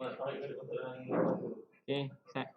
Okay, set.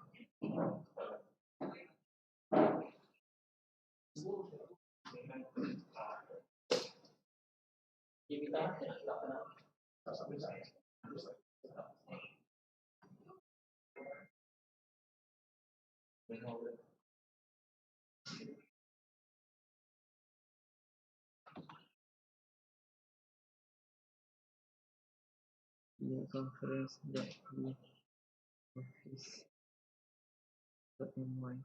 Conference.my.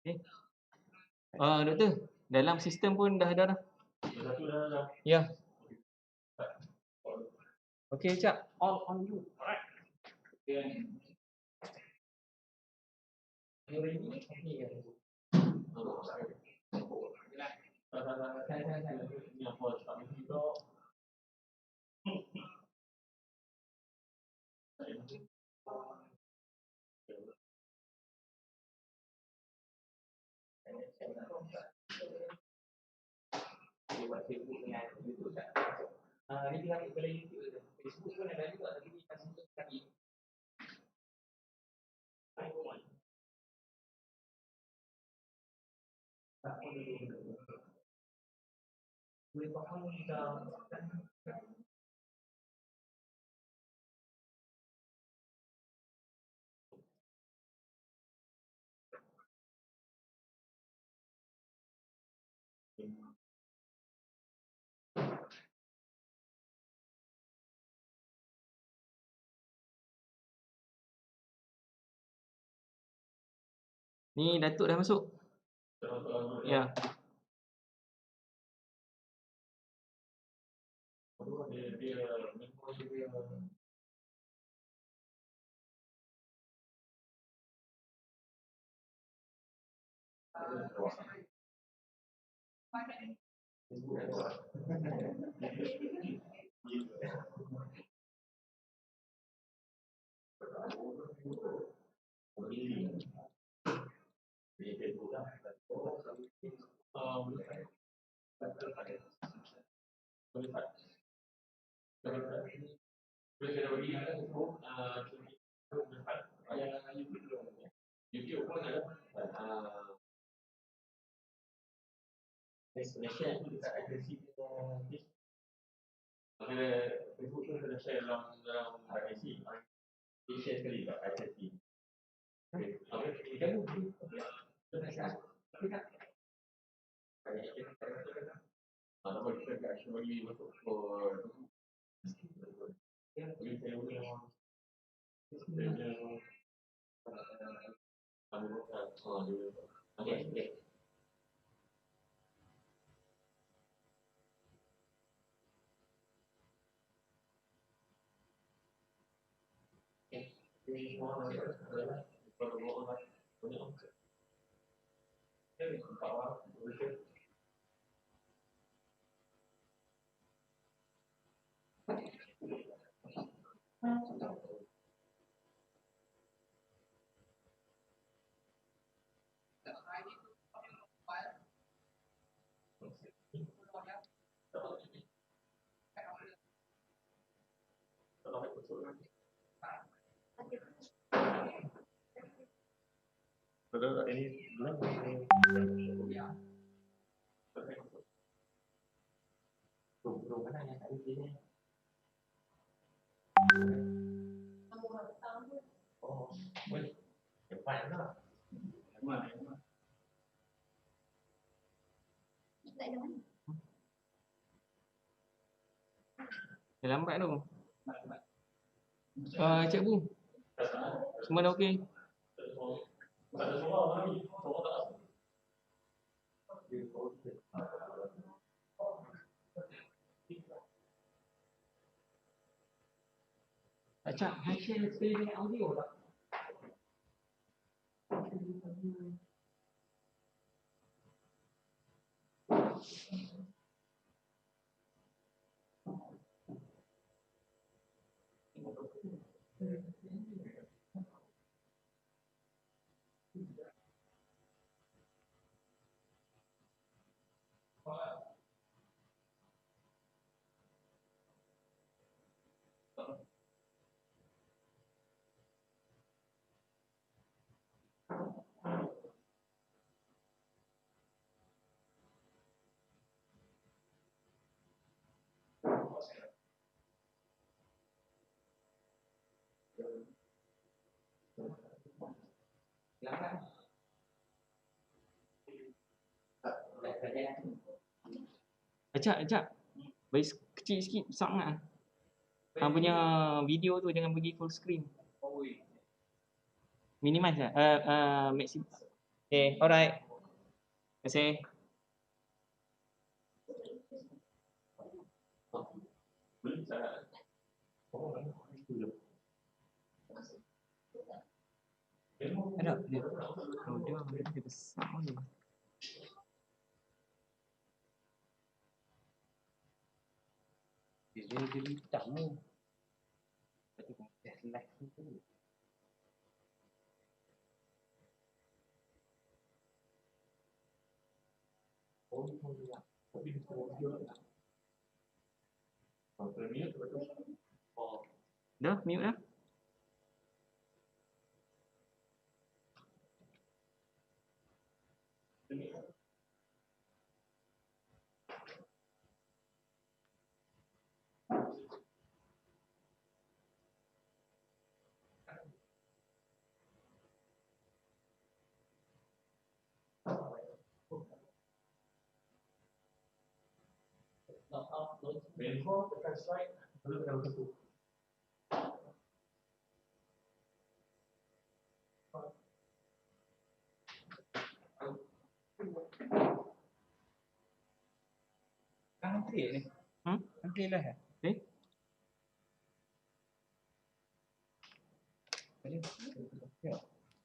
Okay. Doktor, dalam sistem pun dah ada dah. Ya. Okay, Cak. All on you. Alright. Facebook pun ada juga, tapi kasih sekali. Boleh faham kita. Ni Datuk dah masuk. Ya. Facebook tu sudah share dalam ISSC. Share sekali kat ISSC. ini bulan belum mana yang tadi sini. Oh, wait, cepat lah. Mana? Dah lambat tu. Cikgu. Semua dah okey. Acak, share sekali dengan audio tak? Acak. Bagi kecil sikit, sangat. Hang punya video tu jangan bagi full screen. Minimize lah. Maximum. Okay, alright. Terima kasih. Ada dia. Oh, dia besar ni. Dia hitam ni. Tapi dah live tu. Oh, tapi dah mute dah. Info tekan slide belum dalam satu. Antri ni. Antri lah.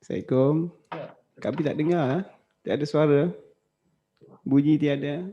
Assalamualaikum. Kami tak dengar. Tak ada suara. Bunyi tiada.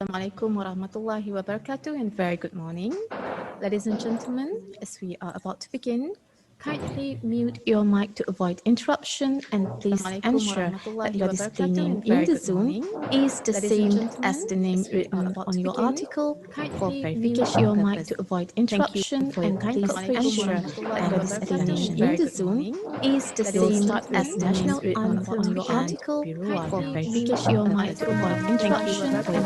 Assalamualaikum warahmatullahi wabarakatuh and very good morning. Ladies and gentlemen, as we are about to begin, kindly mute your mic to avoid interruption and please ensure that your display name in the Zoom is the same as the name written on your article for verification your mic to avoid interruption and please ensure that your display name in the Zoom is the same as the national written on your article for verification your mic to avoid interruption and please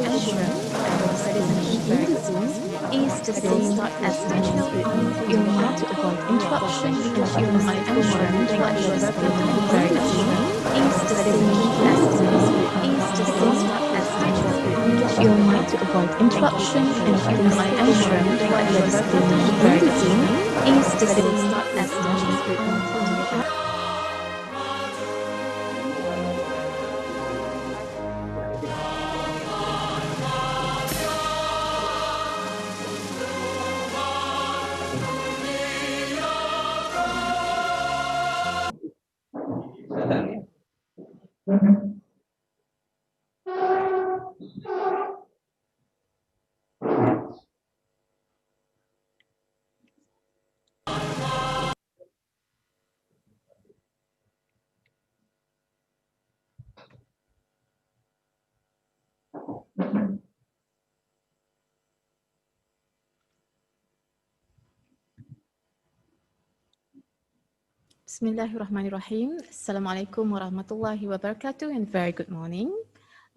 ensure that your display name in the Zoom is the same as the national written on your mic to avoid interruption and please ensure that your display name in the Zoom is the same as the national your mic to avoid interruption and please ensure that your display name in the Zoom is the same as the national written on your Bismillahirrahmanirrahim. Assalamualaikum warahmatullahi wabarakatuh and very good morning.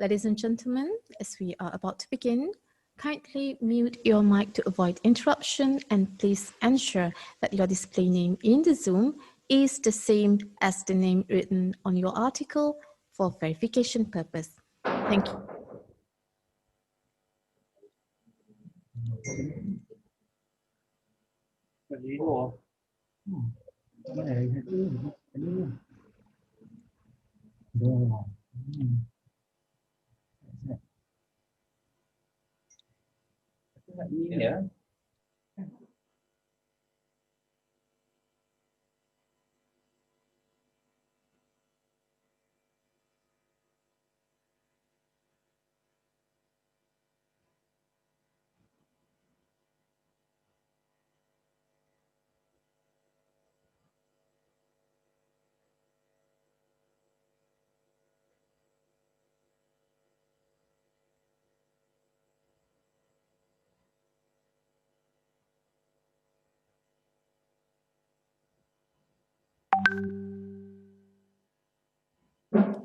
Ladies and gentlemen, as we are about to begin, kindly mute your mic to avoid interruption and please ensure that your display name in the Zoom is the same as the name written on your article for verification purpose. Thank you. Yeah.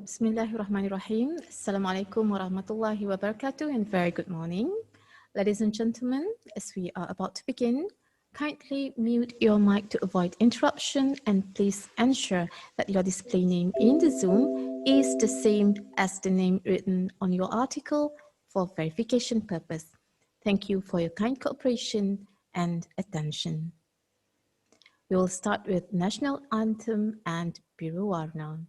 Bismillahirrahmanirrahim. Assalamualaikum warahmatullahi wabarakatuh and very good morning. Ladies and gentlemen, as we are about to begin, kindly mute your mic to avoid interruption and please ensure that your display name in the Zoom is the same as the name written on your article for verification purpose. Thank you for your kind cooperation and attention. We will start with National Anthem and Biru Warna.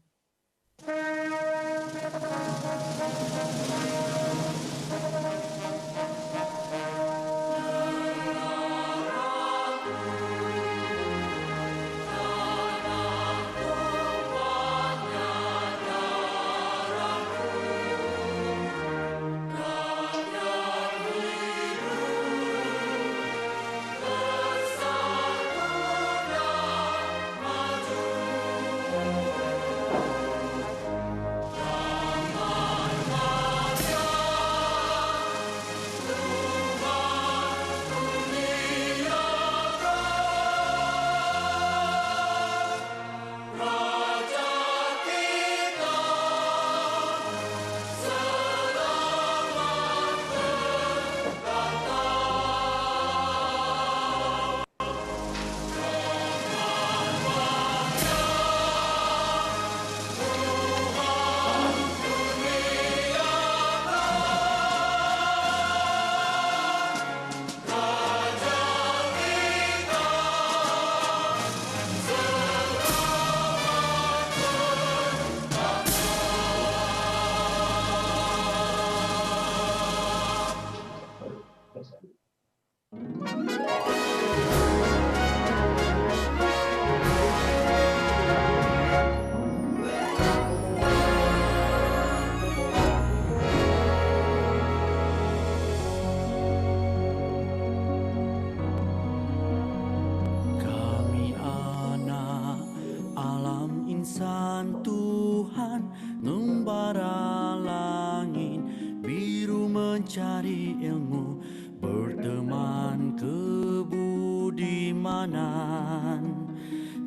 sentuhan membara langit biru mencari ilmu berteman kebudimanan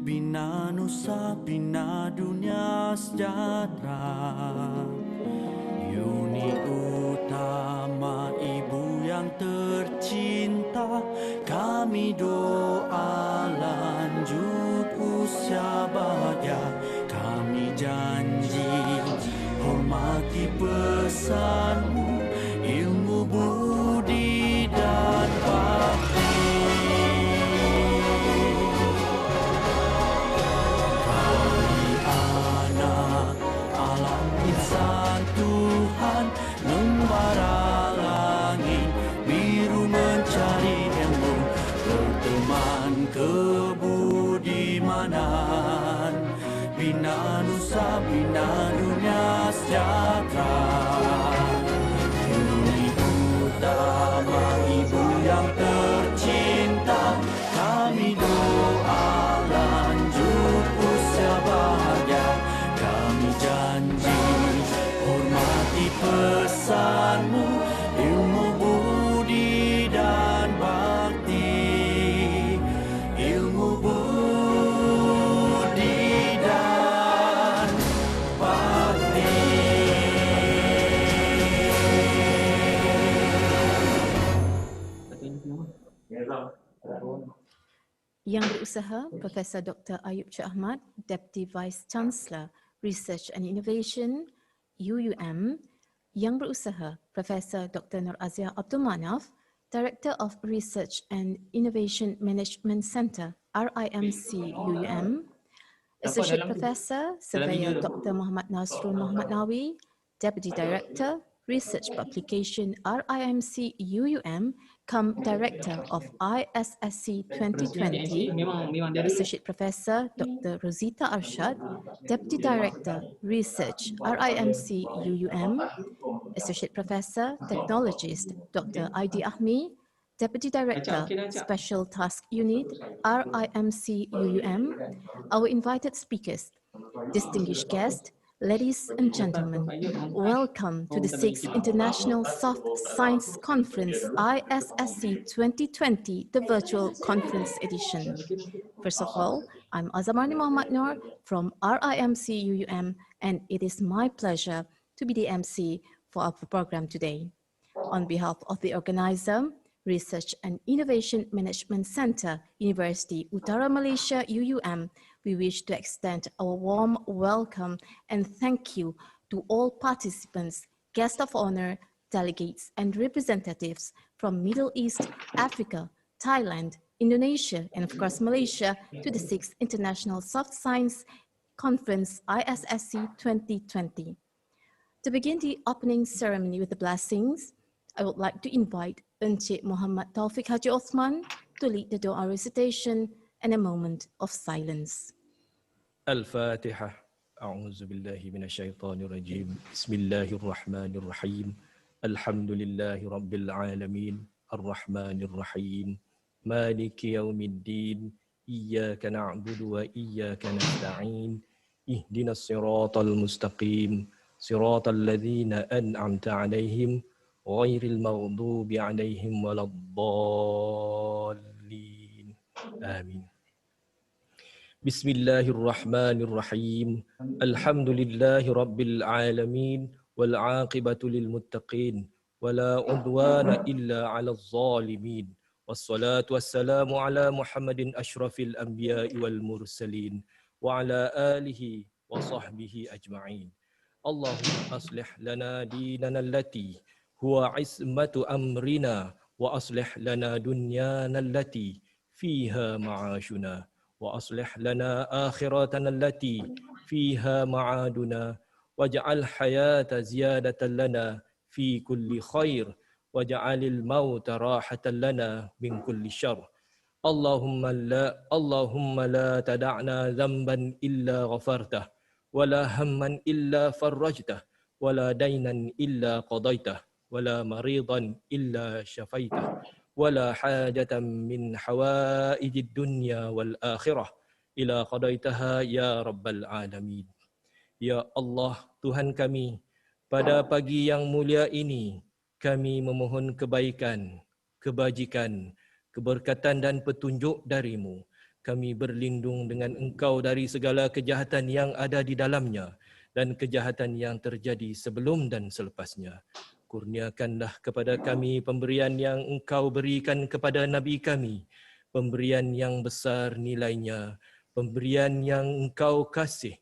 bina nusa bina dunia sejahtera. Uni Utama ibu yang tercinta, kami doa lanjut usia bahagia. Kami janji hormati pesanmu, ilmu budi dan bakti. Kami anak alam insan Tuhan, membara langit biru mencari ilmu berteman kebudimanan bina nusa bina dunia sejahtera. Uni Utama ibu yang tercinta, kami doa lanjut usia bahagia. Kami janji hormati pesanmu, ilmu budi dan bakti. Ilmu budi dan bakti. Yang berusaha Profesor Dr. Ayub Cik Ahmad, Deputy Vice Chancellor Research and Innovation UUM. Yang berusaha Profesor Dr. Nur Azia Abdul Manaf, Director of Research and Innovation Management Center RIMC UUM. Associate Professor Surveyor Dr. Muhammad Nasrul Muhammad Nawi, Deputy Director Research Publication RIMC UUM, cum Director of ISSC 2020, Associate Professor Dr. Rosita Arshad, Deputy Director Research RIMC UUM, Associate Professor Technologist Dr. Aidi Ahmi, Deputy Director Special Task Unit RIMC UUM, our invited speakers, distinguished guests, ladies and gentlemen, welcome to the 6th International Soft Science Conference ISSC 2020, the virtual conference edition. First of all, I'm Azamani Muhammad Noor from RIMC UUM, and it is my pleasure to be the MC for our program today. On behalf of the organizer, Research and Innovation Management Center, Universiti Utara Malaysia UUM, we wish to extend our warm welcome and thank you to all participants, guests of honor, delegates and representatives from Middle East, Africa, Thailand, Indonesia, and of course Malaysia to the 6th International Soft Science Conference ISSC 2020. To begin the opening ceremony with the blessings, I would like to invite Encik Muhammad Taufik Haji Osman to lead the Dua recitation and a moment of silence. Al-Fatiha. A'udzu billahi minasyaitonir rajim. Bismillahirrahmanirrahim. Alhamdulillahi rabbil alamin. Ar-Rahmanir Rahim. Maliki yaumiddin. Iyyaka na'budu wa iyyaka nasta'in. Ihdinas siratal mustaqim. Siratal ladzina an'amta 'alaihim ghairil maghdubi 'alaihim waladdallin. Amin. Bismillahirrahmanirrahim. Alhamdulillahi rabbil alamin wal 'aqibatu lil muttaqin wala udwana illa 'alal zalimin. Wassalatu wassalamu ala Muhammadin asyrafil anbiya'i wal mursalin wa ala alihi wa sahbihi ajma'in. Allahumma aslih lana dinana allati huwa ismatu amrina wa aslih lana dunyana allati fiha ma'ashuna wa aslih lana akhiratana allati fiha ma'aduna waj'al hayata ziyadatan lana fi kulli khair waj'alil mauta rahatan lana min kulli syarr. Allahumma la tada'na dhanban illa ghafartah wala hamman illa farrajtah wala dainan illa qadaitah wala maridan illa syafaitah wala hajatan min hawaijid dunya wal akhirah ila qadaitaha ya rabbal alamin. Ya Allah, Tuhan kami, pada pagi yang mulia ini, kami memohon kebaikan, kebajikan, keberkatan dan petunjuk darimu. Kami berlindung dengan Engkau dari segala kejahatan yang ada di dalamnya dan kejahatan yang terjadi sebelum dan selepasnya. Kurniakanlah kepada kami pemberian yang Engkau berikan kepada Nabi kami, pemberian yang besar nilainya, pemberian yang Engkau kasih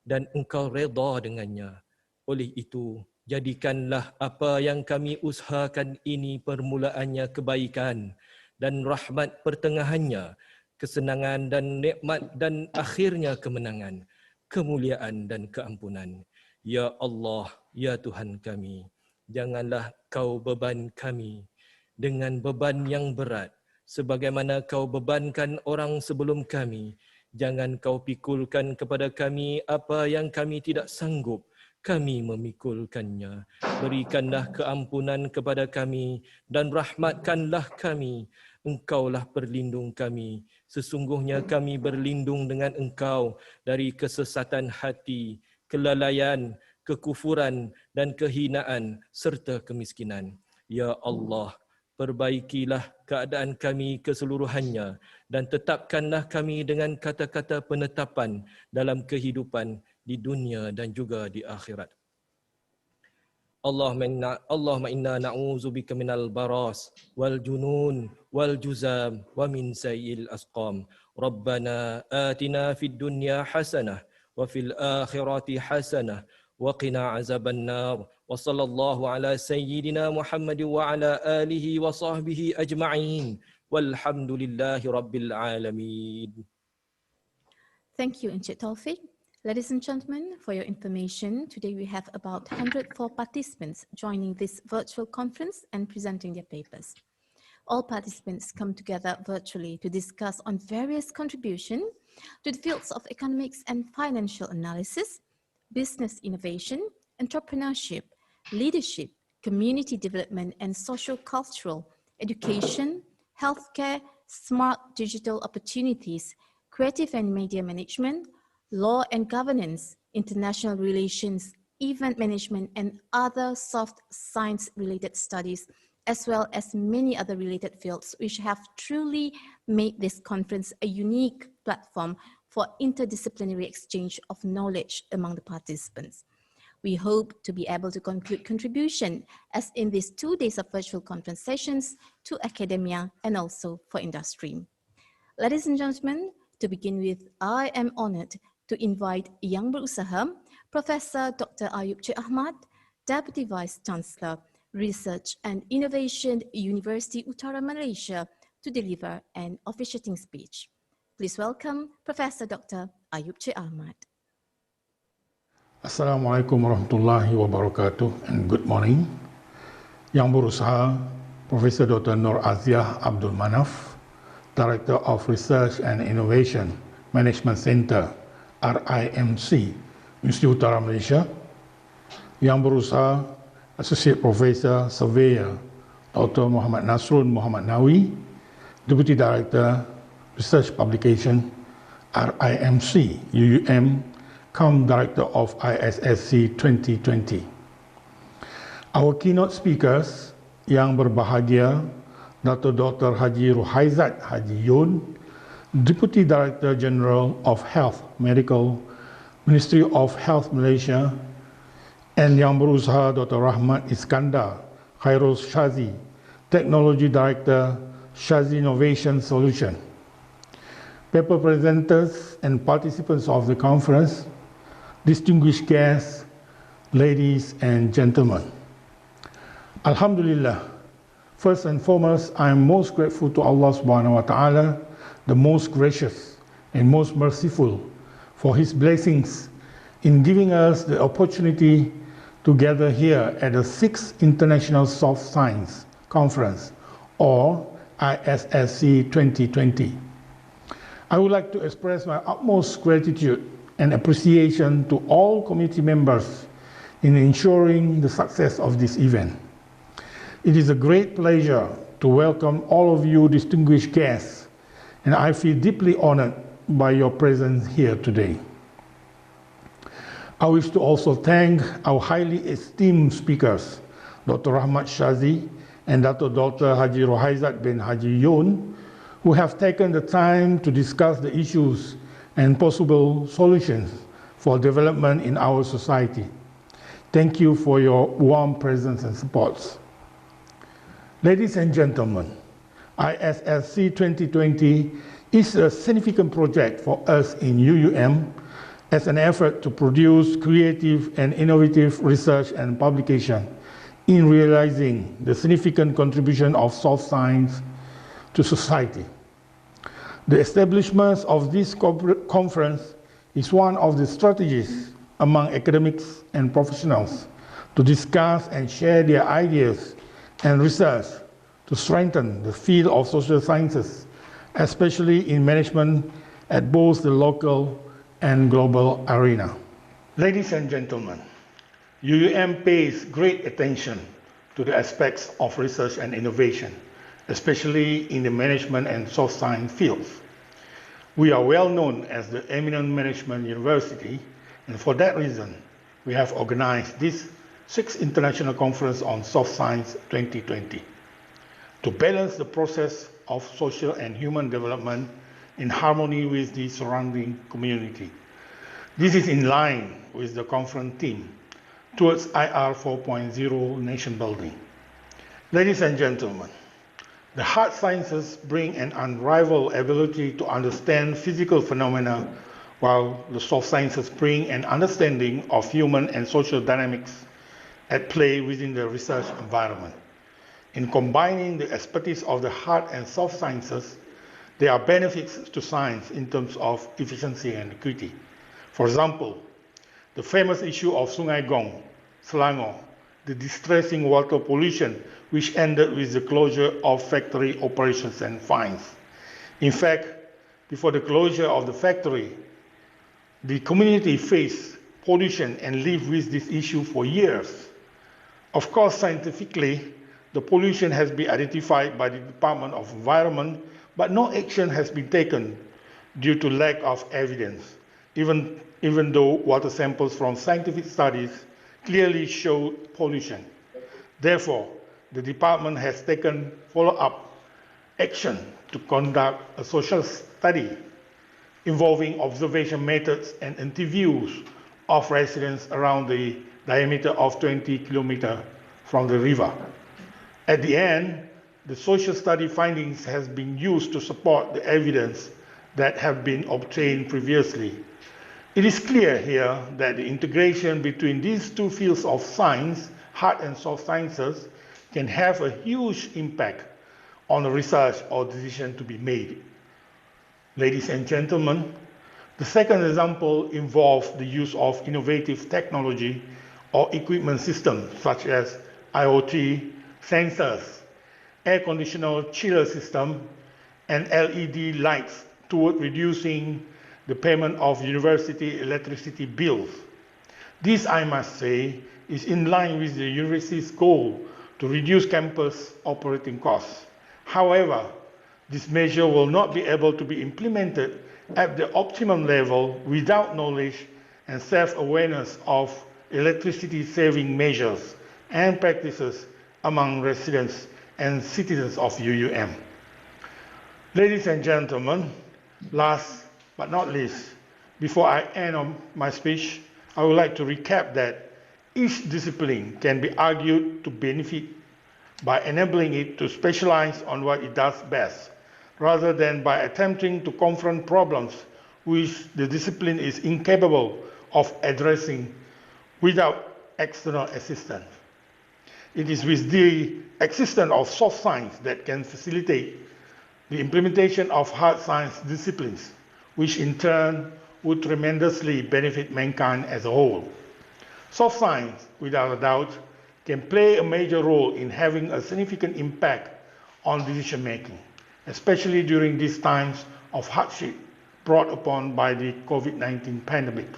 dan Engkau redha dengannya. Oleh itu, jadikanlah apa yang kami usahakan ini permulaannya kebaikan dan rahmat pertengahannya, kesenangan dan nikmat dan akhirnya kemenangan, kemuliaan dan keampunan. Ya Allah, ya Tuhan kami, janganlah Kau beban kami dengan beban yang berat, sebagaimana Kau bebankan orang sebelum kami. Jangan Kau pikulkan kepada kami apa yang kami tidak sanggup kami memikulkannya. Berikanlah keampunan kepada kami dan rahmatkanlah kami. Engkaulah perlindung kami. Sesungguhnya kami berlindung dengan Engkau dari kesesatan hati, kelalaian, kekufuran dan kehinaan serta kemiskinan. Ya Allah, perbaikilah keadaan kami keseluruhannya dan tetapkanlah kami dengan kata-kata penetapan dalam kehidupan di dunia dan juga di akhirat. Allahumma inna na'udzubika minal baras wal junun wal juzam wa min sayyi'il asqam. Rabbana atina fid dunya hasanah wa fil akhirati hasanah wa qina azaban nar. Wa sallallahu ala sayyidina Muhammad wa ala alihi wa sahbihi ajma'in. Walhamdulillahi rabbil alamin. Thank you, Encik Taufik. Ladies and gentlemen, for your information, today we have about 104 participants joining this virtual conference and presenting their papers. All participants come together virtually to discuss on various contributions to the fields of economics and financial analysis, business innovation, entrepreneurship, leadership, community development and social-cultural, education, healthcare, smart digital opportunities, creative and media management, law and governance, international relations, event management, and other soft science-related studies, as well as many other related fields, which have truly made this conference a unique platform for interdisciplinary exchange of knowledge among the participants. We hope to be able to conclude contribution, as in these 2 days of virtual conference sessions, to academia and also for industry. Ladies and gentlemen, to begin with, I am honored to invite Yang Berusaha, Professor Dr. Ayub C. Ahmad, Deputy Vice Chancellor, Research and Innovation, Universiti Utara Malaysia, to deliver an officiating speech. Please welcome Professor Dr. Ayub C. Ahmad. Assalamualaikum warahmatullahi wabarakatuh and good morning. Yang Berusaha, Professor Dr. Nur Aziah Abdul Manaf, Director of Research and Innovation, Management Center, RIMC, Universiti Utara Malaysia. Yang Berusaha, Associate Professor, Surveyor, Dr. Muhammad Nasrul Muhammad Nawi, Deputy Director, Research Publication, RIMC, UUM, cum Director of ISSC 2020. Our keynote speakers yang berbahagia, Dr. Haji Rohaizat Haji Yun, Deputy Director General of Health Medical, Ministry of Health Malaysia, and Yang Berusaha Dr. Rahmat Iskandar Khairul Shazi, Technology Director, Shazi Innovation Solution. Paper presenters and participants of the conference, distinguished guests, ladies and gentlemen. Alhamdulillah, first and foremost, I am most grateful to Allah subhanahu wa ta'ala, the most gracious and most merciful, for His blessings in giving us the opportunity to gather here at the 6th International Soft Science Conference, or ISSC 2020. I would like to express my utmost gratitude and appreciation to all committee members in ensuring the success of this event. It is a great pleasure to welcome all of you distinguished guests, and I feel deeply honored by your presence here today. I wish to also thank our highly esteemed speakers, Dr. Rahmat Shazi and Dr. Haji Rohaizat bin Haji Yun, who have taken the time to discuss the issues and possible solutions for development in our society. Thank you for your warm presence and support. Ladies and gentlemen, ISSC 2020 is a significant project for us in UUM as an effort to produce creative and innovative research and publication in realizing the significant contribution of soft science to society. The establishment of this conference is one of the strategies among academics and professionals to discuss and share their ideas and research to strengthen the field of social sciences, especially in management at both the local and global arena. Ladies and gentlemen, UUM pays great attention to the aspects of research and innovation, especially in the management and soft science fields. We are well known as the eminent management university, and for that reason, we have organized this 6th International Conference on Soft Science 2020 to balance the process of social and human development in harmony with the surrounding community. This is in line with the conference theme, Towards IR 4.0 Nation Building. Ladies and gentlemen, the hard sciences bring an unrivaled ability to understand physical phenomena, while the soft sciences bring an understanding of human and social dynamics at play within the research environment. In combining the expertise of the hard and soft sciences, there are benefits to science in terms of efficiency and equity. For example, the famous issue of Sungai Gong, Selangor, the distressing water pollution which ended with the closure of factory operations and fines. In fact, before the closure of the factory, the community faced pollution and lived with this issue for years. Of course, scientifically, the pollution has been identified by the Department of Environment, but no action has been taken due to lack of evidence, even though water samples from scientific studies clearly show pollution. Therefore, the department has taken follow-up action to conduct a social study involving observation methods and interviews of residents around the diameter of 20 kilometers from the river. At the end, the social study findings has been used to support the evidence that have been obtained previously. It is clear here that the integration between these two fields of science, hard and soft sciences, can have a huge impact on the research or decision to be made. Ladies and gentlemen, the second example involves the use of innovative technology or equipment systems such as IoT, sensors, air conditioner chiller system, and LED lights toward reducing the payment of university electricity bills. This, I must say, is in line with the university's goal to reduce campus operating costs. However, this measure will not be able to be implemented at the optimum level without knowledge and self-awareness of electricity-saving measures and practices among residents and citizens of UUM. Ladies and gentlemen, last but not least, before I end on my speech, I would like to recap that each discipline can be argued to benefit by enabling it to specialize on what it does best, rather than by attempting to confront problems which the discipline is incapable of addressing without external assistance. It is with the existence of soft science that can facilitate the implementation of hard science disciplines, which in turn would tremendously benefit mankind as a whole. Soft science, without a doubt, can play a major role in having a significant impact on decision making, especially during these times of hardship brought upon by the COVID-19 pandemic,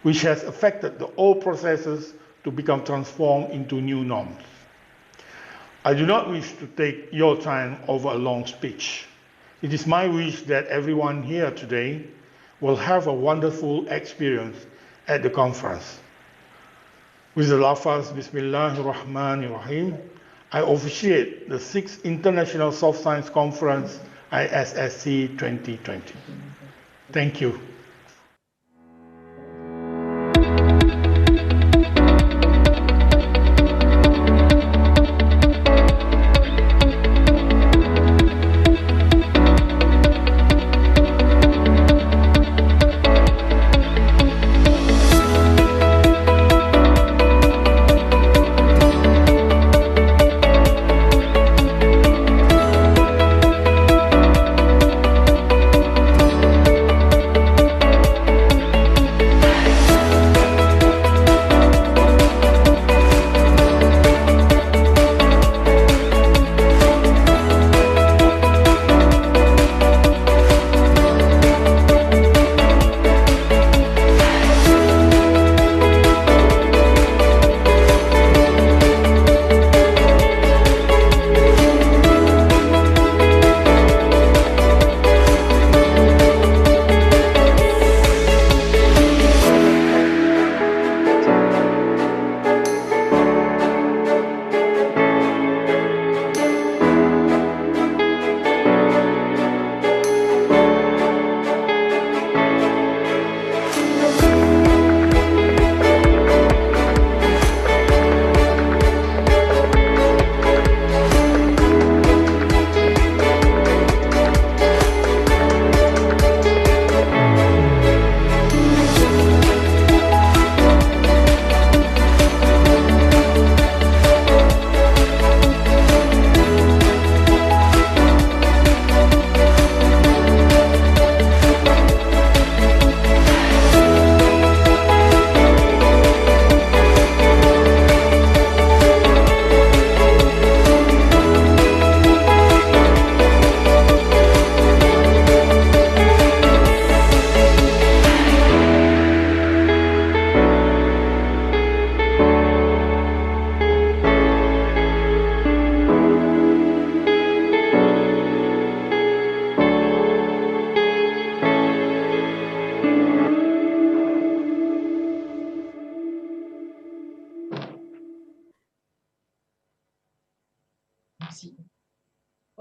which has affected the old processes to become transformed into new norms. I do not wish to take your time over a long speech. It is my wish that everyone here today will have a wonderful experience at the conference. With the lafaz Bismillahirrahmanirrahim, I officiate the 6th International Soft Science Conference ISSC 2020. Thank you.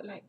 Spotlight.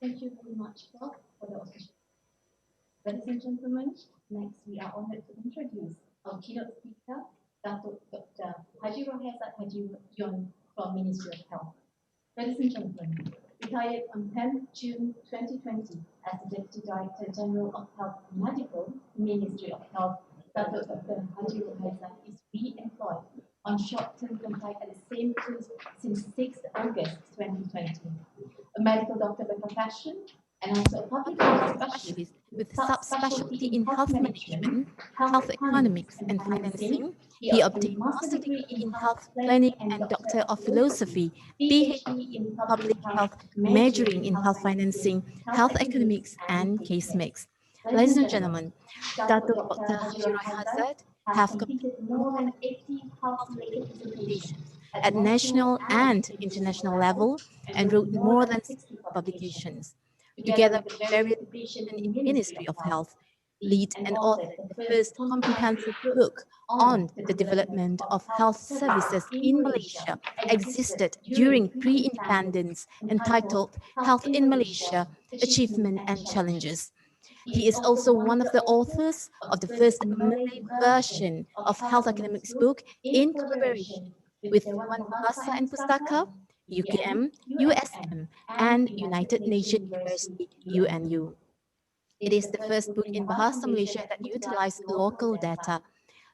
Thank you very much, Prof, for the official. Ladies and gentlemen, next we are honored to introduce our keynote speaker, Datuk Dr. Haji Rohaizat Haji from Ministry of Health. Ladies and gentlemen, retired on 10 June 2020 as the Deputy Director General of Health and Medical, Ministry of Health, Datuk Dr. Haji Rohaizat is re-employed on short-term contract at the same post since 6 August 2020. A medical doctor by profession and also a public health specialist with subspecialty in health management, health economics and financing. He obtained master degree in health planning and Doctor of Philosophy, PhD in public health, majoring in health financing, health economics and case mix. Ladies and gentlemen, Datuk Dr. Haji Rohaizat have completed more than 80 health-related presentations at national and international level and wrote more than 60 publications. Together with various publications in Ministry of Health, lead and author the first comprehensive book on the development of health services in Malaysia existed during pre-independence, entitled Health in Malaysia, Achievement and Challenges. He is also one of the authors of the first Malay version of Health Economics book in collaboration with Dewan Bahasa and Pustaka, UKM, USM, and United Nations University, UNU. It is the first book in Bahasa Malaysia that utilized local data.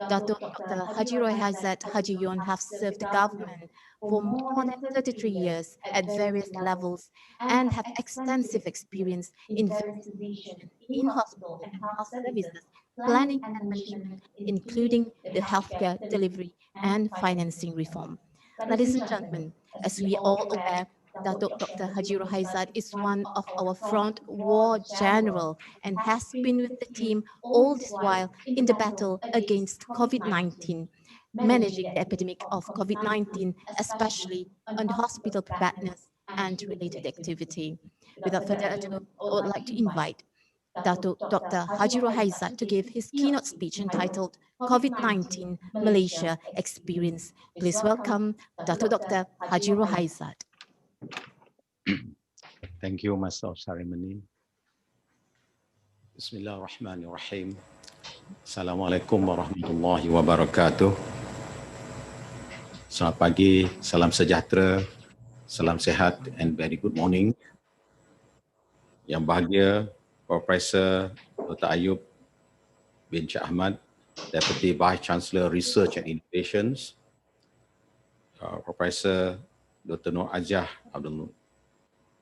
Datuk Dr. Haji Rohaizat Haji Yon have served the government for more than 33 years at various levels and have extensive experience in various positions in hospital and health services, planning and management, including the healthcare delivery and financing reform. Ladies and gentlemen, as we are all aware, Datuk Dr. Haji Rohaizat is one of our front war general and has been with the team all this while in the battle against COVID-19, managing the epidemic of COVID-19, especially on the hospital preparedness and related activity. Without further ado, I would like to invite Datuk Dr. Haji Rohaizat to give his keynote speech entitled COVID-19 Malaysia Experience. Please welcome Datuk Dr. Haji Rohaizat. Thank you, Master of Ceremony. Bismillahirrahmanirrahim. Assalamualaikum warahmatullahi wabarakatuh. Selamat pagi, salam sejahtera, salam sehat and very good morning. Yang bahagia, Profesor Dr. Ayub bin Sheikh Ahmad, Deputy Vice Chancellor Research and Innovations, Profesor Dr. Nur Ajah Abdul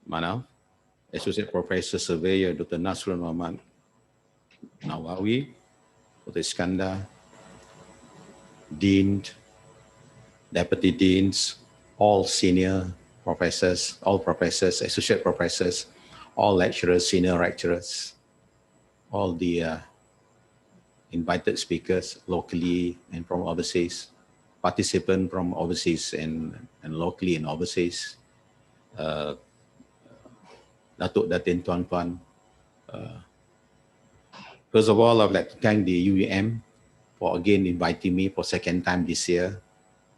Manaf, Associate Professor Surveyor Dr. Nasrul Muhammad Nawawi, Dr. Iskandar, Dean, Deputy Deans, all senior professors, all professors, associate professors, all lecturers, senior lecturers, all the invited speakers locally and from overseas, participants from overseas and locally and overseas, Datuk Datin Tuan-Tuan. First of all, I would like to thank the UUM for again inviting me for second time this year.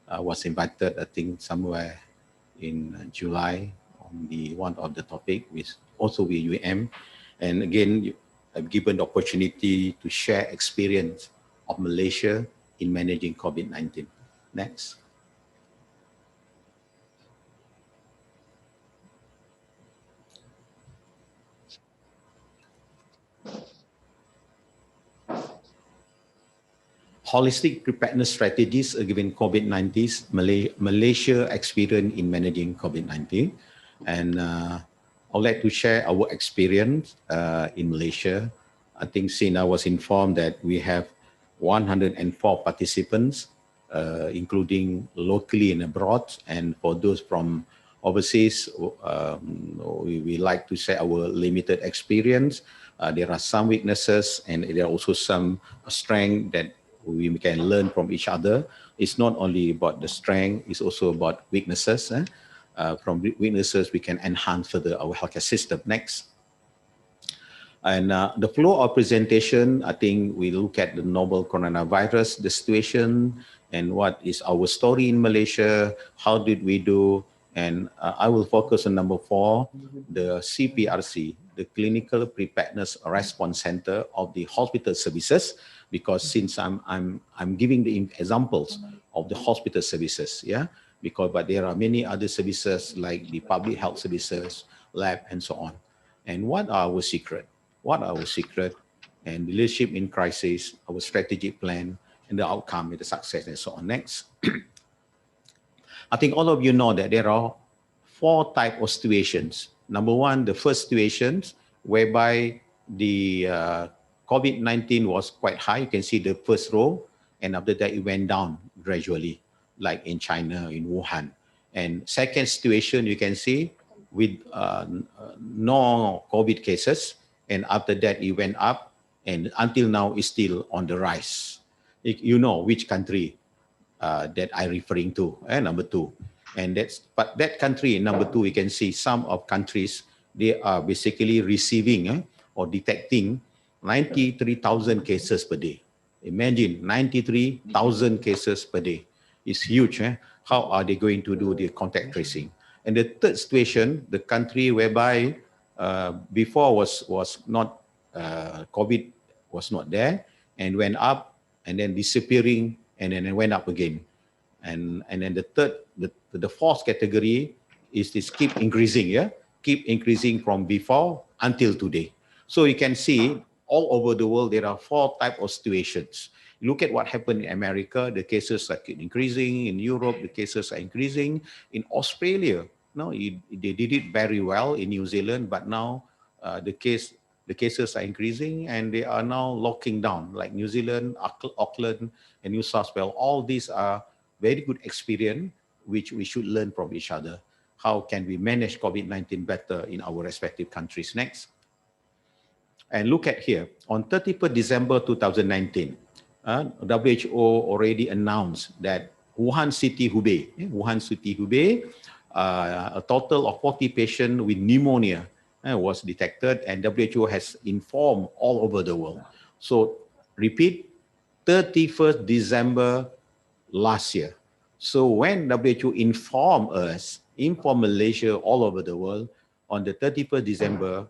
I was invited, I think, somewhere in July on the one of the topic with also with UUM. And again, I've given the opportunity to share experience of Malaysia in managing COVID-19. Next. Holistic preparedness strategies given COVID-19, Malaysia experience in managing COVID-19. And I would like to share our experience in Malaysia. I think since I was informed that we have 104 participants, including locally and abroad. And for those from overseas, we like to share our limited experience. There are some weaknesses and there are also some strengths that we can learn from each other. It's not only about the strength, it's also about weaknesses. From weaknesses, we can enhance further our healthcare system. Next. And the flow of presentation, I think we look at the novel coronavirus, the situation, and what is our story in Malaysia, how did we do, and I will focus on number 4, the CPRC, the Clinical Preparedness Response Center of the hospital services, because since I'm giving the examples of the hospital services, yeah, but there are many other services like the public health services, lab, and so on. And what are our secret? What are our secret? And leadership in crisis, our strategic plan, and the outcome, and the success, and so on. Next. I think all of you know that there are 4 types of situations. Number 1, the first situations whereby the COVID-19 was quite high. You can see the first row, and after that it went down gradually, like in China, in Wuhan. And second situation, you can see with no COVID cases, and after that it went up, and until now it's still on the rise. You know which country that I'm referring to, number 2. And but that country, number 2, you can see some of countries, they are basically receiving or detecting 93,000 cases per day. Imagine 93,000 cases per day. It's huge. How are they going to do the contact tracing? And the third situation, the country whereby before was not, COVID was not there and went up and then disappearing and then it went up again. And then the fourth category is this keep increasing, keep increasing from before until today. So you can see all over the world, there are 4 types of situations. Look at what happened in America. The cases are increasing. In Europe, the cases are increasing. In Australia, no, they did it very well. In New Zealand, but now the cases are increasing and they are now locking down. Like New Zealand, Auckland, and New South Wales. All these are very good experience which we should learn from each other. How can we manage COVID-19 better in our respective countries? Next. And look at here, on 31st December 2019, WHO already announced that Wuhan City, Hubei, a total of 40 patients with pneumonia was detected, and WHO has informed all over the world. So, repeat, 31st December last year. So when WHO informed Malaysia, all over the world, on the 31st December,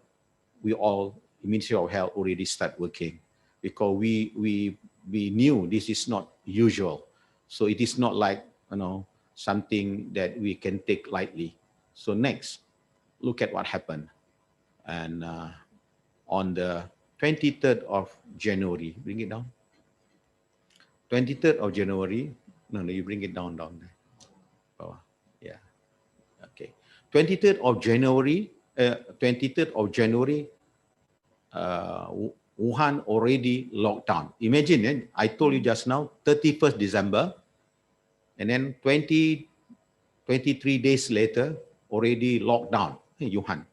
Ministry of Health already start working, because we knew this is not usual. So it is not like, something that we can take lightly. So next, look at what happened. And on the 23rd of January, bring it down. 23rd of January, no, you bring it down there. Oh, yeah, okay. 23rd of January, Wuhan already locked down. Imagine, I told you just now, 31st December, and then 23 days later, already locked down Wuhan.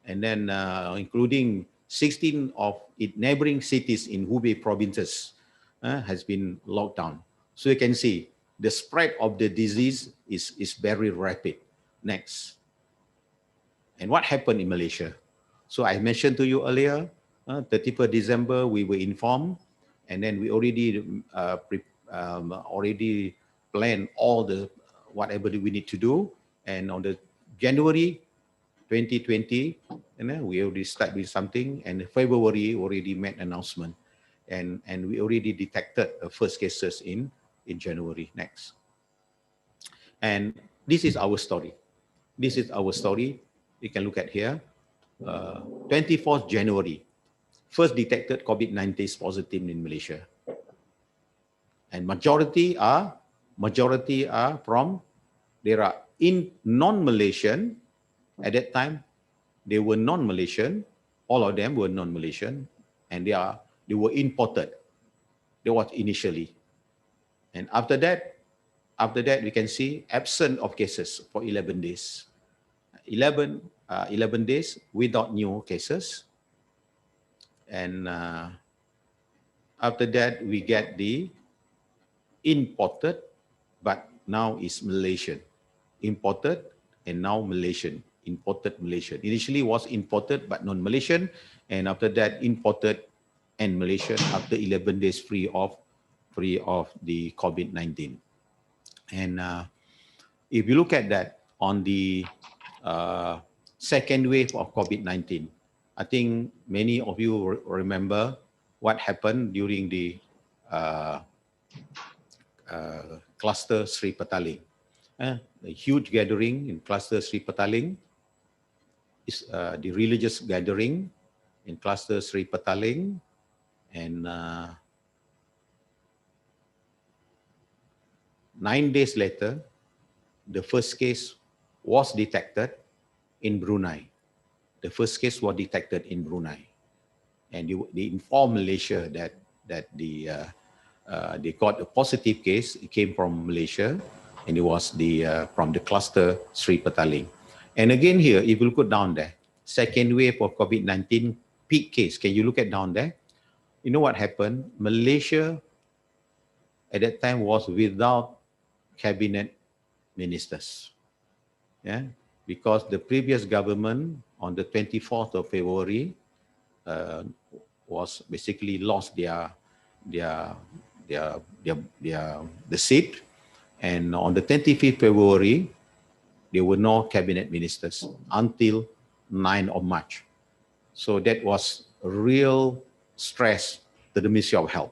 And then including 16 of its neighboring cities in Hubei provinces has been locked down. So you can see the spread of the disease is very rapid. Next. And what happened in Malaysia? So I mentioned to you earlier, 31st December, we were informed, and then we already planned all the whatever we need to do. And on the January 2020, we already start with something, and February already made announcement, and we already detected the first cases in January. Next. And this is our story. This is our story. You can look at here. 24th January, first detected COVID-19 positive in Malaysia. And majority are from, there are in non-Malaysian. At that time, they were non-Malaysian. All of them were non-Malaysian, and they were imported. They was initially. And after that, we can see absence of cases for 11 days. 11 days without new cases. And after that, we get the imported, but now is Malaysian. Imported and now Malaysian. Imported Malaysian. Initially was imported but non-Malaysian, and after that imported and Malaysian after 11 days free of the COVID-19. And if you look at that on the second wave of COVID-19, I think many of you remember what happened during the cluster Sri Petaling. A huge gathering in cluster Sri Petaling is the religious gathering in cluster Sri Petaling, and 9 days later, the first case was detected in Brunei. The first case was detected in Brunei, and they informed Malaysia that they got a positive case. It came from Malaysia, and it was from the cluster Sri Petaling. And again here, if you look down there, second wave of COVID-19 peak case. Can you look at down there? You know what happened? Malaysia at that time was without cabinet ministers. Yeah, because the previous government on the 24th of February was basically lost the seat, and on the 25th February there were no cabinet ministers until 9th of March. So that was a real stress to the Ministry of Health.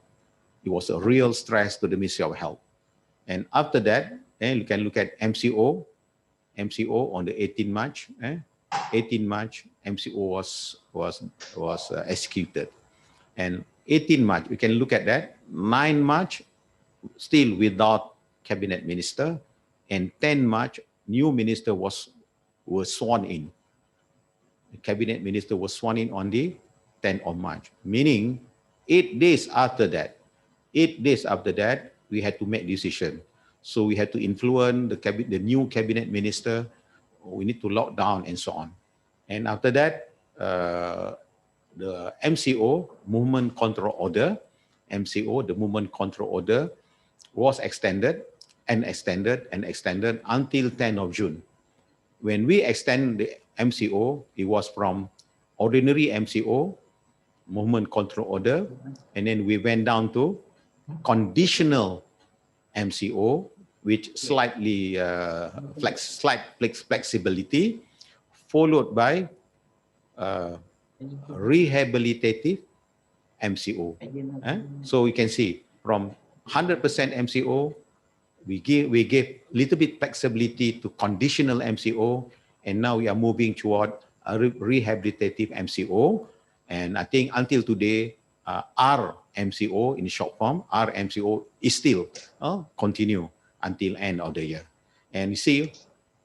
It was a real stress to the Ministry of Health. And after that, you can look at MCO on the 18th March. 18 March, MCO was executed. And 18 March, we can look at that. 9 March, still without cabinet minister. And 10 March, new minister was sworn in. The cabinet minister was sworn in on the 10th of March, meaning 8 days after that, we had to make decision. So we had to influence the new cabinet minister. We need to lock down and so on. And after that, the MCO, Movement Control Order, MCO, the Movement Control Order, was extended until 10th of June. When we extend the MCO, it was from ordinary MCO, Movement Control Order, and then we went down to conditional MCO, which slightly slight flexibility, followed by rehabilitative MCO. So we can see from 100% MCO, we gave little bit flexibility to conditional MCO, and now we are moving toward a rehabilitative MCO. And I think until today, RMCO in short form, RMCO is still continue until end of the year. And you see,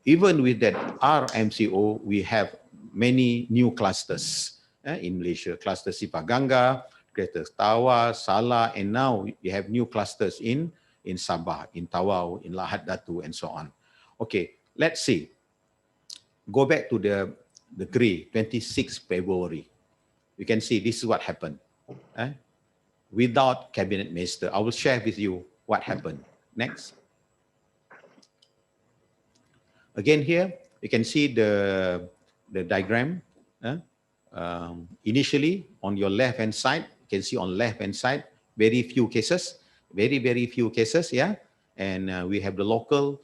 even with that RMCO, we have many new clusters in Malaysia. Cluster Sipaganga, Greater Tawau, Salah, and now we have new clusters in Sabah, in Tawau, in Lahad Datu, and so on. Okay, let's see. Go back to the gray, 26 February. You can see this is what happened. Without cabinet minister, I will share with you what happened. Next. Again here, you can see the diagram. Initially, on your left-hand side, you can see on left-hand side, very few cases, very few cases, yeah. And we have the local,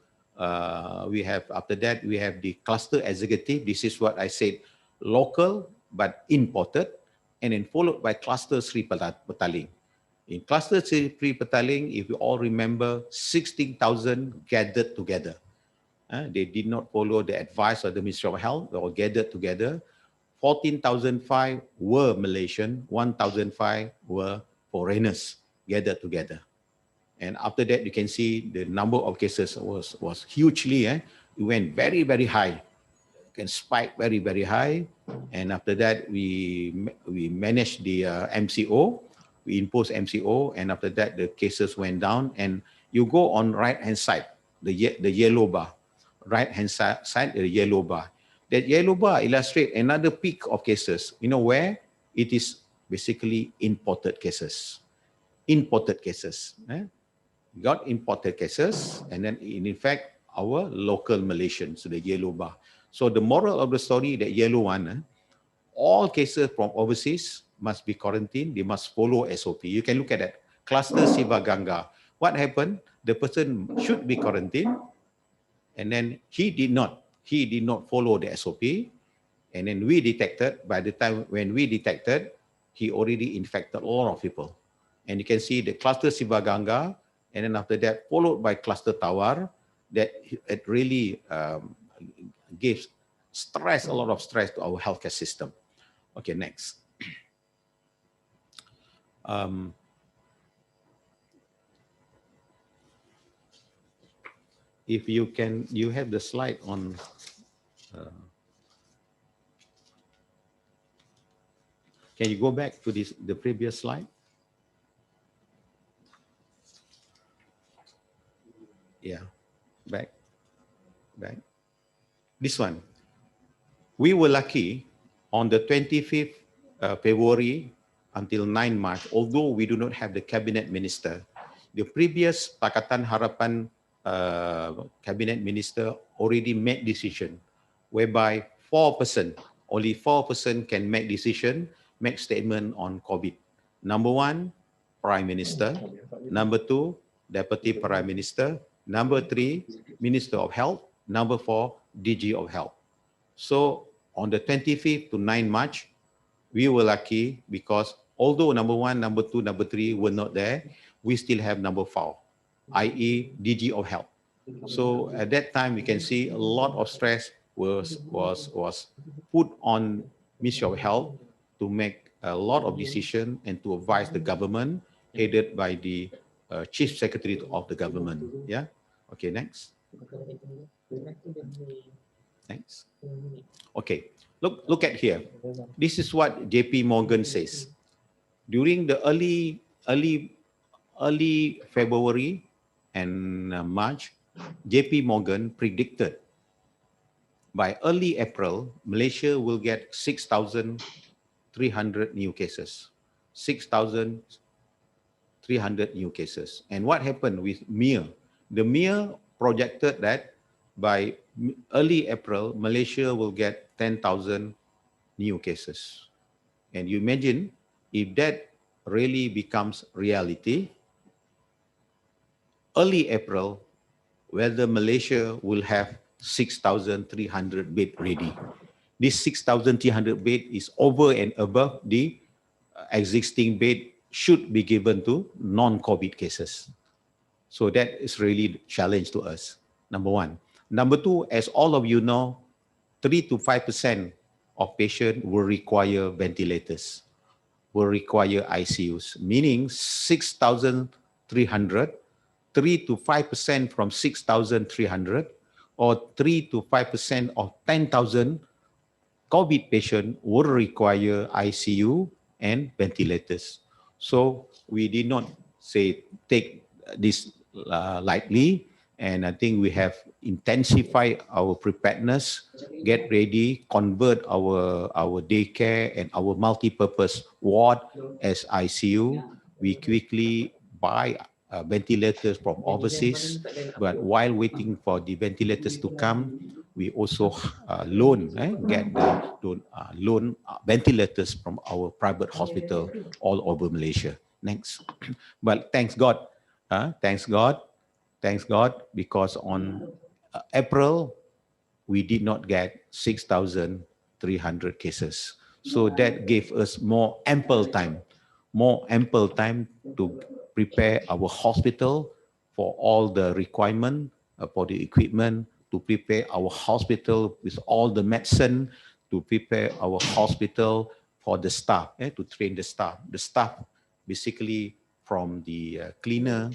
we have, after that, we have the cluster executive. This is what I said, local, but imported, and then followed by cluster Sri Petaling. In cluster Sri Petaling, if you all remember, 16,000 gathered together. They did not follow the advice of the Ministry of Health. They all gathered together. 14,005 were Malaysian, 1,005 were foreigners gathered together. And after that, you can see the number of cases was hugely, it went very high. It can spike very high. And after that, we managed the MCO, we imposed MCO, and after that, the cases went down. And you go on right-hand side, the yellow bar, right-hand side, the yellow bar. That yellow bar illustrates another peak of cases. You know where? It is basically imported cases. Imported cases. We got imported cases, and then in fact, our local Malaysians, the yellow bar. So the moral of the story, that yellow one, all cases from overseas must be quarantined. They must follow SOP. You can look at that. Cluster Sivaganga. What happened? The person should be quarantined, and then he did not follow the SOP, and then we detected, by the time when we detected, he already infected a lot of people. And you can see the cluster Sivaganga, and then after that, followed by cluster Tawar, that it really gives stress, a lot of stress to our healthcare system. Okay, next. If you can, you have the slide on. Can you go back to the previous slide? Yeah, back. This one. We were lucky on the 25th February until 9 March, although we do not have the cabinet minister, the previous Pakatan Harapan cabinet minister already made decision whereby only 4% can make decision, make statement on COVID. Number 1, Prime Minister. Number 2, Deputy Prime Minister. Number 3, Minister of Health. Number 4, DG of Health. So on the 25th to 9 March, we were lucky because although number 1, number 2, number 3 were not there, we still have number 4, i.e. DG of Health. So at that time, we can see a lot of stress was put on Ministry of Health to make a lot of decision and to advise the government, headed by the Chief Secretary of the government. Yeah. Okay, next. Next. Okay, look at here. This is what JP Morgan says. During the early February and March, JP Morgan predicted by early April, Malaysia will get 6,300 new cases. 6,300 new cases. And what happened with MER? The MER projected that by early April, Malaysia will get 10,000 new cases. And you imagine if that really becomes reality, early April, whether Malaysia will have 6,300 bed ready. This 6,300 bed is over and above the existing bed should be given to non-COVID cases. So that is really a challenge to us, number one. Number two, as all of you know, 3 to 5% of patients will require ventilators, will require ICUs, meaning 6,300, 3 to 5% from 6,300, or 3 to 5% of 10,000 COVID patients will require ICU and ventilators. So we did not say take this lightly, and I think we have intensified our preparedness, get ready, convert our daycare and our multi-purpose ward as ICU. We quickly buy ventilators from overseas, but while waiting for the ventilators to come, we also loan ventilators from our private hospital all over Malaysia. Next. But thanks God, because on April, we did not get 6,300 cases. So that gave us more ample time to prepare our hospital for all the requirement, for the equipment, to prepare our hospital with all the medicine, to prepare our hospital for the staff, to train the staff. The staff basically from the cleaner,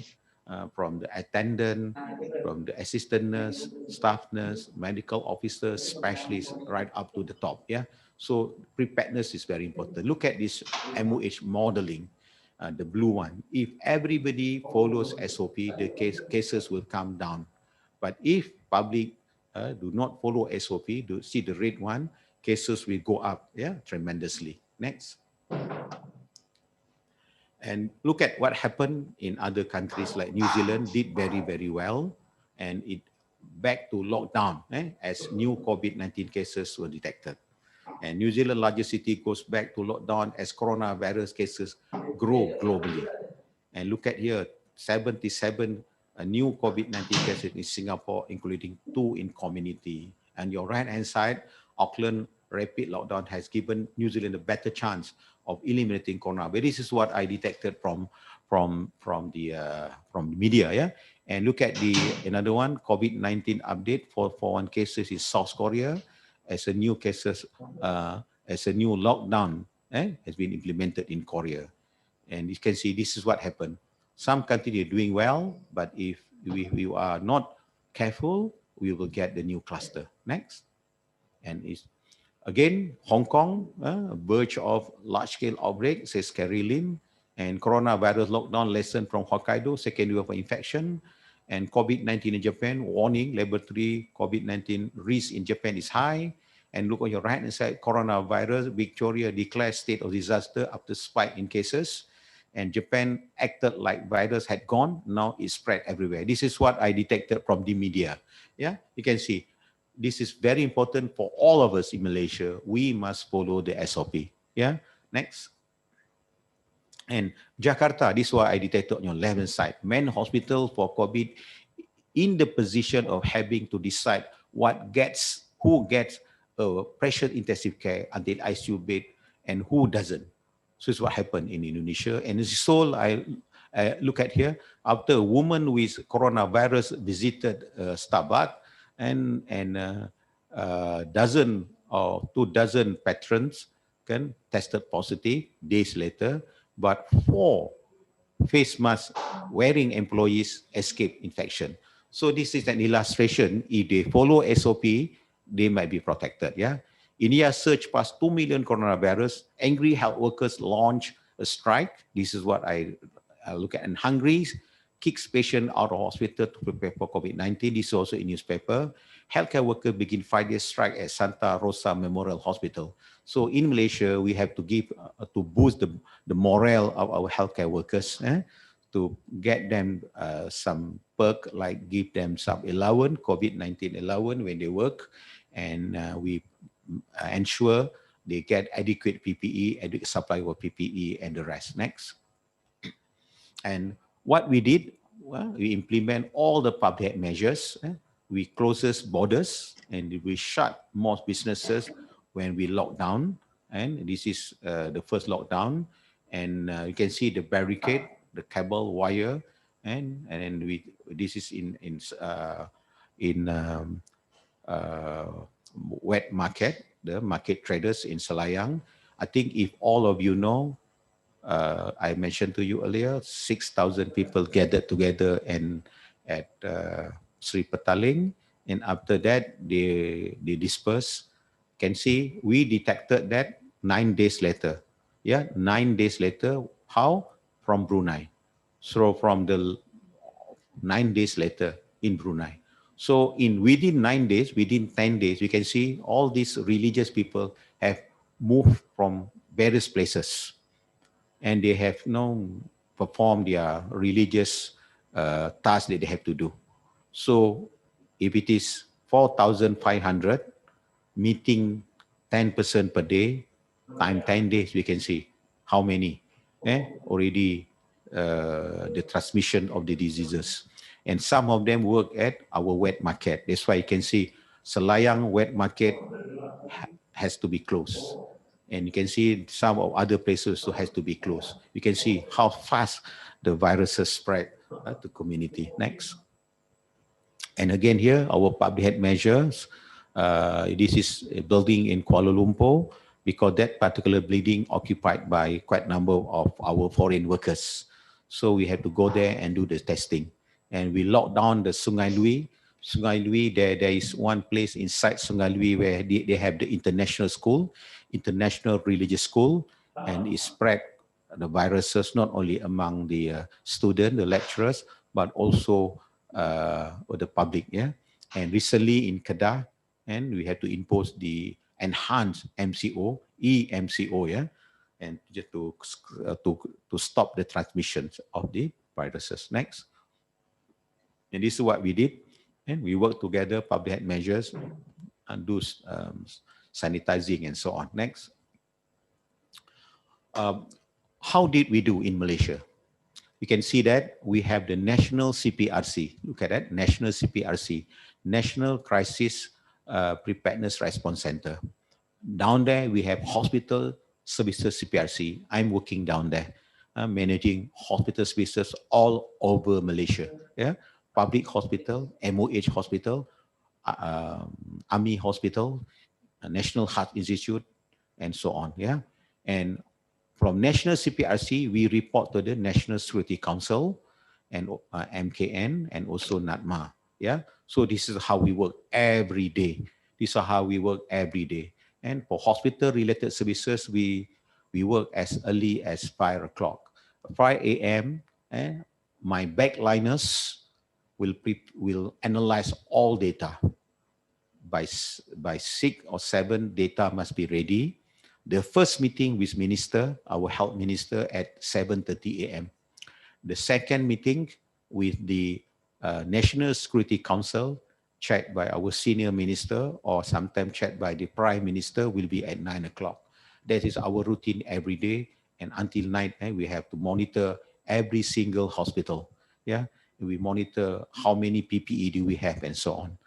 from the attendant, from the assistant nurse, staff nurse, medical officer, specialist, right up to the top. Yeah. So preparedness is very important. Look at this MOH modeling, the blue one. If everybody follows SOP, the cases will come down. But if public do not follow SOP, do see the red one, cases will go up, tremendously. Next. And look at what happened in other countries like New Zealand did very, very well. And it back to lockdown as new COVID-19 cases were detected. And New Zealand largest city goes back to lockdown as coronavirus cases grow globally. And look at here, 77 new COVID-19 cases in Singapore, including 2 in community. And your right-hand side, Auckland rapid lockdown has given New Zealand a better chance of eliminating corona. But this is what I detected from the media. Yeah. And look at another one, COVID-19 update for one cases in South Korea as a new cases as a new lockdown has been implemented in Korea. And you can see this is what happened. Some countries are doing well, but if we are not careful, we will get the new cluster. Next. And it's again, Hong Kong, verge of large-scale outbreak, says Carrie Lim, and coronavirus lockdown lesson from Hokkaido, second wave of infection, and COVID-19 in Japan, warning, level 3 COVID-19 risk in Japan is high. And look on your right-hand side, coronavirus, Victoria declared state of disaster after spike in cases. And Japan acted like virus had gone, now it's spread everywhere. This is what I detected from the media. Yeah, you can see. This is very important for all of us in Malaysia. We must follow the SOP. Yeah, next. And Jakarta, this is what I detected on your left-hand side. Main hospital for COVID in the position of having to decide who gets a pressure intensive care until ICU bed and who doesn't. So it's what happened in Indonesia. And in Seoul, I look at here, after a woman with coronavirus visited Starbucks, and 2 dozen patrons tested positive days later, but 4 face mask wearing employees escape infection. So this is an illustration. If they follow SOP, they might be protected. Yeah. India surged past 2 million coronavirus. Angry health workers launch a strike. This is what I look at. And Hungary kicks patient out of hospital to prepare for COVID-19. This is also in newspaper. Healthcare workers begin 5-day strike at Santa Rosa Memorial Hospital. So in Malaysia, we have to give to boost the morale of our healthcare workers, to get them some perk, like give them some allowance, COVID-19 allowance when they work, and we ensure they get adequate PPE, adequate supply of PPE, and the rest. Next. And what we did, well, we implement all the public measures. We closes borders and we shut most businesses when we lock down. And this is the first lockdown. And you can see the barricade, the cable wire, and this is in wet market, the market traders in Selayang. I think if all of you know, I mentioned to you earlier, 6,000 people gathered together and at Sri Petaling, and after that they dispersed. Can see we detected that 9 days later. Yeah, 9 days later. How? From Brunei. So from the 9 days later in Brunei. So within 9 days, within 10 days, we can see all these religious people have moved from various places, and they have performed their religious tasks that they have to do. So if it is 4,500 meeting 10% per day, time 10 days, we can see how many already the transmission of the diseases. And some of them work at our wet market. That's why you can see Selayang wet market has to be closed. And you can see some of other places also has to be closed. You can see how fast the viruses spread to community. Next. And again here, our public health measures. This is a building in Kuala Lumpur, because that particular building occupied by quite a number of our foreign workers. So we have to go there and do the testing. And we locked down the Sungai Lui. Sungai Lui, there is one place inside Sungai Lui where they have the international school, international religious school, and it spread the viruses not only among the students, the lecturers, but also the public. Yeah. And recently in Kedah, and we had to impose the enhanced MCO, EMCO, yeah, and just to stop the transmission of the viruses. Next. And this is what we did. And we work together, public health measures, and do sanitizing and so on. Next. How did we do in Malaysia? You can see that we have the National CPRC. Look at that, National CPRC, National Crisis Preparedness Response Center. Down there, we have Hospital Services CPRC. I'm working down there, managing hospital services all over Malaysia. Yeah, public hospital, MOH hospital, Army hospital, National Heart Institute, and so on. Yeah, and from National CPRC, we report to the National Security Council and MKN and also NATMA. Yeah, so this is how we work every day. This is how we work every day. And for hospital-related services, we work as early as 5 o'clock. 5 a.m., my backliners will analyze all data. By 6 or 7, data must be ready. The first meeting with minister, our health minister, at 7:30 a.m. The second meeting with the National Security Council, checked by our senior minister or sometimes checked by the prime minister, will be at 9 o'clock. That is our routine every day. And until night, we have to monitor every single hospital. Yeah, we monitor how many PPE do we have and so on.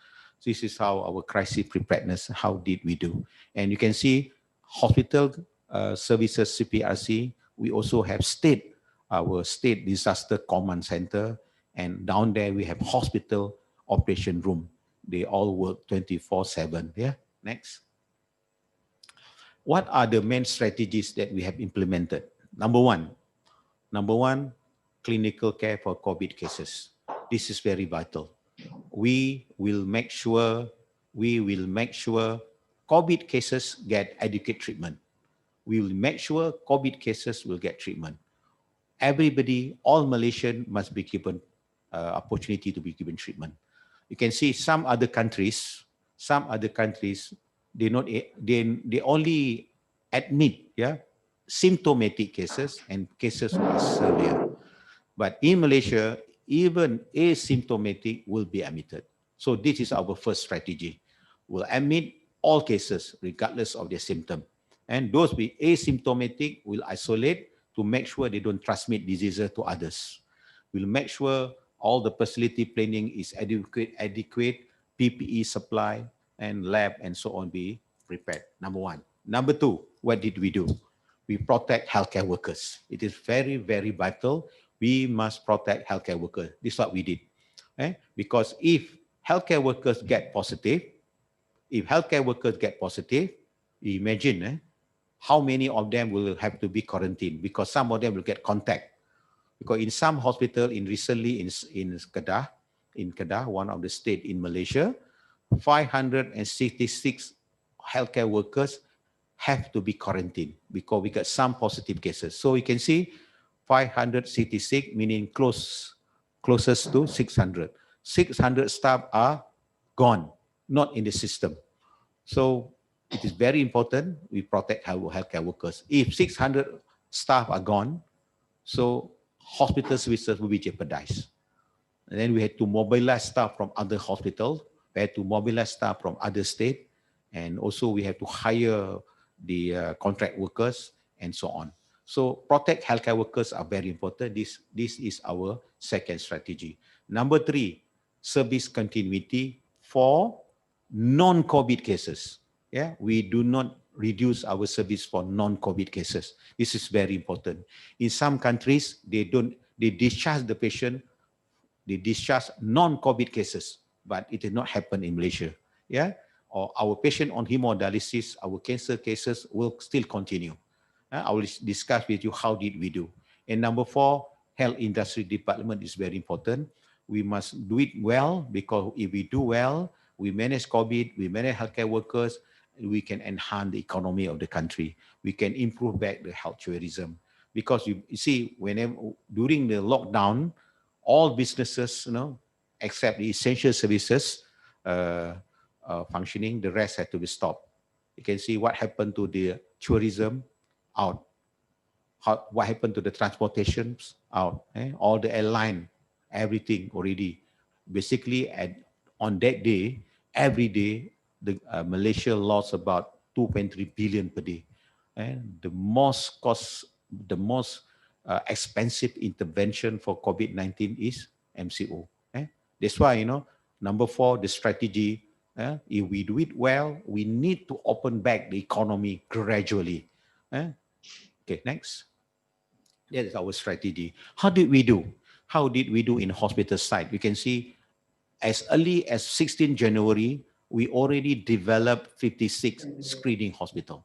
This is how our crisis preparedness, how did we do? And you can see hospital services CPRC, we also have our state disaster command center, and down there we have hospital operation room. They all work 24/7. Yeah, next. what are the main strategies that we have implemented? Number one, clinical care for COVID cases. This is very vital. We will make sure COVID cases get adequate treatment. We will make sure COVID cases will get treatment. Everybody, all Malaysian must be given opportunity to be given treatment. You can see some other countries, they only admit symptomatic cases and cases who are severe. But in Malaysia, even asymptomatic will be admitted. So this is our first strategy. We'll admit all cases regardless of their symptom. And those with asymptomatic will isolate to make sure they don't transmit diseases to others. We'll make sure all the facility planning is adequate, PPE supply and lab and so on be prepared. Number one. Number two, what did we do? We protect healthcare workers. It is very, very vital. We must protect healthcare workers. This is what we did. Because if healthcare workers get positive, imagine how many of them will have to be quarantined, because some of them will get contact. Because in some hospital, recently in Kedah, one of the state in Malaysia, 566 healthcare workers have to be quarantined because we got some positive cases. So you can see 566 meaning closest to 600. 600 staff are gone, not in the system. So it is very important we protect our healthcare workers. If 600 staff are gone, so hospital services will be jeopardized. And then we had to mobilize staff from other hospitals. We had to mobilize staff from other states. And also we have to hire the contract workers and so on. So protect healthcare workers are very important. This is our second strategy. Number three, service continuity for non-COVID cases. We do not reduce our service for non-COVID cases. This is very important. In some countries, they discharge the patient, they discharge non-COVID cases, but it did not happen in Malaysia. Or our patient on hemodialysis, our cancer cases will still continue. I will discuss with you how did we do. And number four, health industry department is very important. We must do it well, because if we do well, we manage COVID, we manage healthcare workers, we can enhance the economy of the country. We can improve back the health tourism. Because you see, whenever during the lockdown, all businesses, except the essential services functioning, the rest had to be stopped. You can see what happened to the tourism out. What happened to the transportations out. All the airline, everything already. Basically, on that day, every day, Malaysia lost about 2.3 billion per day. The most expensive intervention for COVID-19 is MCO. That's why, number four, the strategy, if we do it well, we need to open back the economy gradually. Okay, next. That is our strategy. How did we do? How did we do in hospital side? You can see as early as 16 January, we already developed 56 screening hospitals.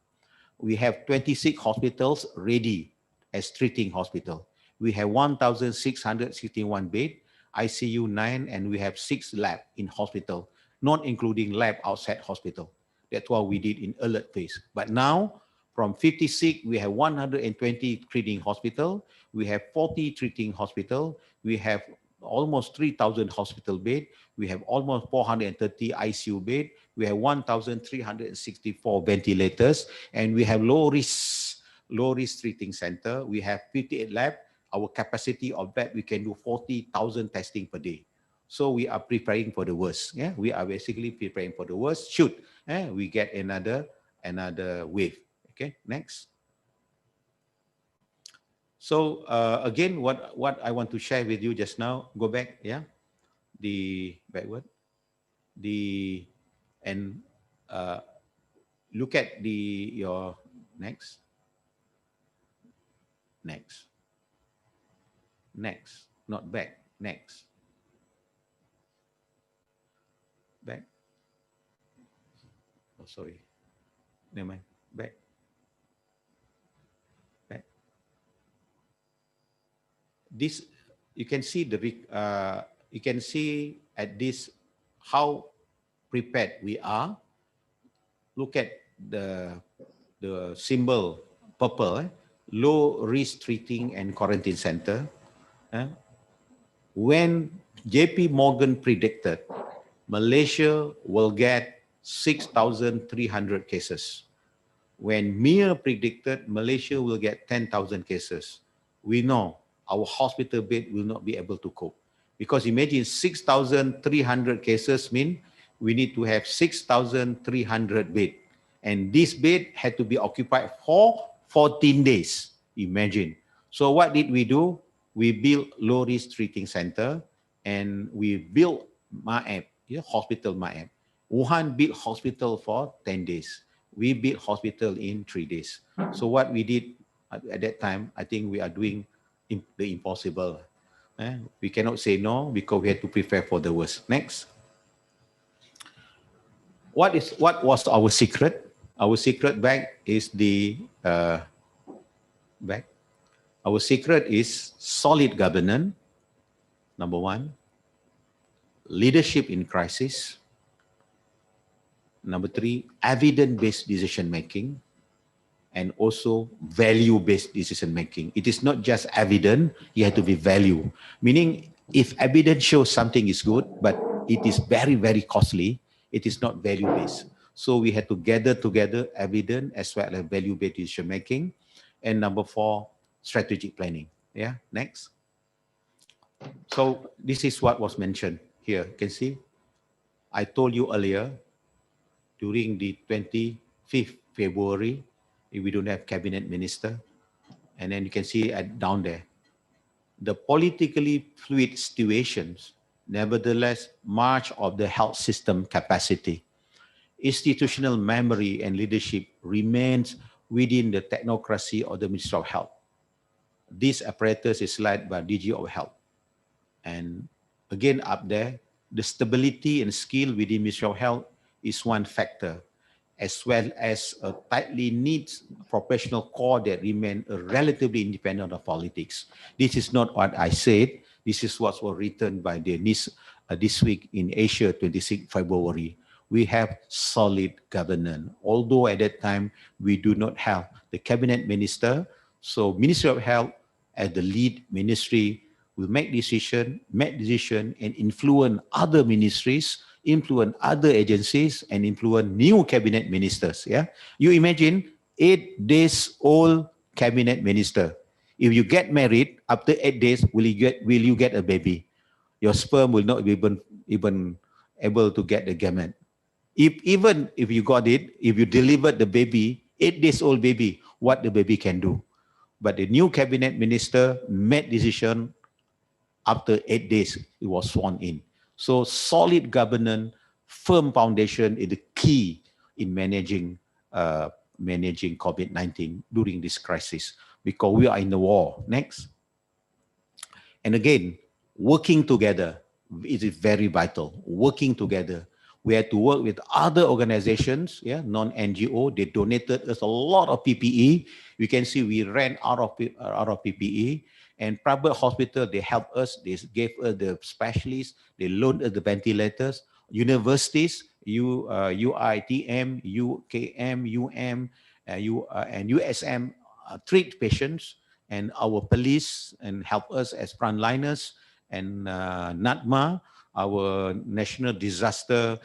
We have 26 hospitals ready as treating hospital. We have 1,661 beds, ICU 9, and we have 6 labs in hospital, not including lab outside hospital. That's what we did in alert phase. But now, from 56, we have 120 treating hospital. We have 40 treating hospital. We have almost 3,000 hospital bed. We have almost 430 ICU bed. We have 1,364 ventilators, and we have low risk treating center. We have 58 lab. Our capacity of bed, we can do 40,000 testing per day. So we are preparing for the worst. We are basically preparing for the worst. Should we get another wave? Okay, next. So again, what I want to share with you just now, go back, the backward, look at your next, not back, next, back. Oh, sorry, never mind, back. this you can see you can see at this how prepared we are. Look at the symbol purple, low risk treating and quarantine center. When JP Morgan predicted Malaysia will get 6,300 cases, when Mir predicted Malaysia will get 10,000 cases, we know our hospital bed will not be able to cope. Because imagine 6,300 cases mean we need to have 6,300 bed. And this bed had to be occupied for 14 days. Imagine. So what did we do? We built low risk treating center and we built MAEP, hospital MAEP. Wuhan built hospital for 10 days. We built hospital in 3 days. So what we did at that time, I think we are doing the impossible. We cannot say no because we had to prepare for the worst. Next. What was our secret? Our secret bag is the bag. Our secret is solid governance, number one. Leadership in crisis. Number three, evidence-based decision making. And also value-based decision making. It is not just evidence, you have to be value. Meaning, if evidence shows something is good, but it is very, very costly, it is not value-based. So we had to gather together evidence as well as value-based decision making. And number four, strategic planning. Yeah, next. So this is what was mentioned here. You can see, I told you earlier, during the 25th February, we don't have cabinet minister. And then you can see down there, the politically fluid situations, nevertheless, much of the health system capacity, institutional memory and leadership remains within the technocracy of the Ministry of Health. This apparatus is led by DG of Health. And again, up there, the stability and skill within Ministry of Health is one factor, as well as a tightly knit professional core that remain relatively independent of politics. This is not what I said. This is what was written by the this week in Asia, 26 February. We have solid governance. Although at that time, we do not have the cabinet minister. So Ministry of Health as the lead ministry will make decision and influence other ministries, influence other agencies, and influence new cabinet ministers. Yeah, you imagine 8 days old cabinet minister. If you get married after 8 days, will you get a baby? Your sperm will not be even able to get the gamete. Even if you got it, if you delivered the baby, 8 days old baby, what the baby can do? But the new cabinet minister made decision after 8 days, it was sworn in. So solid governance, firm foundation is the key in managing COVID-19 during this crisis, because we are in the war. Next. And again, working together, it is very vital. Working together. We had to work with other organizations, non-NGO. They donated us a lot of PPE. You can see we ran out of PPE. And private hospital, they helped us. They gave us the specialists. They loaned us the ventilators. Universities, UITM, UKM, UM, and USM treat patients. And our police and help us as frontliners. And NADMA, our National Disaster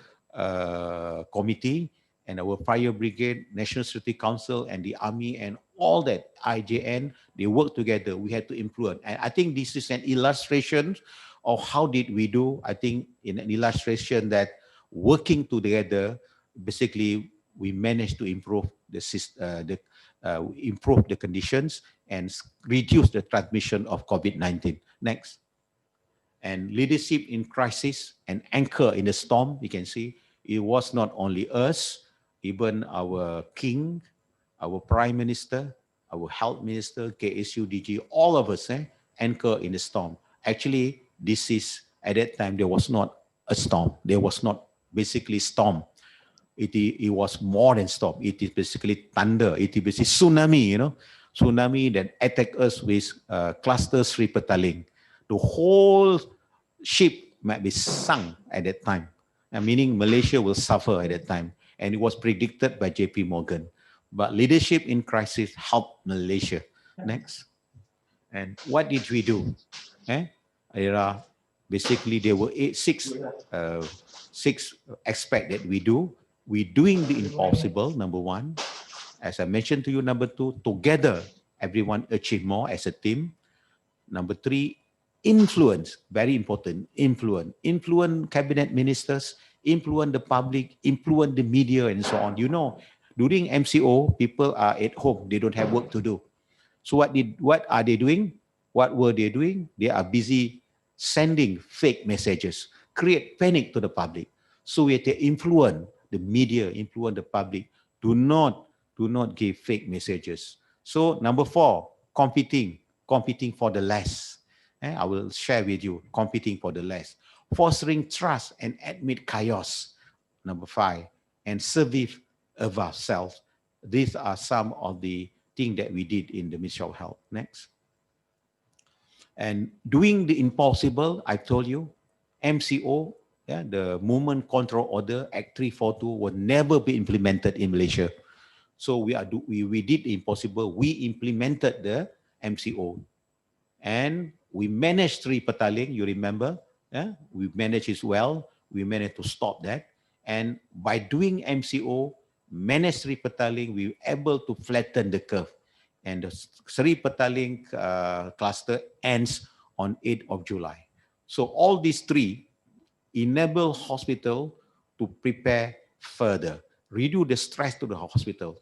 Committee, and our Fire Brigade, National Security Council, and the Army, and all that, IJN, they work together. We had to improve. And I think this is an illustration of how did we do. I think in an illustration that working together, basically, we managed to improve improve the conditions and reduce the transmission of COVID-19. Next. And leadership in crisis and anchor in the storm, you can see, it was not only us, even our king, our prime minister, our health minister, KSU, DG, all of us anchor in the storm. Actually, this is, at that time, there was not a storm. There was not basically storm. It was more than storm. It is basically thunder. It is basically tsunami, tsunami that attacked us with cluster 3 Petaling. The whole ship might be sunk at that time, meaning Malaysia will suffer at that time. And it was predicted by JP Morgan. But leadership in crisis helped Malaysia. Next. And what did we do? Basically, there were six aspects that we do. We're doing the impossible, number one. As I mentioned to you, number two, together, everyone achieve more as a team. Number three, influence, very important, influence cabinet ministers, influence the public, influence the media and so on. You know, during MCO, people are at home, they don't have work to do. So what are they doing? What were they doing? They are busy sending fake messages, create panic to the public. So we have to influence the media, influence the public. Do not give fake messages. So number four, competing for the less. I will share with you, competing for the less. Fostering trust and admit chaos. Number five, and service of ourselves. These are some of the things that we did in the Ministry of Health. Next. And doing the impossible, I told you, MCO, the Movement Control Order, Act 342, will never be implemented in Malaysia. So we did the impossible. We implemented the MCO. And we managed 3 Petaling, you remember? We managed it well. We managed to stop that. And by doing MCO, managed 3 Petaling, we were able to flatten the curve. And the 3 Petaling cluster ends on 8th of July. So all these three enable hospital to prepare further, reduce the stress to the hospital,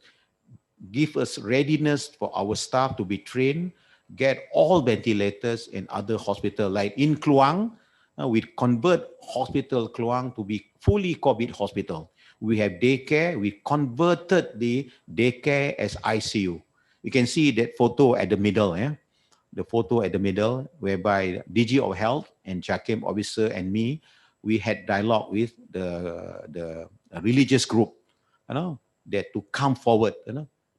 give us readiness for our staff to be trained, get all ventilators in other hospitals. Like in Kluang, we convert hospital Kluang to be fully COVID hospital. We have daycare, we converted the daycare as ICU. You can see that photo at the middle, the photo at the middle, whereby DG of Health and JAKIM officer and me, we had dialogue with the religious group, that to come forward,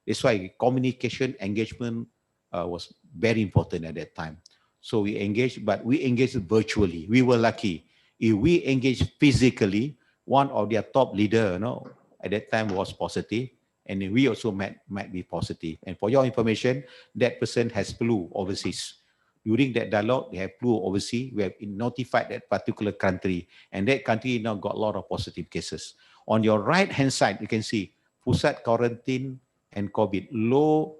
That's why communication engagement was very important at that time. So we engaged, but we engaged virtually. We were lucky. If we engaged physically, one of their top leader, at that time was positive, and we also might be positive. And for your information, that person has flew overseas. During that dialogue, they have flew overseas. We have notified that particular country, and that country now got a lot of positive cases. On your right-hand side, you can see pusat quarantine and COVID, low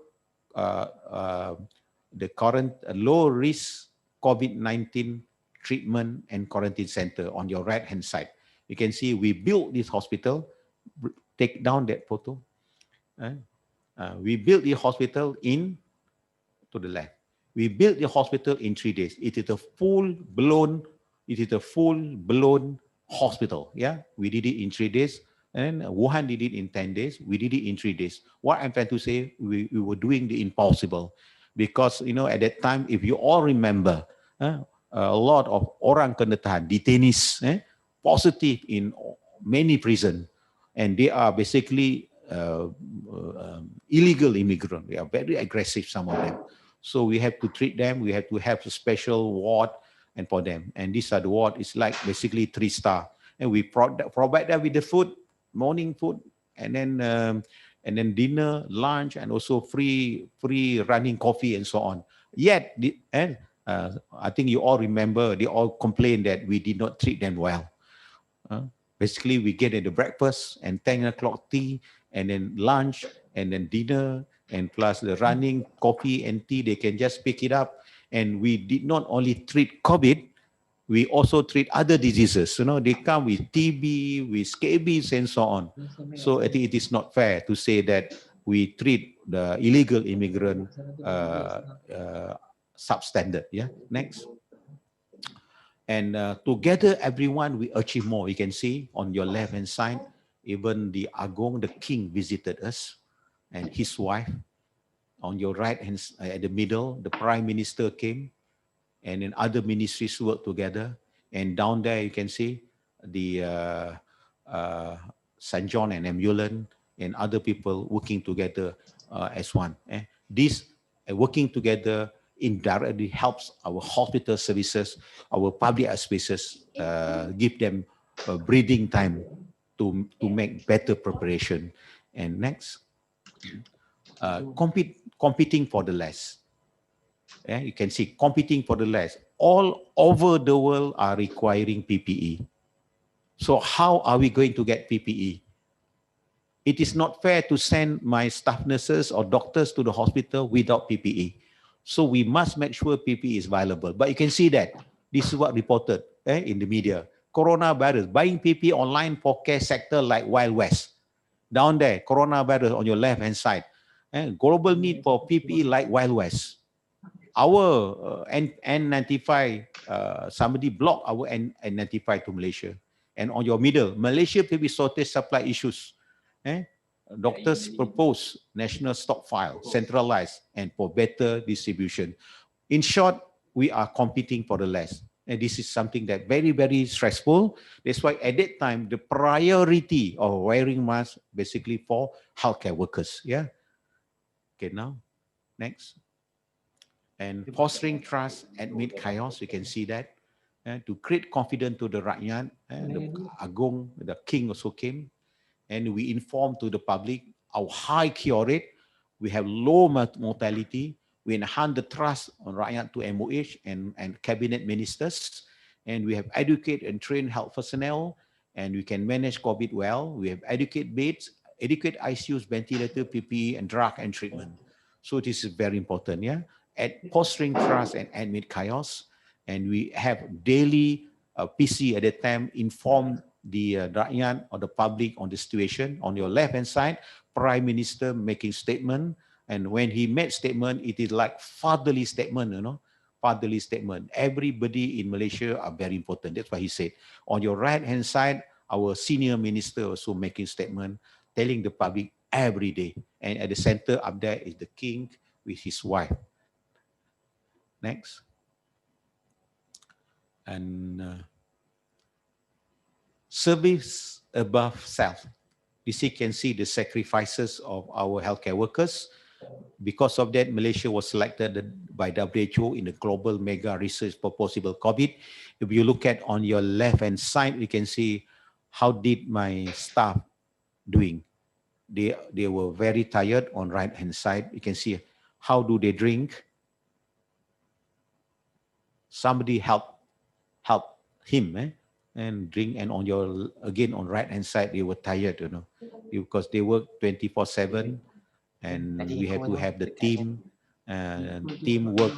risk COVID-19 treatment and quarantine center on your right-hand side. You can see we built this hospital. Take down that photo. We built the hospital to the left. We built the hospital in 3 days. It is a full-blown hospital. We did it in 3 days. And Wuhan did it in 10 days. We did it in 3 days. What I'm trying to say, we were doing the impossible. Because, at that time, if you all remember, a lot of orang kena tahan, detainees, positive in many prisons. And they are basically illegal immigrants. They are very aggressive, some of them. So we have to treat them. We have to have a special ward and for them. And these are the ward. It's like basically 3-star. And we provide them with the food, morning food, and then dinner, lunch, and also free running coffee and so on. Yet, I think you all remember, they all complained that we did not treat them well. Basically, we get the breakfast and 10 o'clock tea, and then lunch, and then dinner, and plus the running coffee and tea, they can just pick it up. And we did not only treat COVID, we also treat other diseases. They come with TB, with scabies, and so on. So I think it is not fair to say that we treat the illegal immigrant substandard. Next. And together, everyone, we achieve more. You can see on your left-hand side, even the Agong, the king, visited us, and his wife. On your right-hand, at the middle, the prime minister came, and then other ministries work together. And down there, you can see the St. John and Ambulance and other people working together as one. This working together indirectly helps our hospital services, our public spaces, give them breathing time to make better preparation. And next, competing for the less. Yeah, you can see competing for the less. All over the world are requiring PPE. So how are we going to get PPE? It is not fair to send my staff nurses or doctors to the hospital without PPE. So we must make sure PPE is available. But you can see that this is what reported in the media. Coronavirus, buying PPE online for care sector like Wild West. Down there, coronavirus on your left-hand side. Global need for PPE like Wild West. Our N95, somebody blocked our N95 to Malaysia. And on your middle, Malaysia PPE shortage supply issues. Doctors propose national stockpile, centralized, and for better distribution. In short, we are competing for the less. And this is something that very, very stressful. That's why at that time, the priority of wearing masks basically for healthcare workers. Yeah. Okay, now, next. And fostering trust amid chaos, you can see that. To create confidence to the Rakyat, the Agong, the king also came. And we inform to the public our high cure rate, we have low mortality, we enhance the trust on Rakyat to MOH and cabinet ministers, and we have educate and train health personnel, and we can manage COVID well. We have educate beds, educate ICUs, ventilator, PPE, and drug and treatment. So this is very important, yeah. At fostering trust and amid chaos, and we have daily PC at that time inform the Rakyat or the public on the situation. On your left-hand side, Prime Minister making statement, and when he made statement, it is like fatherly statement, you know, fatherly statement. Everybody in Malaysia are very important. That's why he said. On your right-hand side, our senior minister also making statement, telling the public every day. And at the center up there is the king with his wife. Next. And service above self. This you can see the sacrifices of our healthcare workers. Because of that, Malaysia was selected by WHO in the global mega research for possible COVID. If you look at on your left-hand side, you can see how did my staff doing. They were very tired on right-hand side. You can see how do they drink. Somebody help him and drink, and on your, again on right-hand side, they were tired, you know, because they work 24/7. And we have to have the teamwork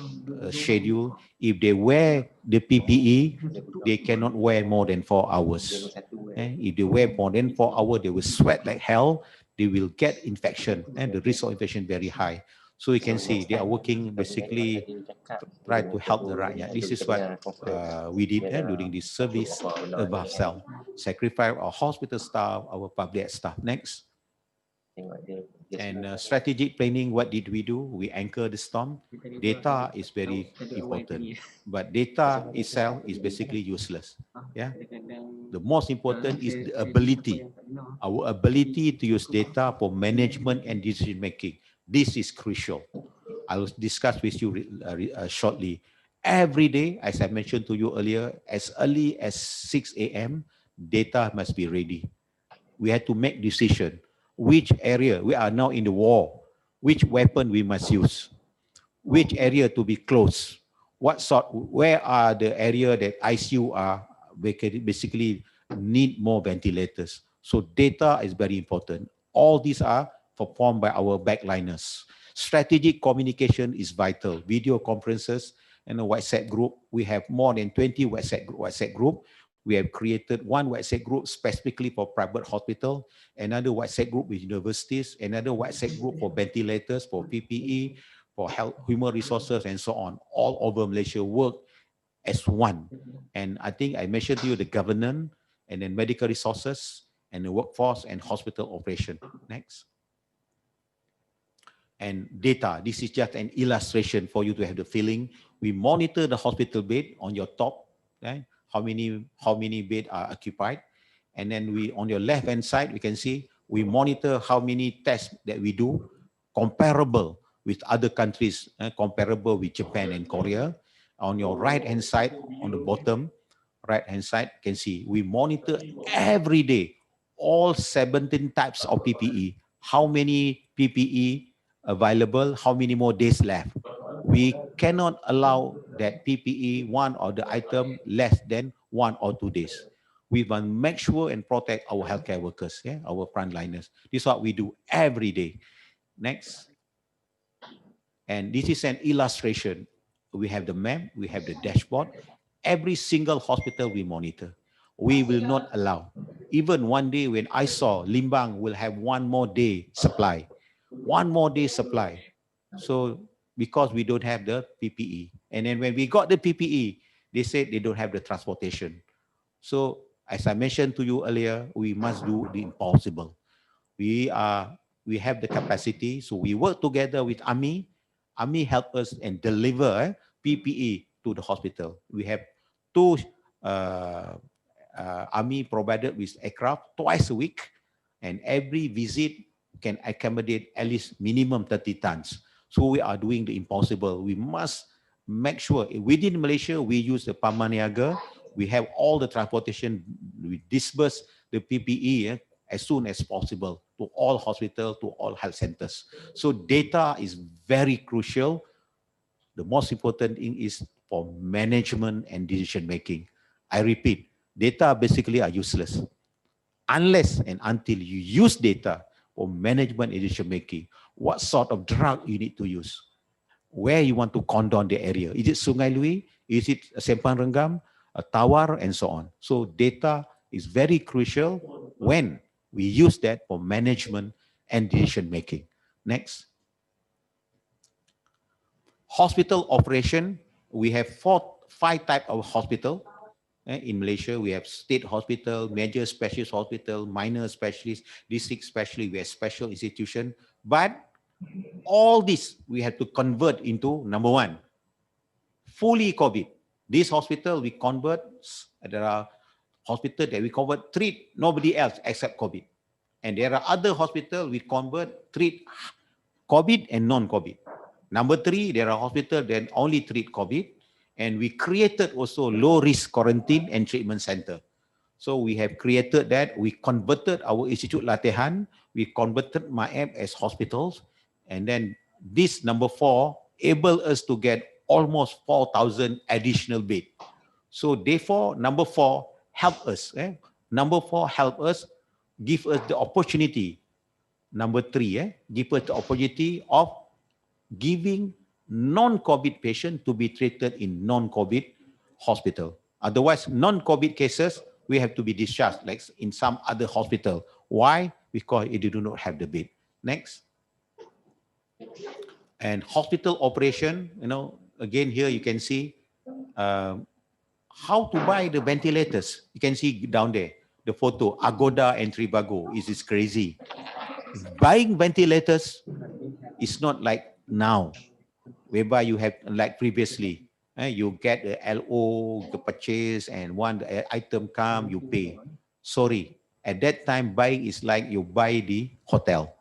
schedule. If they wear the PPE, they cannot wear more than 4 hours. If they wear more than 4 hours, they will sweat like hell. They will get infection, and the risk of infection very high. So you can see they are working basically try to help the Rakyat. This is what we did during this service above self. Sacrifice our hospital staff, our public staff. Next. And strategic planning, what did we do? We anchor the storm. Data is very important, but data itself is basically useless. Yeah. The most important is the ability, our ability to use data for management and decision making. This is crucial. I will discuss with you shortly. Every day, as I mentioned to you earlier, as early as 6 a.m., data must be ready. We had to make decision. Which area, we are now in the war, which weapon we must use, which area to be closed, what sort, where are the area that ICU are basically need more ventilators. So data is very important. All these are performed by our backliners. Strategic communication is vital. Video conferences and a WhatsApp group. We have more than 20 WhatsApp group. We have created one WhatsApp group specifically for private hospital, another WhatsApp group with universities, another WhatsApp group for ventilators, for PPE, for health, human resources, and so on. All over Malaysia work as one. And I think I mentioned to you the governance, and then medical resources, and the workforce, and hospital operation. Next. And data, this is just an illustration for you to have the feeling. We monitor the hospital bed on your top, right? How many beds are occupied. And then we, on your left-hand side, we can see we monitor how many tests that we do comparable with other countries comparable with Japan and Korea. On your right hand side, on the bottom right hand side, you can see we monitor every day all 17 types of PPE. How many PPE available, how many more days left. We cannot allow that PPE, one or the item, less than 1 or 2 days. We must make sure and protect our healthcare workers, our frontliners. This is what we do every day. Next. And this is an illustration. We have the map, we have the dashboard. Every single hospital we monitor. We will not allow. Even one day when I saw Limbang will have 1 more day supply. 1 more day supply. So because we don't have the PPE. And then when we got the PPE, they said they don't have the transportation. So as I mentioned to you earlier, we must do the impossible. We have the capacity, so we work together with AMI. AMI help us and deliver PPE to the hospital. We have 2 AMI provided with aircraft twice a week, and every visit can accommodate at least minimum 30 tons. So we are doing the impossible. We must make sure within Malaysia, we use the Pamaniaga. We have all the transportation. We disperse the PPE as soon as possible to all hospitals, to all health centers. So data is very crucial. The most important thing is for management and decision making. I repeat, data basically are useless unless and until you use data for management and decision making. What sort of drug you need to use? Where you want to condone the area? Is it Sungai Lui? Is it Sempang Renggam, Tawar, and so on? So data is very crucial when we use that for management and decision making. Next. Hospital operation, we have 5 types of hospital. In Malaysia, we have state hospital, major specialist hospital, minor specialist, district specialist, we have special institution. But all this we have to convert into number 1, fully COVID. This hospital we convert, there are hospitals that we convert, treat nobody else except COVID. And there are other hospitals we convert, treat COVID and non-COVID. Number 3, there are hospitals that only treat COVID. And we created also low-risk quarantine and treatment center. So we have created that. We converted our Institute Latihan. We converted MAEP as hospitals. And then this number 4 able us to get almost 4,000 additional beds. So therefore, number 4 help us. Number 4 help us, give us the opportunity. Number 3, give us the opportunity of giving non-COVID patient to be treated in non-COVID hospital. Otherwise, non-COVID cases, we have to be discharged like in some other hospital. Why? Because it do not have the bed. Next. And hospital operation, again here you can see how to buy the ventilators. You can see down there, the photo, Agoda and Trivago. It is crazy. Buying ventilators is not like now, whereby you have like previously, you get the LO, the purchase, and one the item come, you pay. Sorry, at that time buying is like you buy the hotel,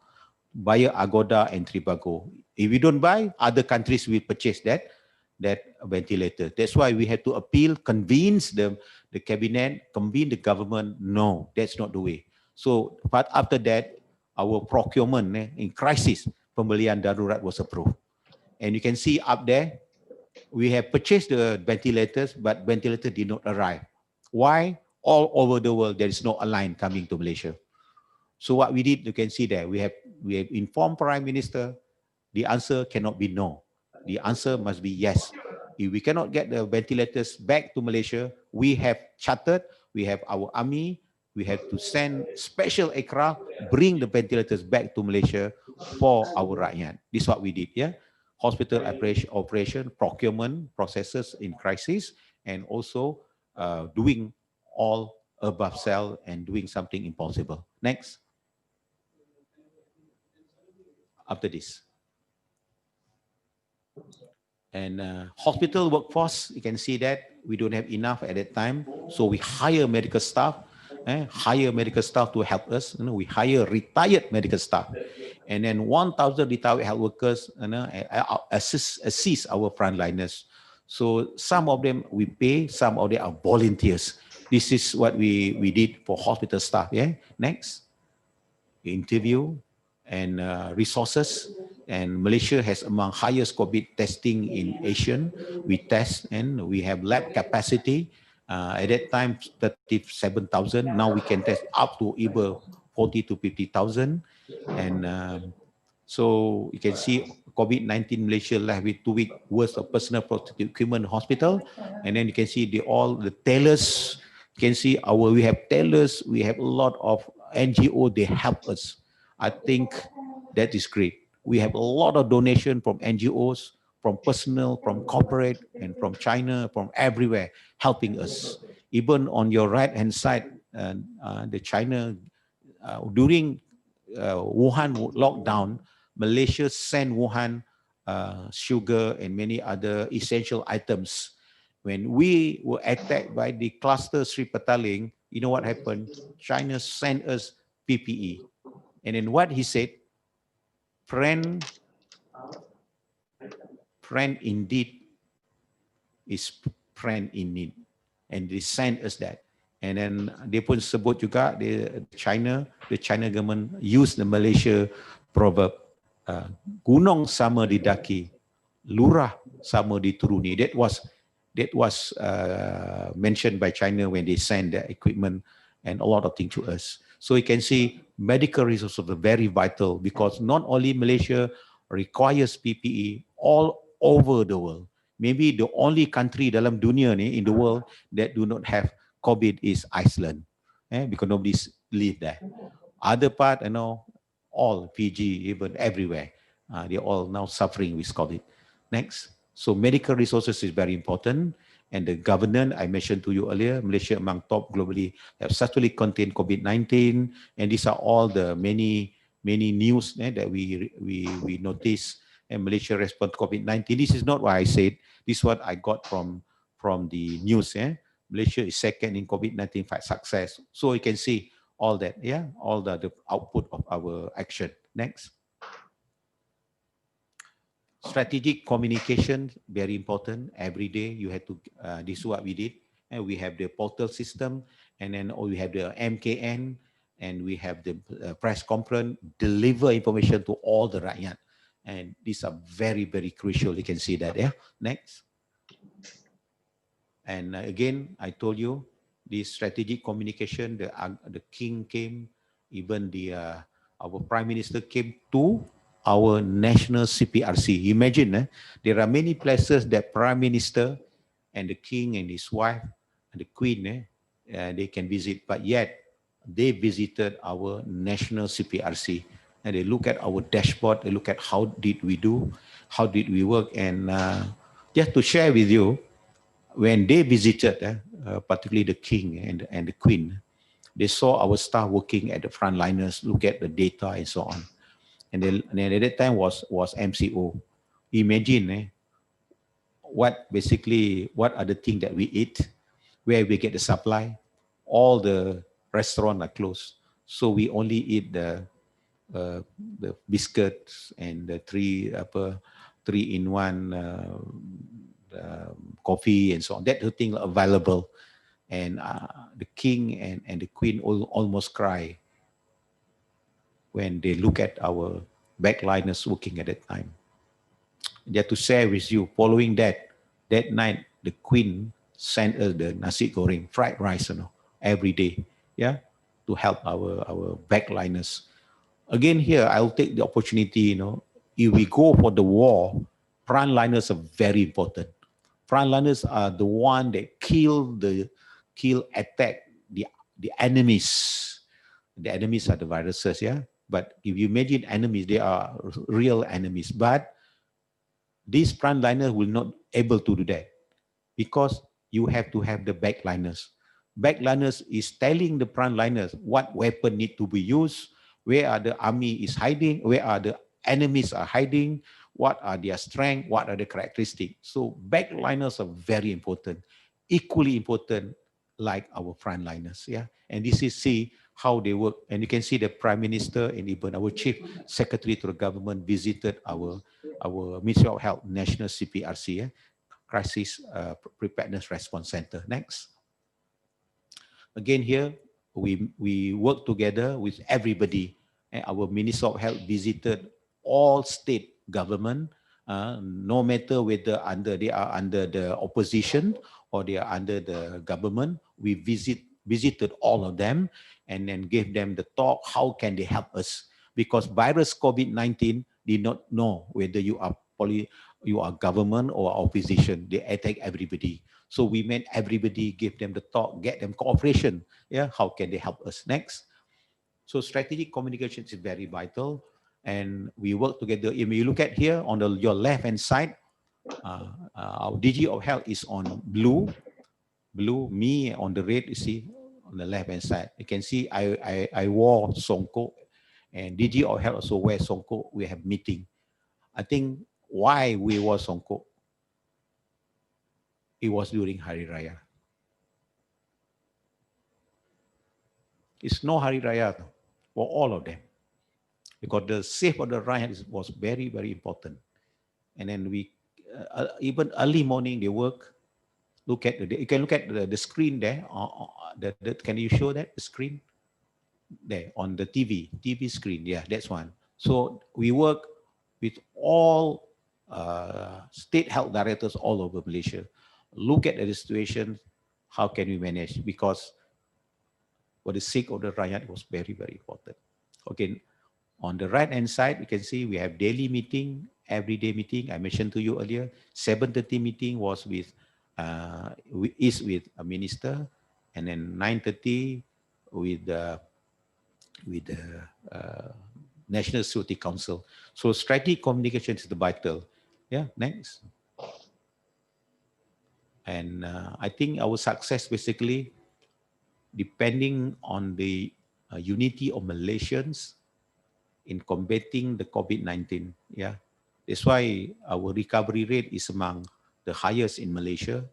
buy Agoda and Trivago. If you don't buy, other countries will purchase that ventilator. That's why we have to appeal, convince the cabinet, convince the government. No, that's not the way. So, but after that, our procurement in crisis, pembelian darurat was approved. And you can see up there, we have purchased the ventilators, but ventilator did not arrive. Why? All over the world, there is no airline coming to Malaysia. So what we did, you can see there, we have informed Prime Minister. The answer cannot be no. The answer must be yes. If we cannot get the ventilators back to Malaysia, we have chartered, we have our army, we have to send special aircraft, bring the ventilators back to Malaysia for our rakyat. This is what we did, Hospital operation, procurement processes in crisis, and also doing all above cell and doing something impossible. Next. After this. And hospital workforce, you can see that we don't have enough at that time. So we hire medical staff, to help us. We hire retired medical staff. And then 1,000 retired health workers assist our frontliners. So some of them we pay, some of them are volunteers. This is what we did for hospital staff. Yeah. Next, interview and resources. And Malaysia has among highest COVID testing in Asia. We test and we have lab capacity. At that time, 37,000. Now we can test up to even 40 to 50,000. And so you can see COVID-19 Malaysia left with 2 weeks worth of personal protective equipment in hospital. And then you can see the tellers. You can see we have tellers, we have a lot of NGO, they help us. I think that is great. We have a lot of donation from NGOs, from personal, from corporate, and from China, from everywhere, helping us. Even on your right-hand side, the China, during Wuhan lockdown, Malaysia sent Wuhan sugar and many other essential items. When we were attacked by the cluster Sri Petaling, you know what happened? China sent us PPE. And then what he said, friend indeed is friend in need. And they sent us that. And then they pun sebut juga, the China government used the Malaysia proverb, gunung sama didaki, lurah sama dituruni. That was mentioned by China when they send their equipment and a lot of things to us. So you can see medical resources are very vital because not only Malaysia requires PPE all over the world. Maybe the only country dalam dunia ni in the world that do not have COVID is Iceland, because nobody live there. Other part, all Fiji, even everywhere, they're all now suffering with COVID. Next. So medical resources is very important. And the governance, I mentioned to you earlier, Malaysia among top globally have successfully contained COVID-19. And these are all the many news that we notice. And Malaysia respond to COVID-19. This is not what I said. This is what I got from the news. Malaysia is second in COVID-19 fight success. So you can see all that, all the output of our action. Next. Strategic communication, very important. Every day you have to, this is what we did. And we have the portal system, and then we have the MKN, and we have the press conference, deliver information to all the rakyat. And these are very, very crucial. You can see that, Next. And again, I told you, this strategic communication, the king came, even our prime minister came to our national CPRC. Imagine, there are many places that prime minister and the king and his wife and the queen, they can visit, but yet they visited our national CPRC and they look at our dashboard, they look at how did we do, how did we work. And just to share with you, when they visited, particularly the king and the queen, they saw our staff working at the frontliners, look at the data and so on. And then at that time was MCO. Imagine what are the things that we eat, where we get the supply. All the restaurants are closed, so we only eat the biscuits and the 3-in-1 coffee and so on. That the thing available, and the king and the queen almost cry when they look at our backliners working at that time. Just to share with you, following that night, the queen sent us the nasi goreng, fried rice, every day, to help our backliners. Again, here, I'll take the opportunity, if we go for the war, frontliners are very important. Frontliners are the one that attack the enemies. The enemies are the viruses, But if you imagine enemies, they are real enemies. But these frontliners will not able to do that because you have to have the backliners. Backliners is telling the frontliners what weapon need to be used, where are the army is hiding, where are the enemies are hiding, what are their strength, what are the characteristics. So backliners are very important, equally important like our frontliners. And this is see how they work. And you can see the Prime Minister and even our Chief Secretary to the government visited our Ministry of Health National CPRC, Crisis Preparedness Response Center. Next. Again here, we work together with everybody. Our Minister of Health visited all state government, no matter whether they are under the opposition or they are under the government. We visited all of them and then gave them the talk, how can they help us? Because virus COVID-19 did not know whether you are government or opposition. They attack everybody. So we made everybody, give them the talk, get them cooperation. Yeah, how can they help us? Next. So strategic communication is very vital, and we work together. If you look at here on your left-hand side, our DG of Health is on blue, me on the red, you see, on the left-hand side. You can see I wore songkok, and DG of Health also wear songkok. We have meeting. I think why we wore songkok, it was during Hari Raya. It's no Hari Raya for all of them, because the safe of the raya was very, very important. And then we, even early morning, they work. Look at you can look at the screen there. Can you show that the screen there on the TV screen? Yeah, that's one. So we work with all state health directors all over Malaysia. Look at the situation. How can we manage? Because for the sake of the rakyat, it was very, very important. Okay, on the right-hand side, you can see we have daily meeting, everyday meeting. I mentioned to you earlier, 7:30 meeting was with a minister, and then 9:30 with the National Security Council. So strategic communication is the vital. Yeah, next. And I think our success basically depending on the unity of Malaysians in combating the COVID-19. Yeah, that's why our recovery rate is among the highest in Malaysia.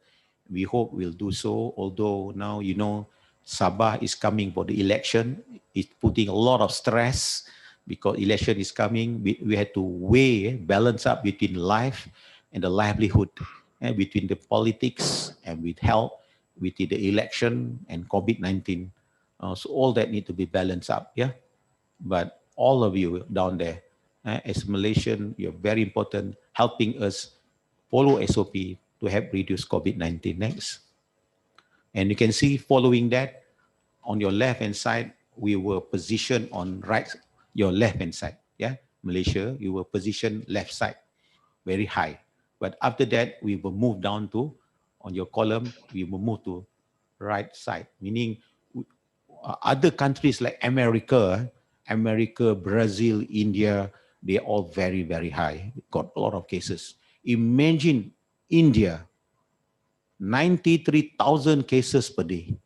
We hope we'll do so. Although now, you know, Sabah is coming for the election. It's putting a lot of stress because election is coming. We had to balance up between life and the livelihood, and between the politics and with health, between the election and COVID-19. So all that need to be balanced up, yeah? But all of you down there, as Malaysian, you're very important, helping us follow SOP to help reduce COVID-19. Next. And you can see following that, on your left-hand side, we were positioned on your left-hand side, yeah? Malaysia, you were positioned left side, very high. But after that, we will move down to, on your column, we will move to right side, meaning other countries like America, Brazil, India, they're all very, very high. Got a lot of cases. Imagine India, 93,000 cases per day.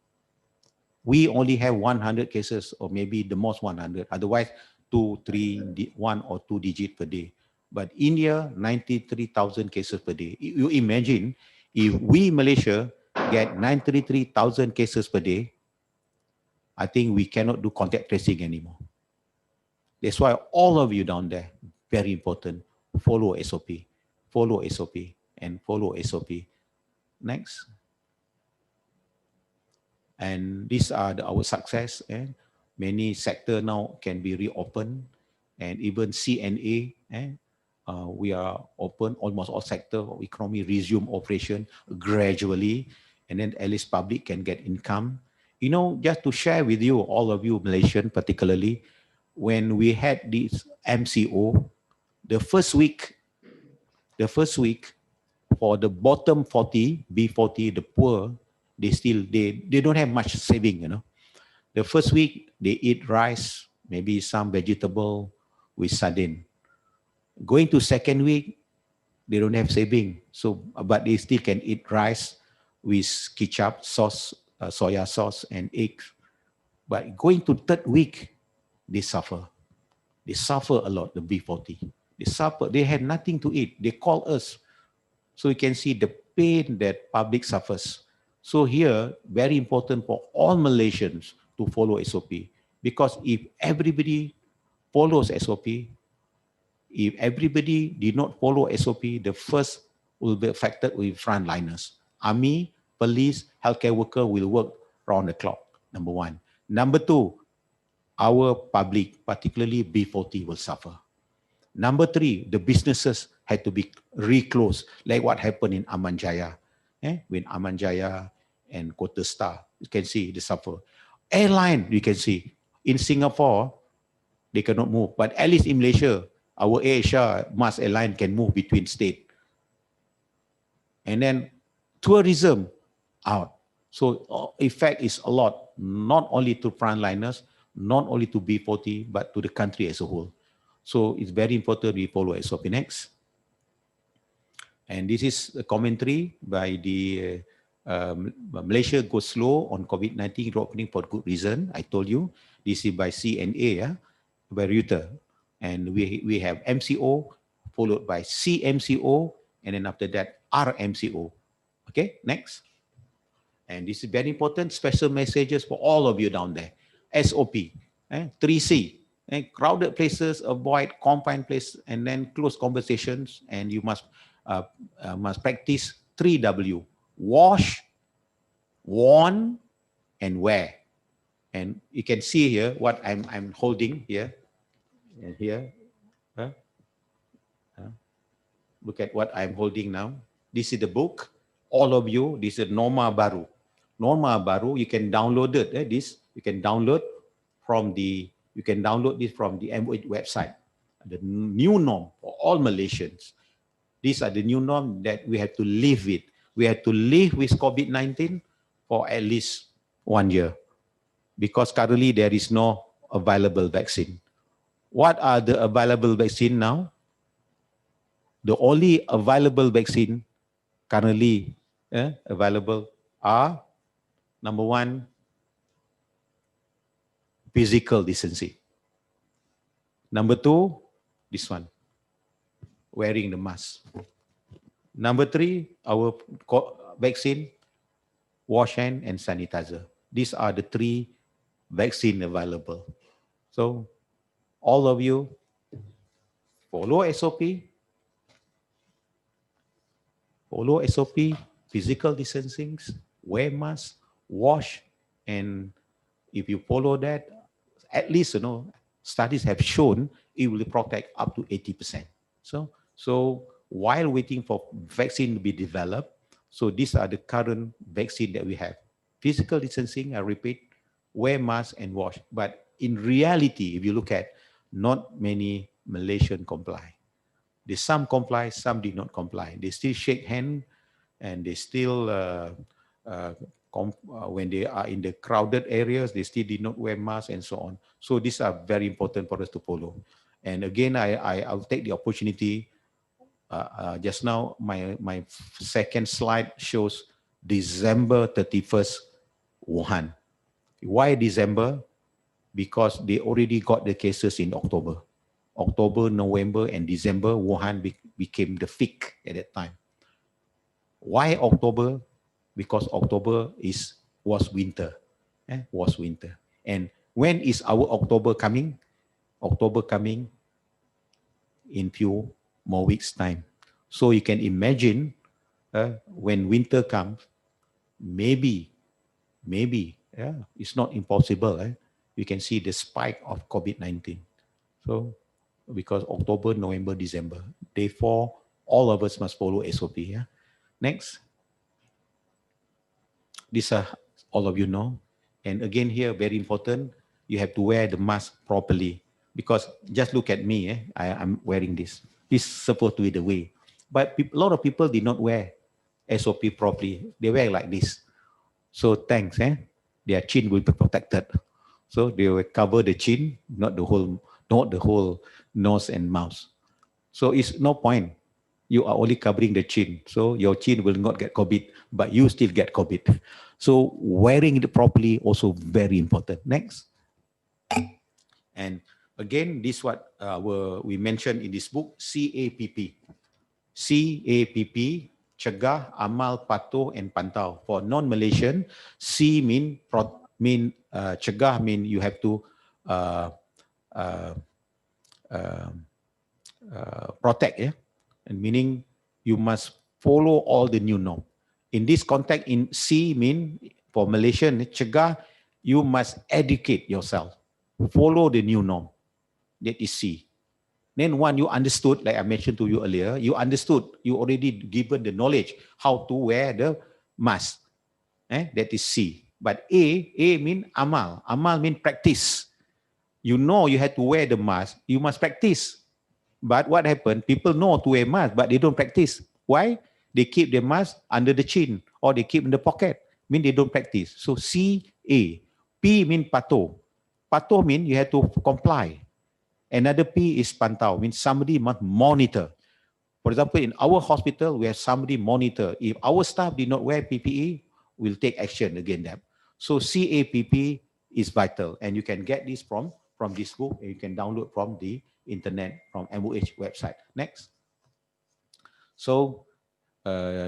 We only have 100 cases, or maybe the most 100. Otherwise, 2, 3, 1 or 2 digits per day. But India, 93,000 cases per day. You imagine if we, Malaysia, get 93,000 cases per day, I think we cannot do contact tracing anymore. That's why all of you down there, very important, follow SOP, and follow SOP. Next. And these are our success. And many sectors now can be reopened, and even CNA, we are open, almost all sectors of economy resume operation gradually, and then at least public can get income. You know, just to share with you, all of you Malaysian particularly, when we had this MCO, the first week for the bottom 40, B40, the poor, they don't have much saving, you know. The first week they eat rice, maybe some vegetable with sardine. Going to second week, they don't have saving, so but they still can eat rice with ketchup, sauce, soya sauce, and eggs. But going to third week, they suffer. They suffer a lot. The B40, they suffer. They have nothing to eat. They call us, so you can see the pain that public suffers. So here, very important for all Malaysians to follow SOP. Because if everybody follows SOP, if everybody did not follow SOP, the first will be affected with frontliners. Army, police, healthcare worker will work round the clock, number one. Number two, our public, particularly B40, will suffer. Number three, the businesses had to be reclosed, like what happened in Amanjaya. When Amanjaya and Kota Star, you can see they suffer. Airline, you can see. In Singapore, they cannot move. But at least in Malaysia, our Asia Mass Airline can move between state. And then tourism out. So effect is a lot, not only to frontliners, not only to B40, but to the country as a whole. So it's very important we follow SOP next. And this is a commentary by the Malaysia goes slow on COVID-19 reopening for good reason. I told you, this is by CNA, by Reuters. And we have MCO, followed by CMCO, and then after that, RMCO. Okay, next. And this is very important, special messages for all of you down there. SOP, 3C, crowded places, avoid confined places, and then close conversations, and you must practice 3W, wash, warn, and wear. And you can see here what I'm holding here, and here. Look at what I'm holding now. This is the book. All of you, this is Norma Baru. Norma Baru, you can download it. You can download this from the MOH website. The new norm for all Malaysians. These are the new norm that we have to live with. We have to live with COVID-19 for at least 1 year, because currently there is no available vaccine. What are the available vaccine now? The only available vaccine currently available are, number one, physical distancing. Number two, this one, wearing the mask. Number three, our vaccine, wash hand and sanitizer. These are the three vaccine available. So all of you follow SOP, physical distancing, wear mask, wash, and if you follow that, at least, studies have shown it will protect up to 80%. So while waiting for vaccine to be developed, so these are the current vaccine that we have. Physical distancing, I repeat, wear mask and wash. But in reality, if you look at, not many Malaysians comply. Some comply, some did not comply. They still shake hands, and they still, when they are in the crowded areas, they still did not wear masks and so on. So these are very important for us to follow. And again, I'll take the opportunity. Just now, my second slide shows December 31st, Wuhan. Why December? Because they already got the cases in October. October, November, and December, Wuhan became the peak at that time. Why October? Because October was winter. Was winter. And when is our October coming? October coming in few more weeks' time. So you can imagine when winter comes, maybe, it's not impossible. You can see the spike of COVID-19. So, because October, November, December. Therefore, all of us must follow SOP. Next. These are all of you know. And again here, very important, you have to wear the mask properly. Because just look at me, I'm wearing this. This is supposed to be the way. But a lot of people did not wear SOP properly. They wear like this. So thanks, their chin will be protected. So they will cover the chin, not the whole nose and mouth. So it's no point. You are only covering the chin. So your chin will not get COVID, but you still get COVID. So wearing it properly also very important. Next. And again, this is what we mentioned in this book, CAPP. CAPP, Cegah, Amal, Patuh, and Pantau. For non-Malaysian, C mean Cegah mean you have to protect, yeah, and meaning you must follow all the new norm. In this context, in C mean for Malaysian, cegah, you must educate yourself, follow the new norm. That is C. Then when you understood, like I mentioned to you earlier, you understood, you already given the knowledge how to wear the mask. That is C. But A mean amal. Amal mean practice. You know you have to wear the mask, you must practice. But what happened? People know to wear mask, but they don't practice. Why? They keep their mask under the chin or they keep in the pocket. Mean they don't practice. So C, A. P mean patuh. Patuh mean you have to comply. Another P is pantau, means somebody must monitor. For example, in our hospital, we have somebody monitor. If our staff did not wear PPE, we'll take action against them. So CAPP is vital, and you can get this from this book, and you can download from the internet, from MOH website. Next. So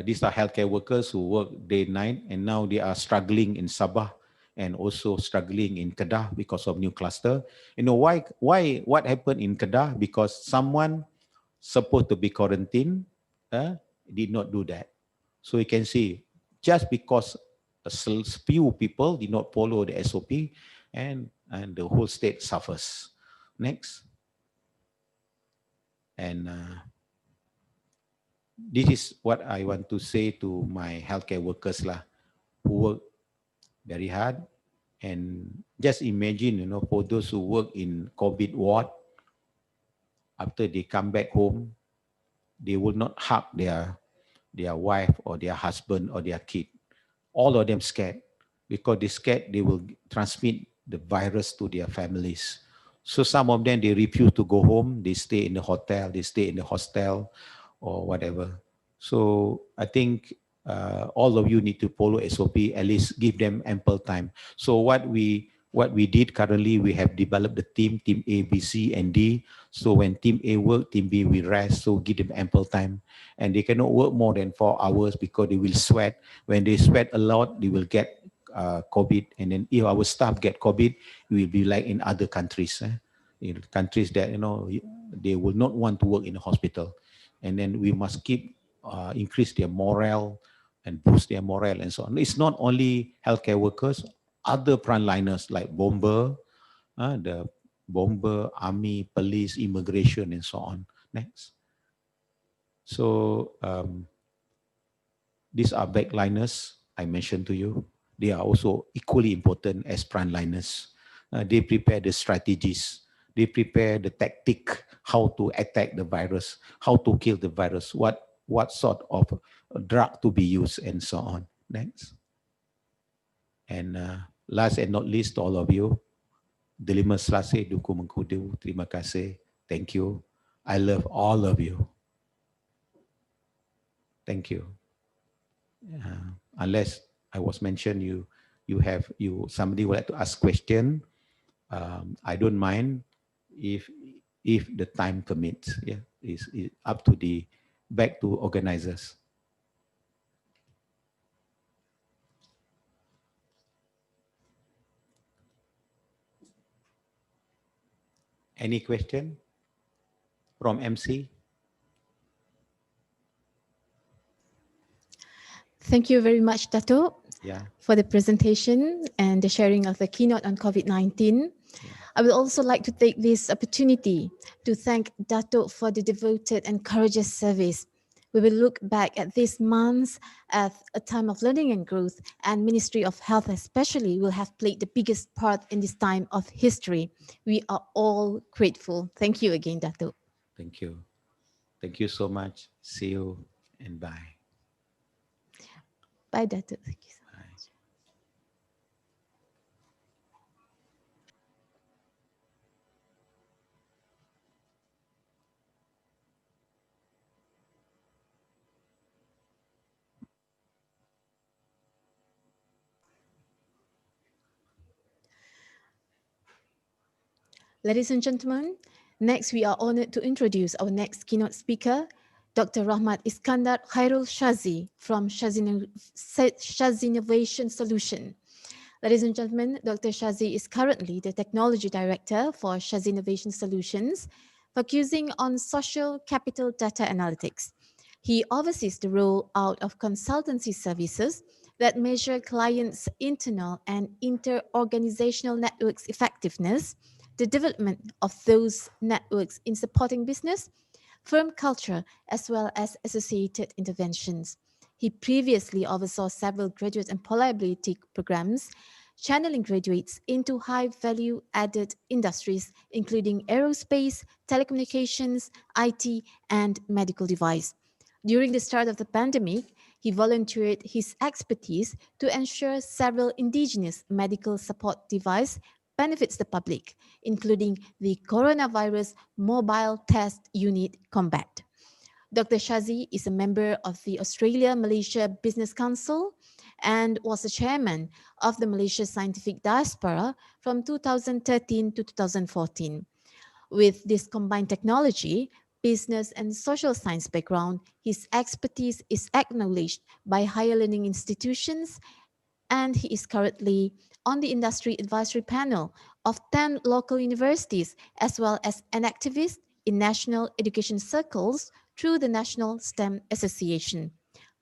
these are healthcare workers who work day and night, and now they are struggling in Sabah and also struggling in Kedah because of new cluster. You know why? What happened in Kedah? Because someone supposed to be quarantined did not do that. So you can see, just because a few people did not follow the SOP, and the whole state suffers. Next. And this is what I want to say to my healthcare workers lah, who work very hard. And just imagine, for those who work in COVID ward, after they come back home, they will not hug their wife or their husband or their kid. All of them scared, because they scared they will transmit the virus to their families. So some of them, they refuse to go home. They stay in the hotel, they stay in the hostel or whatever. So I think all of you need to follow SOP, at least give them ample time. So what we did currently, we have developed the team A, B, C, and D. So when team A work, team B will rest, so give them ample time. And they cannot work more than 4 hours because they will sweat. When they sweat a lot, they will get COVID. And then if our staff get COVID, it will be like in other countries. In countries that, they will not want to work in a hospital. And then we must keep increase their morale and boost their morale and so on. It's not only healthcare workers, other frontliners like bomber, the bomber, army, police, immigration, and so on. Next. So these are backliners I mentioned to you. They are also equally important as frontliners. They prepare the strategies. They prepare the tactic, how to attack the virus, how to kill the virus, what sort of drug to be used, and so on. Next. And last and not least, all of you, Delima Selase Duku Mengkudu, terima kasih, thank you. I love all of you. Thank you. Unless I was mentioned, somebody would like to ask question. I don't mind if the time permits. Yeah, it's up to back to organizers. Any question from MC? Thank you very much, Datuk, Yeah. for the presentation and the sharing of the keynote on COVID-19. I would also like to take this opportunity to thank Datuk for the devoted and courageous service. We will look back at these months as a time of learning and growth, and Ministry of Health especially will have played the biggest part in this time of history. We are all grateful. Thank you again, Datuk. Thank you. Thank you so much. See you and bye. Bye, Datuk. Thank you so much. Ladies and gentlemen, next we are honored to introduce our next keynote speaker, Dr. Rahmat Iskandar Khairul Shazi from Shazi Innovation Solution. Ladies and gentlemen, Dr. Shazi is currently the Technology Director for Shazi Innovation Solutions, focusing on social capital data analytics. He oversees the rollout of consultancy services that measure clients' internal and inter-organizational networks' effectiveness, the development of those networks in supporting business, firm culture, as well as associated interventions. He previously oversaw several graduate employability programs, channeling graduates into high value added industries, including aerospace, telecommunications, IT, and medical device. During the start of the pandemic, he volunteered his expertise to ensure several indigenous medical support device benefits the public, including the coronavirus mobile test unit combat. Dr. Shazi is a member of the Australia-Malaysia Business Council and was the chairman of the Malaysia Scientific Diaspora from 2013 to 2014. With this combined technology, business and social science background, his expertise is acknowledged by higher learning institutions, and he is currently on the industry advisory panel of 10 local universities, as well as an activist in national education circles through the National STEM Association.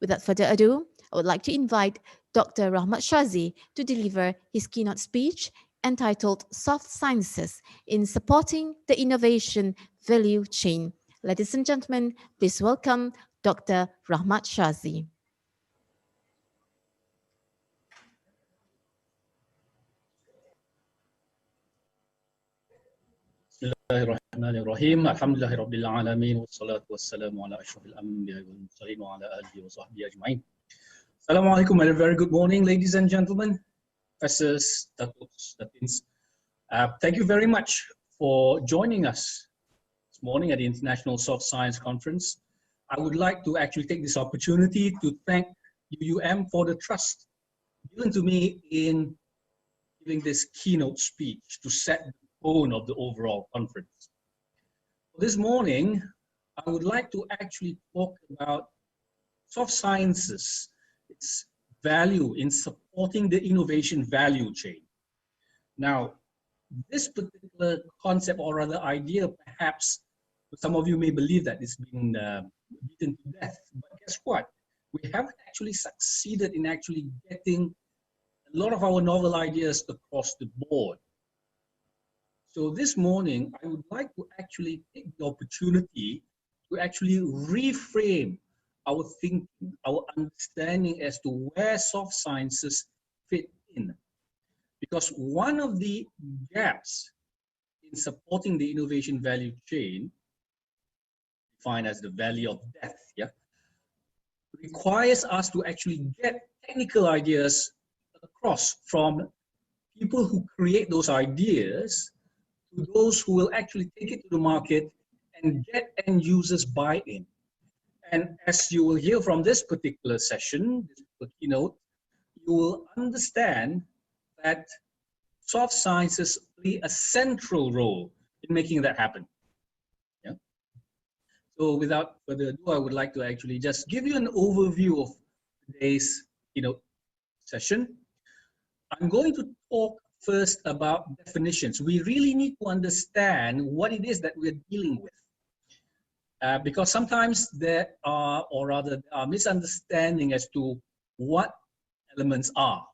Without further ado, I would like to invite Dr. Rahmat Shazi to deliver his keynote speech entitled Soft Sciences in Supporting the Innovation Value Chain. Ladies and gentlemen, please welcome Dr. Rahmat Shazi. Bismillahirrahmanirrahim. Alhamdulillahirabbil alamin wassalatu wassalamu ala asyrafil anbiya'i wal mursalin wa ala alihi wa sahbihi ajma'in. Assalamualaikum and a very good morning, ladies and gentlemen, professors, Datuks, Datins. Thank you very much for joining us this morning at the International Soft Science Conference. I would like to actually take this opportunity to thank UUM for the trust given to me in giving this keynote speech to set the tone of the overall conference. This morning, I would like to actually talk about soft sciences, its value in supporting the innovation value chain. Now, this particular concept or rather idea, perhaps some of you may believe that it's been beaten to death, but guess what? We haven't actually succeeded in actually getting a lot of our novel ideas across the board. So this morning, I would like to actually take the opportunity to actually reframe our thinking, our understanding as to where soft sciences fit in. Because one of the gaps in supporting the innovation value chain, defined as the valley of death, requires us to actually get technical ideas across from people who create those ideas to those who will actually take it to the market and get end users buy-in. And as you will hear from this particular session, this keynote, you will understand that soft sciences play a central role in making that happen. Yeah. So without further ado, I would like to actually just give you an overview of today's keynote session. I'm going to talk first about definitions. We really need to understand what it is that we're dealing with. Because sometimes there are, or rather there are misunderstanding as to what elements are,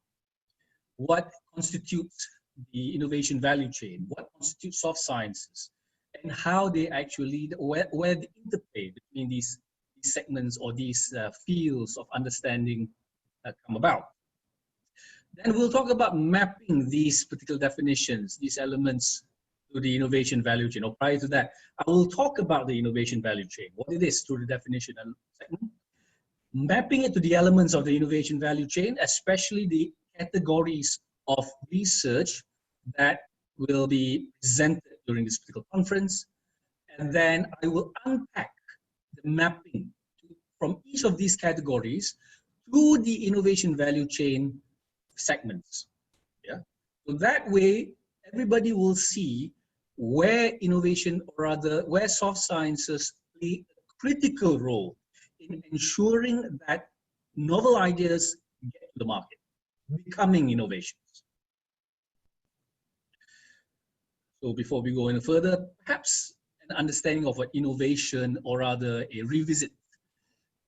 what constitutes the innovation value chain, what constitutes soft sciences, and how they actually, where the interplay between these segments or these fields of understanding come about. Then we'll talk about mapping these particular definitions, these elements to the innovation value chain. Or prior to that, I will talk about the innovation value chain, what it is through the definition and segment, mapping it to the elements of the innovation value chain, especially the categories of research that will be presented during this particular conference. And then I will unpack the mapping from each of these categories to the innovation value chain segments. Yeah. So that way, everybody will see where innovation, or rather, where soft sciences play a critical role in ensuring that novel ideas get to the market, becoming innovations. So before we go any further, perhaps an understanding of what innovation, or rather a revisit.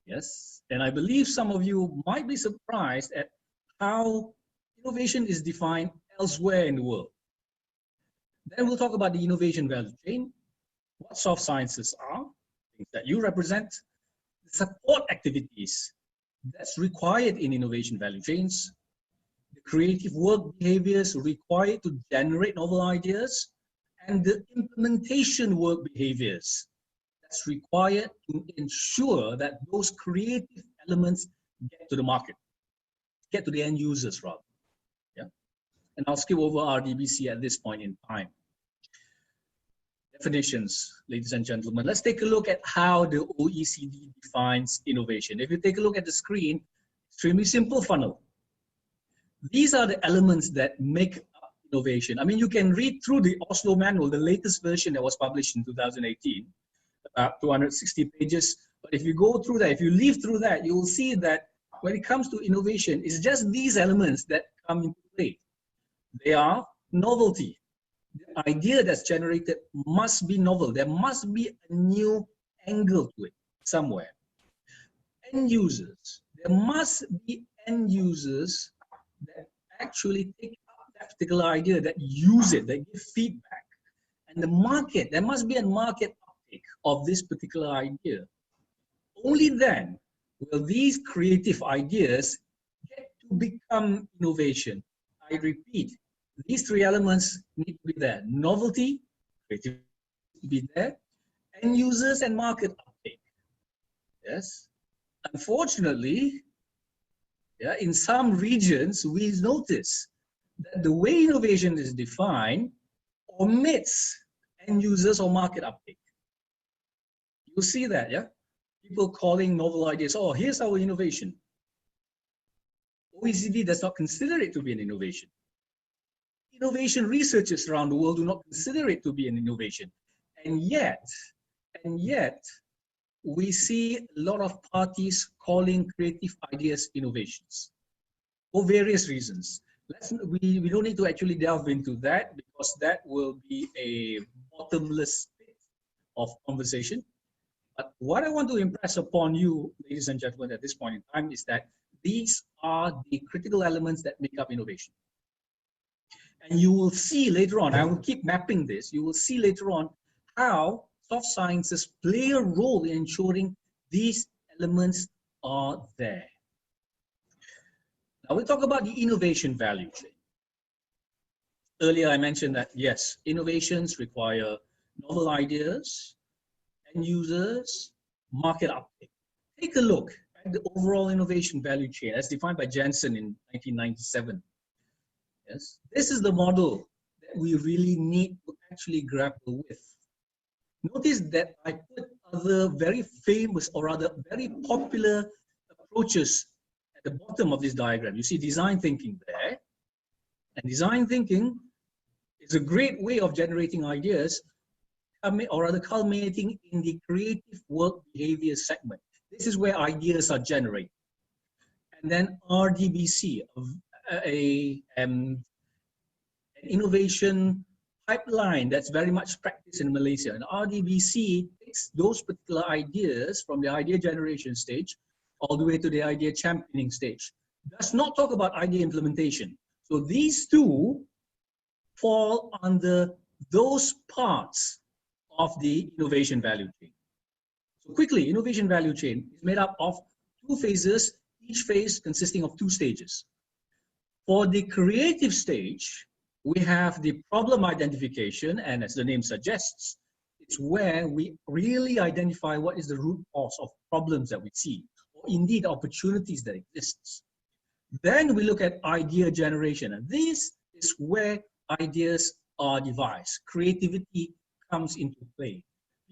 Yes, and I believe some of you might be surprised at how innovation is defined elsewhere in the world. Then we'll talk about the innovation value chain, what soft sciences are, things that you represent, the support activities that's required in innovation value chains, the creative work behaviors required to generate novel ideas, and the implementation work behaviors that's required to ensure that those creative elements get to the market, get to the end users rather. Yeah, and I'll skip over RDBC at this point in time. Definitions, ladies and gentlemen. Let's take a look at how the OECD defines innovation. If you take a look at the screen, extremely simple funnel. These are the elements that make up innovation. I mean, you can read through the Oslo manual, the latest version that was published in 2018, about 260 pages. But if you go through that, if you leaf through that, you will see that when it comes to innovation, it's just these elements that come into play. They are novelty. The idea that's generated must be novel. There must be a new angle to it somewhere. End users. There must be end users that actually take up that particular idea, that use it, that give feedback. And the market, there must be a market uptake of this particular idea. Only then will these creative ideas get to become innovation. I repeat, these three elements need to be there. Novelty, creativity to be there, end users and market uptake. Yes. Unfortunately, yeah, in some regions, we notice that the way innovation is defined omits end users or market uptake. You see that, yeah? People calling novel ideas, oh, here's our innovation. OECD does not consider it to be an innovation. Innovation researchers around the world do not consider it to be an innovation. And yet, we see a lot of parties calling creative ideas innovations for various reasons. We don't need to actually delve into that, because that will be a bottomless pit of conversation. But what I want to impress upon you, ladies and gentlemen, at this point in time is that these are the critical elements that make up innovation. And you will see later on, I will keep mapping this, you will see later on how soft sciences play a role in ensuring these elements are there. Now we'll talk about the innovation value chain. Earlier I mentioned that yes, innovations require novel ideas, end users, market uptake. Take a look at the overall innovation value chain as defined by Jensen in 1997. Yes, this is the model that we really need to actually grapple with. Notice that I put other very famous, or rather very popular approaches at the bottom of this diagram. You see design thinking there. And design thinking is a great way of generating ideas, or rather culminating in the creative work behavior segment. This is where ideas are generated. And then RDBC, an innovation pipeline that's very much practiced in Malaysia. And RDBC takes those particular ideas from the idea generation stage all the way to the idea championing stage. Does not talk about idea implementation. So these two fall under those parts of the innovation value chain. So quickly, innovation value chain is made up of two phases, each phase consisting of two stages. For the creative stage, we have the problem identification, and as the name suggests, it's where we really identify what is the root cause of problems that we see, or indeed opportunities that exist. Then we look at idea generation, and this is where ideas are devised. Creativity comes into play.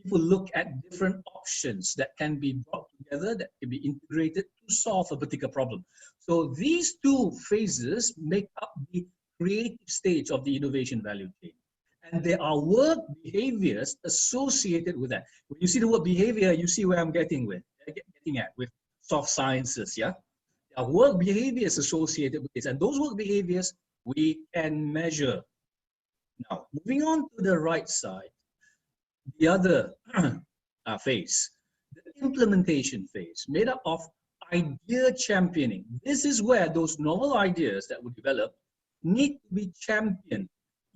People look at different options that can be brought together, that can be integrated to solve a particular problem. So these two phases make up the creative stage of the innovation value chain. And there are work behaviors associated with that. When you see the word behavior, you see where I'm getting at with soft sciences, yeah? There are work behaviors associated with this, and those work behaviors we can measure. Now, moving on to the right side, the other phase, the implementation phase, made up of idea championing. This is where those novel ideas that were developed need to be championed.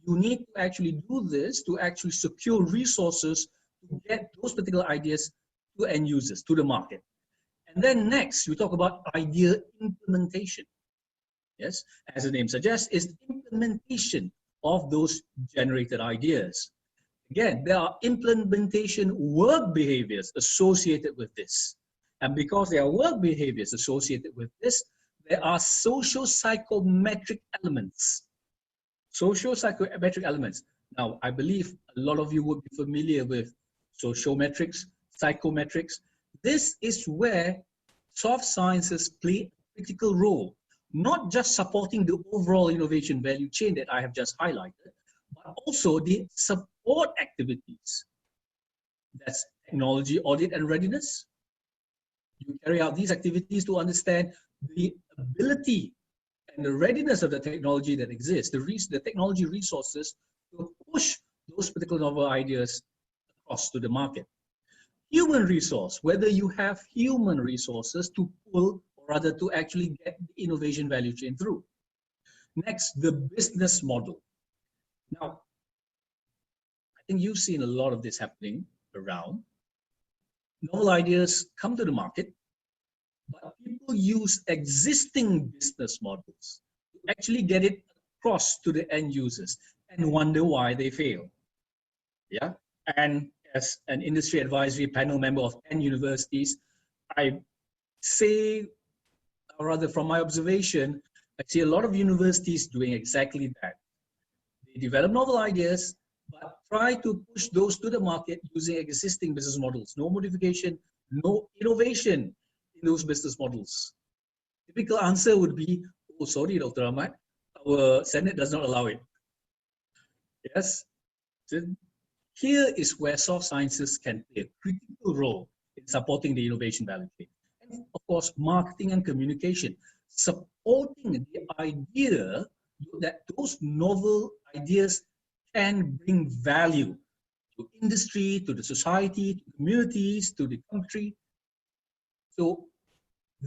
You need to actually do this to actually secure resources to get those particular ideas to end users, to the market. And then next, we talk about idea implementation. Yes, as the name suggests, is implementation of those generated ideas. Again, there are implementation work behaviors associated with this. And because there are work behaviors associated with this, there are socio-psychometric elements. Socio-psychometric elements. Now, I believe a lot of you would be familiar with sociometrics, psychometrics. This is where soft sciences play a critical role, not just supporting the overall innovation value chain that I have just highlighted, but also the support activities. That's technology audit and readiness. You carry out these activities to understand the ability and the readiness of the technology that exists, the technology resources to push those particular novel ideas across to the market. Human resource, whether you have human resources to pull or rather to actually get the innovation value chain through. Next, the business model. Now, I think you've seen a lot of this happening around. Novel ideas come to the market, but people use existing business models to actually get it across to the end users and wonder why they fail. Yeah, and as an industry advisory panel member of 10 universities, I say, or rather from my observation, I see a lot of universities doing exactly that. They develop novel ideas, but try to push those to the market using existing business models. No modification, no innovation in those business models. Typical answer would be, oh, sorry, Dr. Rahmat, our Senate does not allow it. Yes. So here is where soft sciences can play a critical role in supporting the innovation value chain. And of course, marketing and communication, supporting the idea that those novel ideas can bring value to industry, to the society, to communities, to the country. So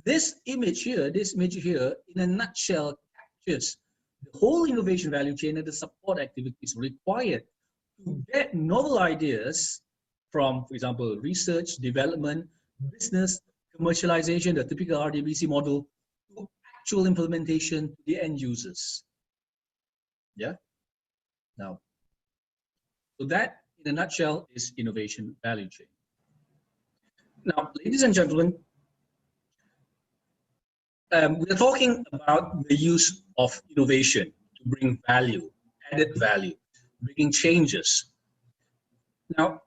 this image here, in a nutshell, captures the whole innovation value chain and the support activities required to get novel ideas from, for example, research, development, business, commercialization, the typical RDBC model, to actual implementation to the end users. Yeah. Now, so that, in a nutshell, is innovation value chain. Now, ladies and gentlemen, we're talking about the use of innovation to bring value, added value, bringing changes. Now,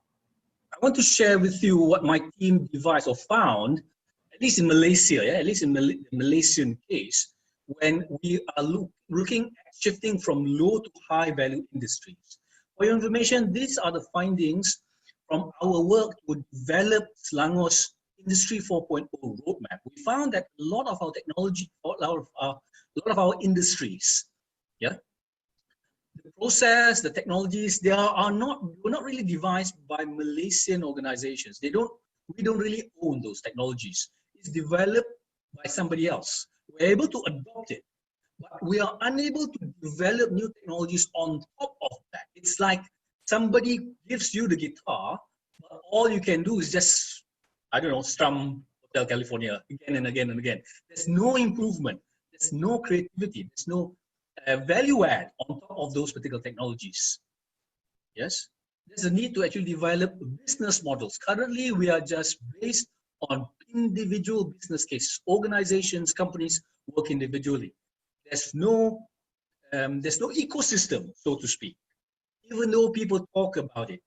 I want to share with you what my team devised or found, at least in Malaysia, yeah, at least in the Malaysian case, when we are looking at shifting from low to high value industries. For your information, these are the findings from our work to develop Selangore's Industry 4.0 roadmap. We found that a lot of our technology, a lot of our industries, yeah, the process, the technologies, they were not really devised by Malaysian organizations. We don't really own those technologies. It's developed by somebody else. We're able to adopt it, but we are unable to develop new technologies on top of that. It's like somebody gives you the guitar, but all you can do is just, I don't know, strum Hotel California again and again and again. There's no improvement. There's no creativity. There's no value add on top of those particular technologies. Yes, there's a need to actually develop business models. Currently, we are just based on individual business cases. Organizations, companies work individually. There's no ecosystem, so to speak, even though people talk about it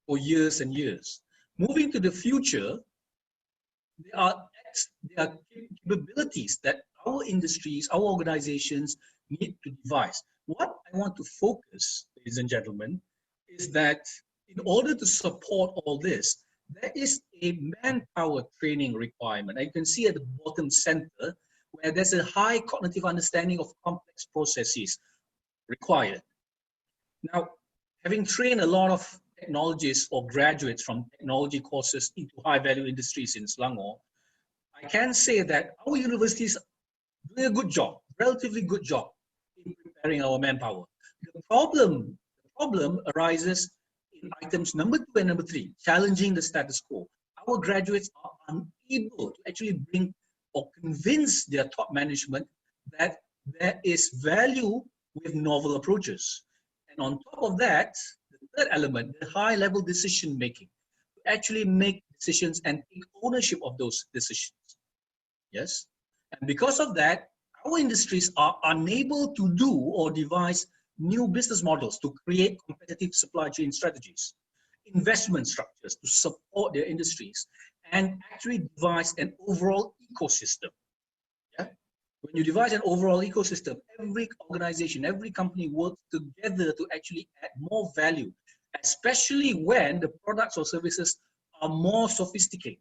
for years and years. Moving to the future, there are capabilities that our industries, our organizations need to devise. What I want to focus, ladies and gentlemen, is that in order to support all this, there is a manpower training requirement. You can see at the bottom center where there's a high cognitive understanding of complex processes required. Now, having trained a lot of technologists or graduates from technology courses into high-value industries in Selangor, I can say that our universities are doing a good job, relatively good job in preparing our manpower. The problem arises in items number 2 and number 3, challenging the status quo. Our graduates are unable to actually bring or convince their top management that there is value with novel approaches. And on top of that, the third element, the high-level decision making, to actually make decisions and take ownership of those decisions. Yes? And because of that, our industries are unable to do or devise new business models to create competitive supply chain strategies, investment structures to support their industries, and actually devise an overall ecosystem. Yeah? When you devise an overall ecosystem, every organization, every company works together to actually add more value, especially when the products or services are more sophisticated.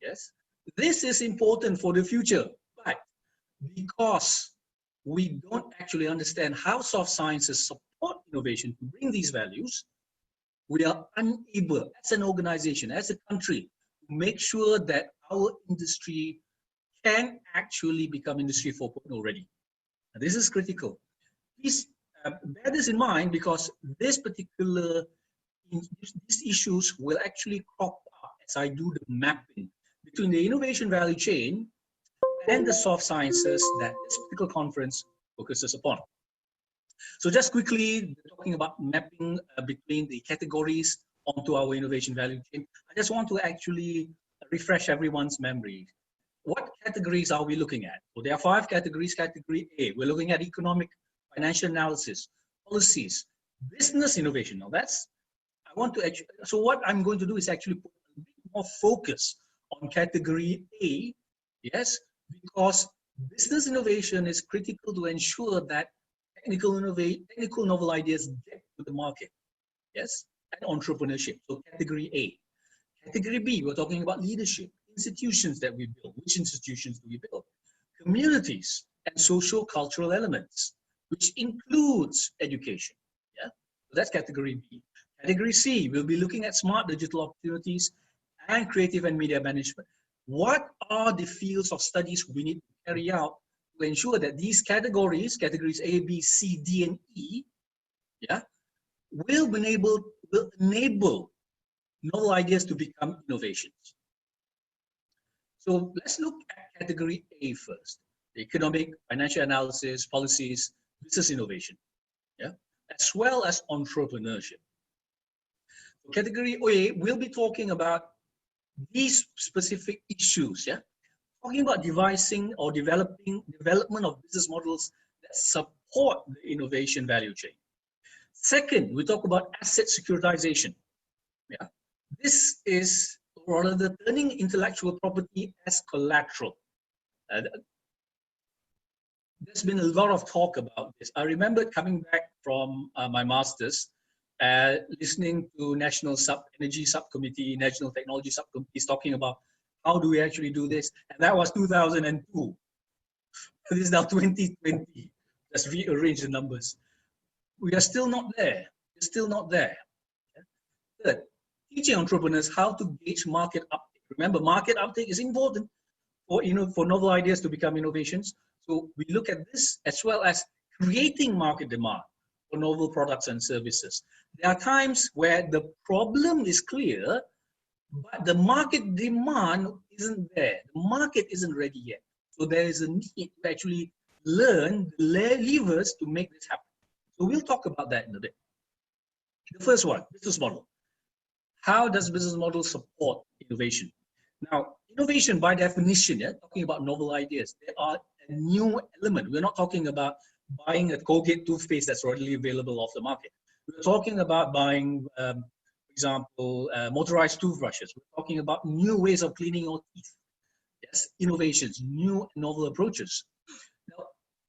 Yes? This is important for the future, but because we don't actually understand how soft sciences support innovation to bring these values, we are unable as an organization, as a country, to make sure that our industry can actually become Industry 4.0 ready. And this is critical. Please bear this in mind, because these issues will actually crop up as I do the mapping between the innovation value chain and the soft sciences that this particular conference focuses upon. So just quickly talking about mapping between the categories onto our innovation value chain, I just want to actually refresh everyone's memory. What categories are we looking at? Well, there are 5 categories. Category A, we're looking at economic, financial analysis, policies, business innovation. Now so what I'm going to do is actually put a bit more focus on category A, yes, because business innovation is critical to ensure that technical novel ideas get to the market, yes, and entrepreneurship. So category A. Category B, we're talking about leadership, institutions that we build. Which institutions do we build? Communities and social cultural elements, which includes education. Yeah, so that's category B. Category C, we'll be looking at smart digital opportunities and creative and media management. What are the fields of studies we need to carry out to ensure that these categories A, B, C, D, and E, yeah, will enable novel ideas to become innovations. So let's look at category A first: the economic, financial analysis, policies, business innovation, yeah, as well as entrepreneurship. So category A, we'll be talking about these specific issues, yeah, talking about devising or development of business models that support the innovation value chain. Second, we talk about asset securitization. Yeah, this is rather turning intellectual property as collateral. There's been a lot of talk about this. I remember coming back from my master's, listening to National Energy Subcommittee, National Technology Subcommittees talking about how do we actually do this, and that was 2002. This is now 2020. Let's rearrange the numbers. We are still not there. We're still not there. Third, teaching entrepreneurs how to gauge market uptake. Remember, market uptake is important for novel ideas to become innovations. So we look at this as well as creating market demand for novel products and services. There are times where the problem is clear, but the market demand isn't there. The market isn't ready yet. So there is a need to actually learn the levers to make this happen. So we'll talk about that in a bit. The first one, business model. How does business model support innovation? Now, innovation by definition, yeah, talking about novel ideas, they are a new element. We're not talking about buying a Colgate toothpaste that's readily available off the market. We're talking about buying, for example, motorized toothbrushes. We're talking about new ways of cleaning your teeth. Yes, innovations, new novel approaches. Now,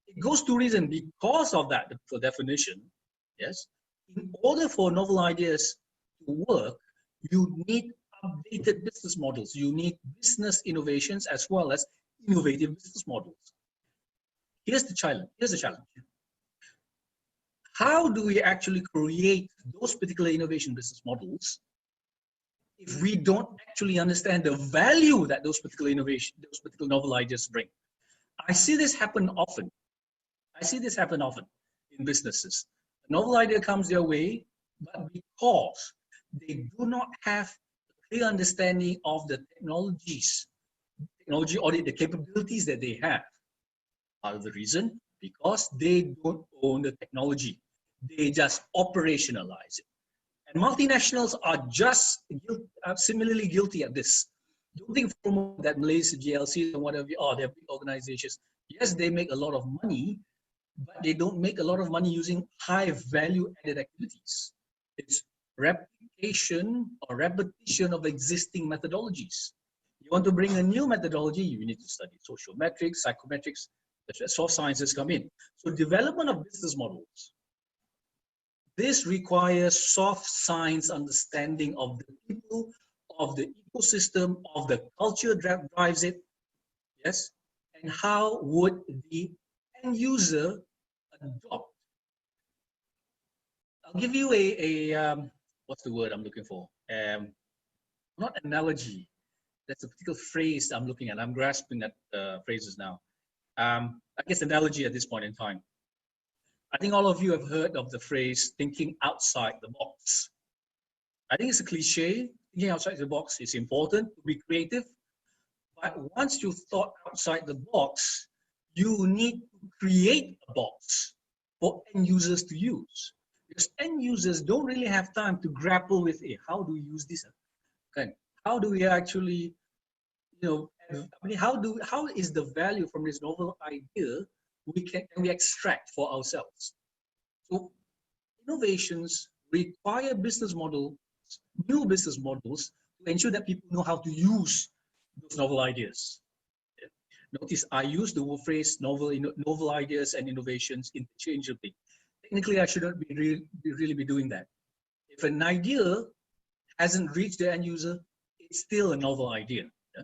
it goes to reason because of that, for definition, yes, in order for novel ideas to work, you need updated business models. You need business innovations as well as innovative business models. Here's the challenge. how do we actually create those particular innovation business models if we don't actually understand the value that those particular innovation, those particular novel ideas bring? I see this happen often. I see this happen often in businesses. A novel idea comes their way, but because they do not have a clear understanding of the technology audit, the capabilities that they have. Part of the reason, because they don't own the technology. They just operationalize it. And multinationals are just similarly guilty at this. Don't think for a moment that Malaysia, GLC, and whatever, they're big organizations. Yes, they make a lot of money, but they don't make a lot of money using high value added activities. It's replication or repetition of existing methodologies. You want to bring a new methodology, you need to study social metrics, psychometrics, the soft sciences come in. So development of business models. This requires soft science understanding of the people, of the ecosystem, of the culture that drives it, yes? And how would the end user adopt? I'll give you what's the word I'm looking for? Not analogy, that's a particular phrase I'm looking at. I'm grasping at phrases now. I guess analogy at this point in time. I think all of you have heard of the phrase thinking outside the box. I think it's a cliche. Thinking outside the box is important to be creative. But once you've thought outside the box, you need to create a box for end users to use. Because end users don't really have time to grapple with, how do we use this? Okay. How do we actually, how is the value from this novel idea can we extract for ourselves? So innovations require business models, new business models, to ensure that people know how to use those novel ideas. Notice I use the phrase novel ideas and innovations interchangeably. Technically, I shouldn't really be doing that. If an idea hasn't reached the end user, it's still a novel idea. Yeah?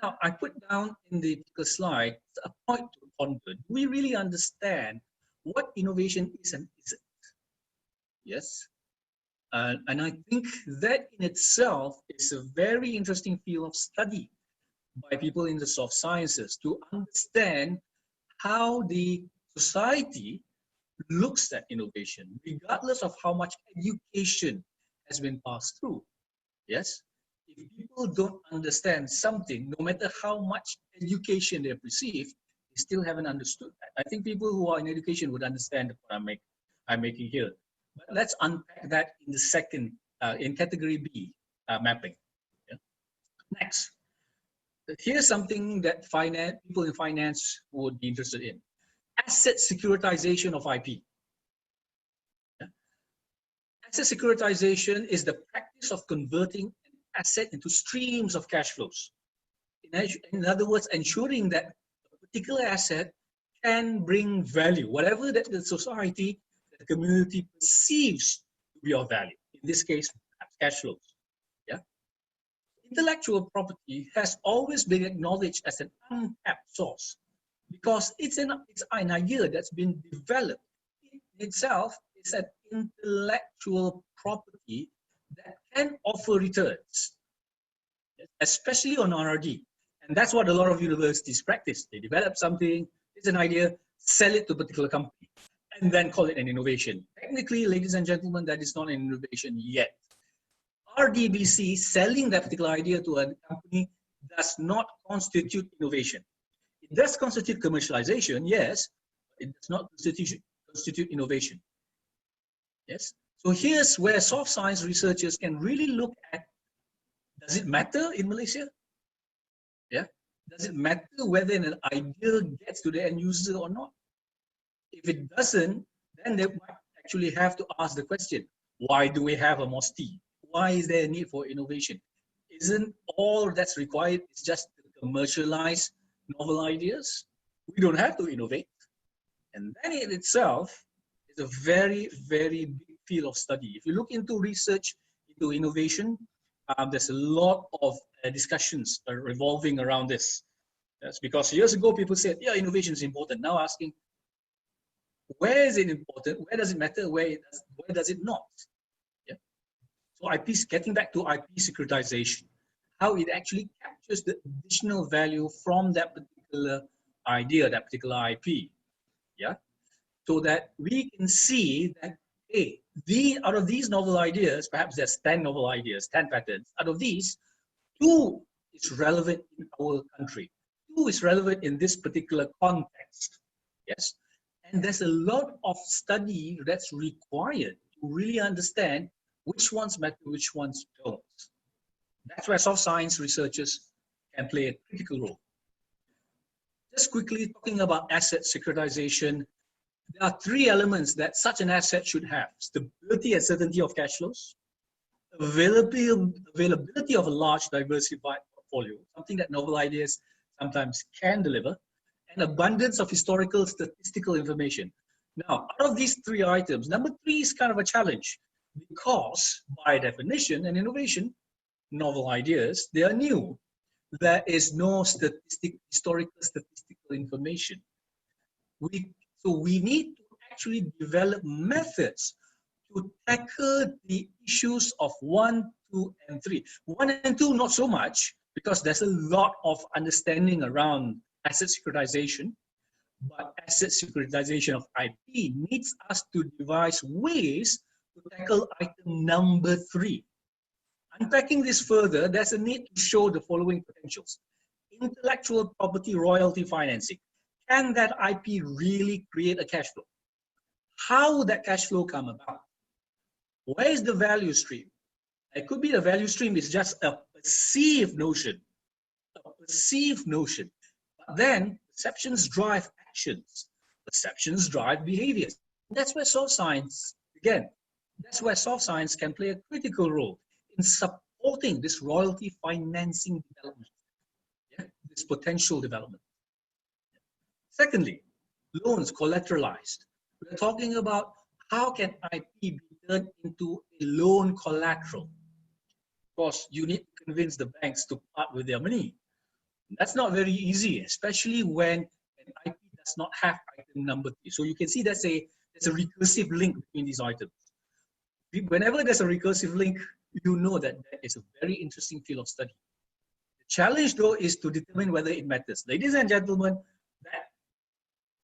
Now, I put down in the slide a point to ponder. Do we really understand what innovation is and isn't? Yes. And I think that in itself is a very interesting field of study by people in the soft sciences to understand how the society looks at innovation, regardless of how much education has been passed through. Yes? If people don't understand something, no matter how much education they've received, they still haven't understood that. I think people who are in education would understand what I'm making here. But let's unpack that in the second, in category B, mapping. Yeah? Next, here's something that people in finance would be interested in. Asset securitization of IP. Yeah? Asset securitization is the practice of converting an asset into streams of cash flows. In other words, ensuring that a particular asset can bring value, whatever that the society, the community perceives to be of value. In this case, cash flows. Yeah? Intellectual property has always been acknowledged as an untapped source because it's an idea that's been developed. In itself, it's an intellectual property that can offer returns, especially on R&D. And that's what a lot of universities practice. They develop something, it's an idea, sell it to a particular company, and then call it an innovation. Technically, ladies and gentlemen, that is not an innovation yet. RDBC, selling that particular idea to a company, does not constitute innovation. It does constitute commercialization, yes, but it does not constitute innovation. Yes. So here's where soft science researchers can really look at, does it matter in Malaysia? Yeah. Does it matter whether an idea gets to the end user or not? If it doesn't, then they might actually have to ask the question, why do we have a MOSTI? Why is there a need for innovation? Isn't all that's required is just to commercialize novel ideas? We don't have to innovate. And that in itself is a very, very big field of study. If you look into research into innovation, there's a lot of discussions revolving around this. That's because years ago people said, yeah, innovation is important. Now asking, Where is it important? Where does it matter? Where does it not? Yeah. So getting back to IP securitization, how it actually captures the additional value from that particular idea, that particular IP. Yeah. So that we can see that, hey, out of these novel ideas, perhaps there's 10 novel ideas, 10 patents. Out of these, 2 is relevant in our country. 2 is relevant in this particular context. Yes. And there's a lot of study that's required to really understand which ones matter, which ones don't. That's where soft science researchers can play a critical role. Just quickly talking about asset securitization, there are 3 elements that such an asset should have: stability and certainty of cash flows, availability of a large diversified portfolio, something that novel ideas sometimes can deliver, and abundance of historical statistical information. Now, out of these 3 items, number 3 is kind of a challenge because by definition and innovation, novel ideas, they are new. There is no historical statistical information. So we need to actually develop methods to tackle the issues of 1, 2, and 3. 1 and 2, not so much, because there's a lot of understanding around asset securitization. But asset securitization of IP needs us to devise ways to tackle item number 3. Unpacking this further, there's a need to show the following potentials. Intellectual property royalty financing. Can that IP really create a cash flow? How would that cash flow come about? Where is the value stream? It could be the value stream is just a perceived notion. A perceived notion. But then perceptions drive actions. Perceptions drive behaviors. That's where soft science, again, that's where soft science can play a critical role in supporting this royalty financing development, yeah, this potential development. Secondly, loans collateralized. We're talking about how can IP be turned into a loan collateral. Of course, you need to convince the banks to part with their money. That's not very easy, especially when an IP does not have item number 3. So you can see there's a recursive link between these items. Whenever there's a recursive link, you know that that is a very interesting field of study. The challenge, though, is to determine whether it matters. Ladies and gentlemen, that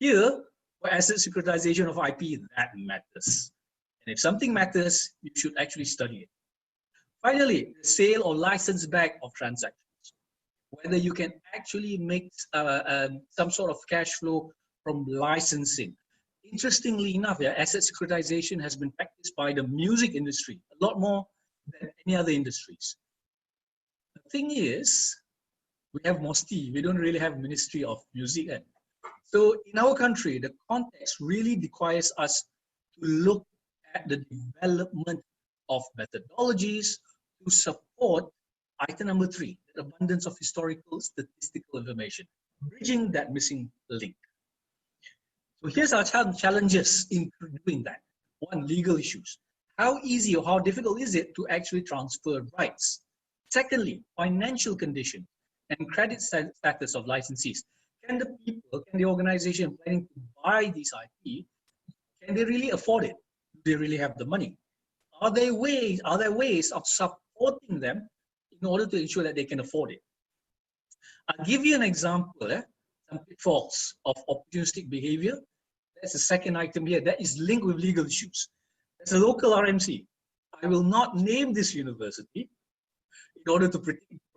here, for asset securitization of IP, that matters. And if something matters, you should actually study it. Finally, the sale or license back of transactions. Whether you can actually make some sort of cash flow from licensing. Interestingly enough, yeah, asset securitization has been practiced by the music industry a lot more than any other industries. The thing is, we have MOSTI, we don't really have Ministry of Music. So in our country, the context really requires us to look at the development of methodologies to support item number 3, the abundance of historical statistical information, bridging that missing link. So here's our challenges in doing that. 1, legal issues. How easy or how difficult is it to actually transfer rights? Secondly, financial condition and credit status of licensees. Can the people, can the organization planning to buy these IP, can they really afford it? Do they really have the money? Are there ways of supporting them in order to ensure that they can afford it? I'll give you an example, some pitfalls of opportunistic behavior. That's the second item here. That is linked with legal issues. There's a local RMC. I will not name this university in order to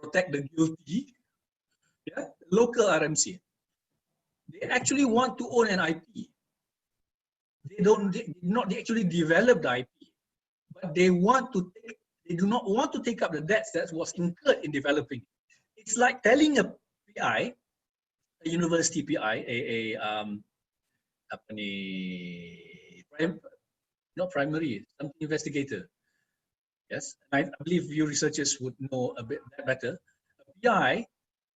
protect the guilty. Yeah, local RMC. They actually want to own an IP. They did not actually develop the IP, but they do not want to take up the debts that was incurred in developing. It's like telling a PI, a university PI, not primary, something investigator. Yes, I believe you researchers would know a bit better. A PI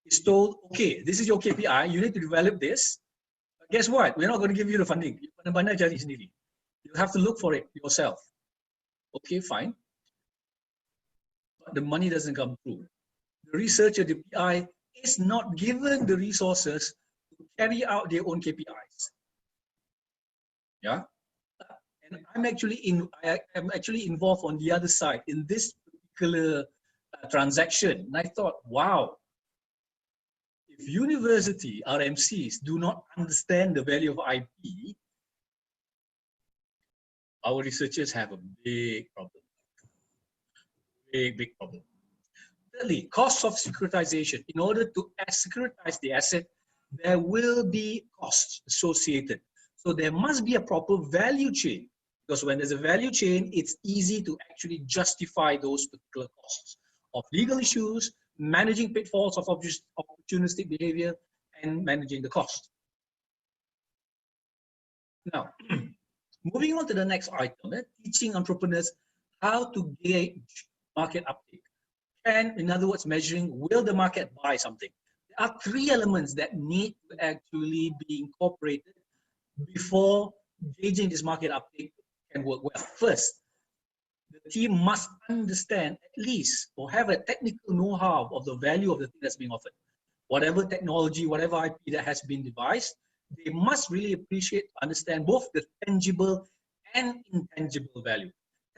is told, okay, this is your KPI, you need to develop this. But guess what? We're not going to give you the funding. You have to look for it yourself. Okay, fine. But the money doesn't come through. The researcher, the PI, is not given the resources to carry out their own KPIs. Yeah, and I'm actually involved on the other side in this particular transaction. And I thought, wow, if university RMCs do not understand the value of IP, our researchers have a big problem. Big problem. Thirdly, costs of securitization. In order to securitize the asset, there will be costs associated. So there must be a proper value chain, because when there's a value chain, it's easy to actually justify those particular costs of legal issues, managing pitfalls of opportunistic behavior, and managing the cost. Now, moving on to the next item, teaching entrepreneurs how to gauge market uptake. And in other words, measuring, will the market buy something? There are three elements that need to actually be incorporated before gauging this market uptake can work well. First, the team must understand at least or have a technical know-how of the value of the thing that's being offered. Whatever technology, whatever IP that has been devised, they must really appreciate, understand both the tangible and intangible value.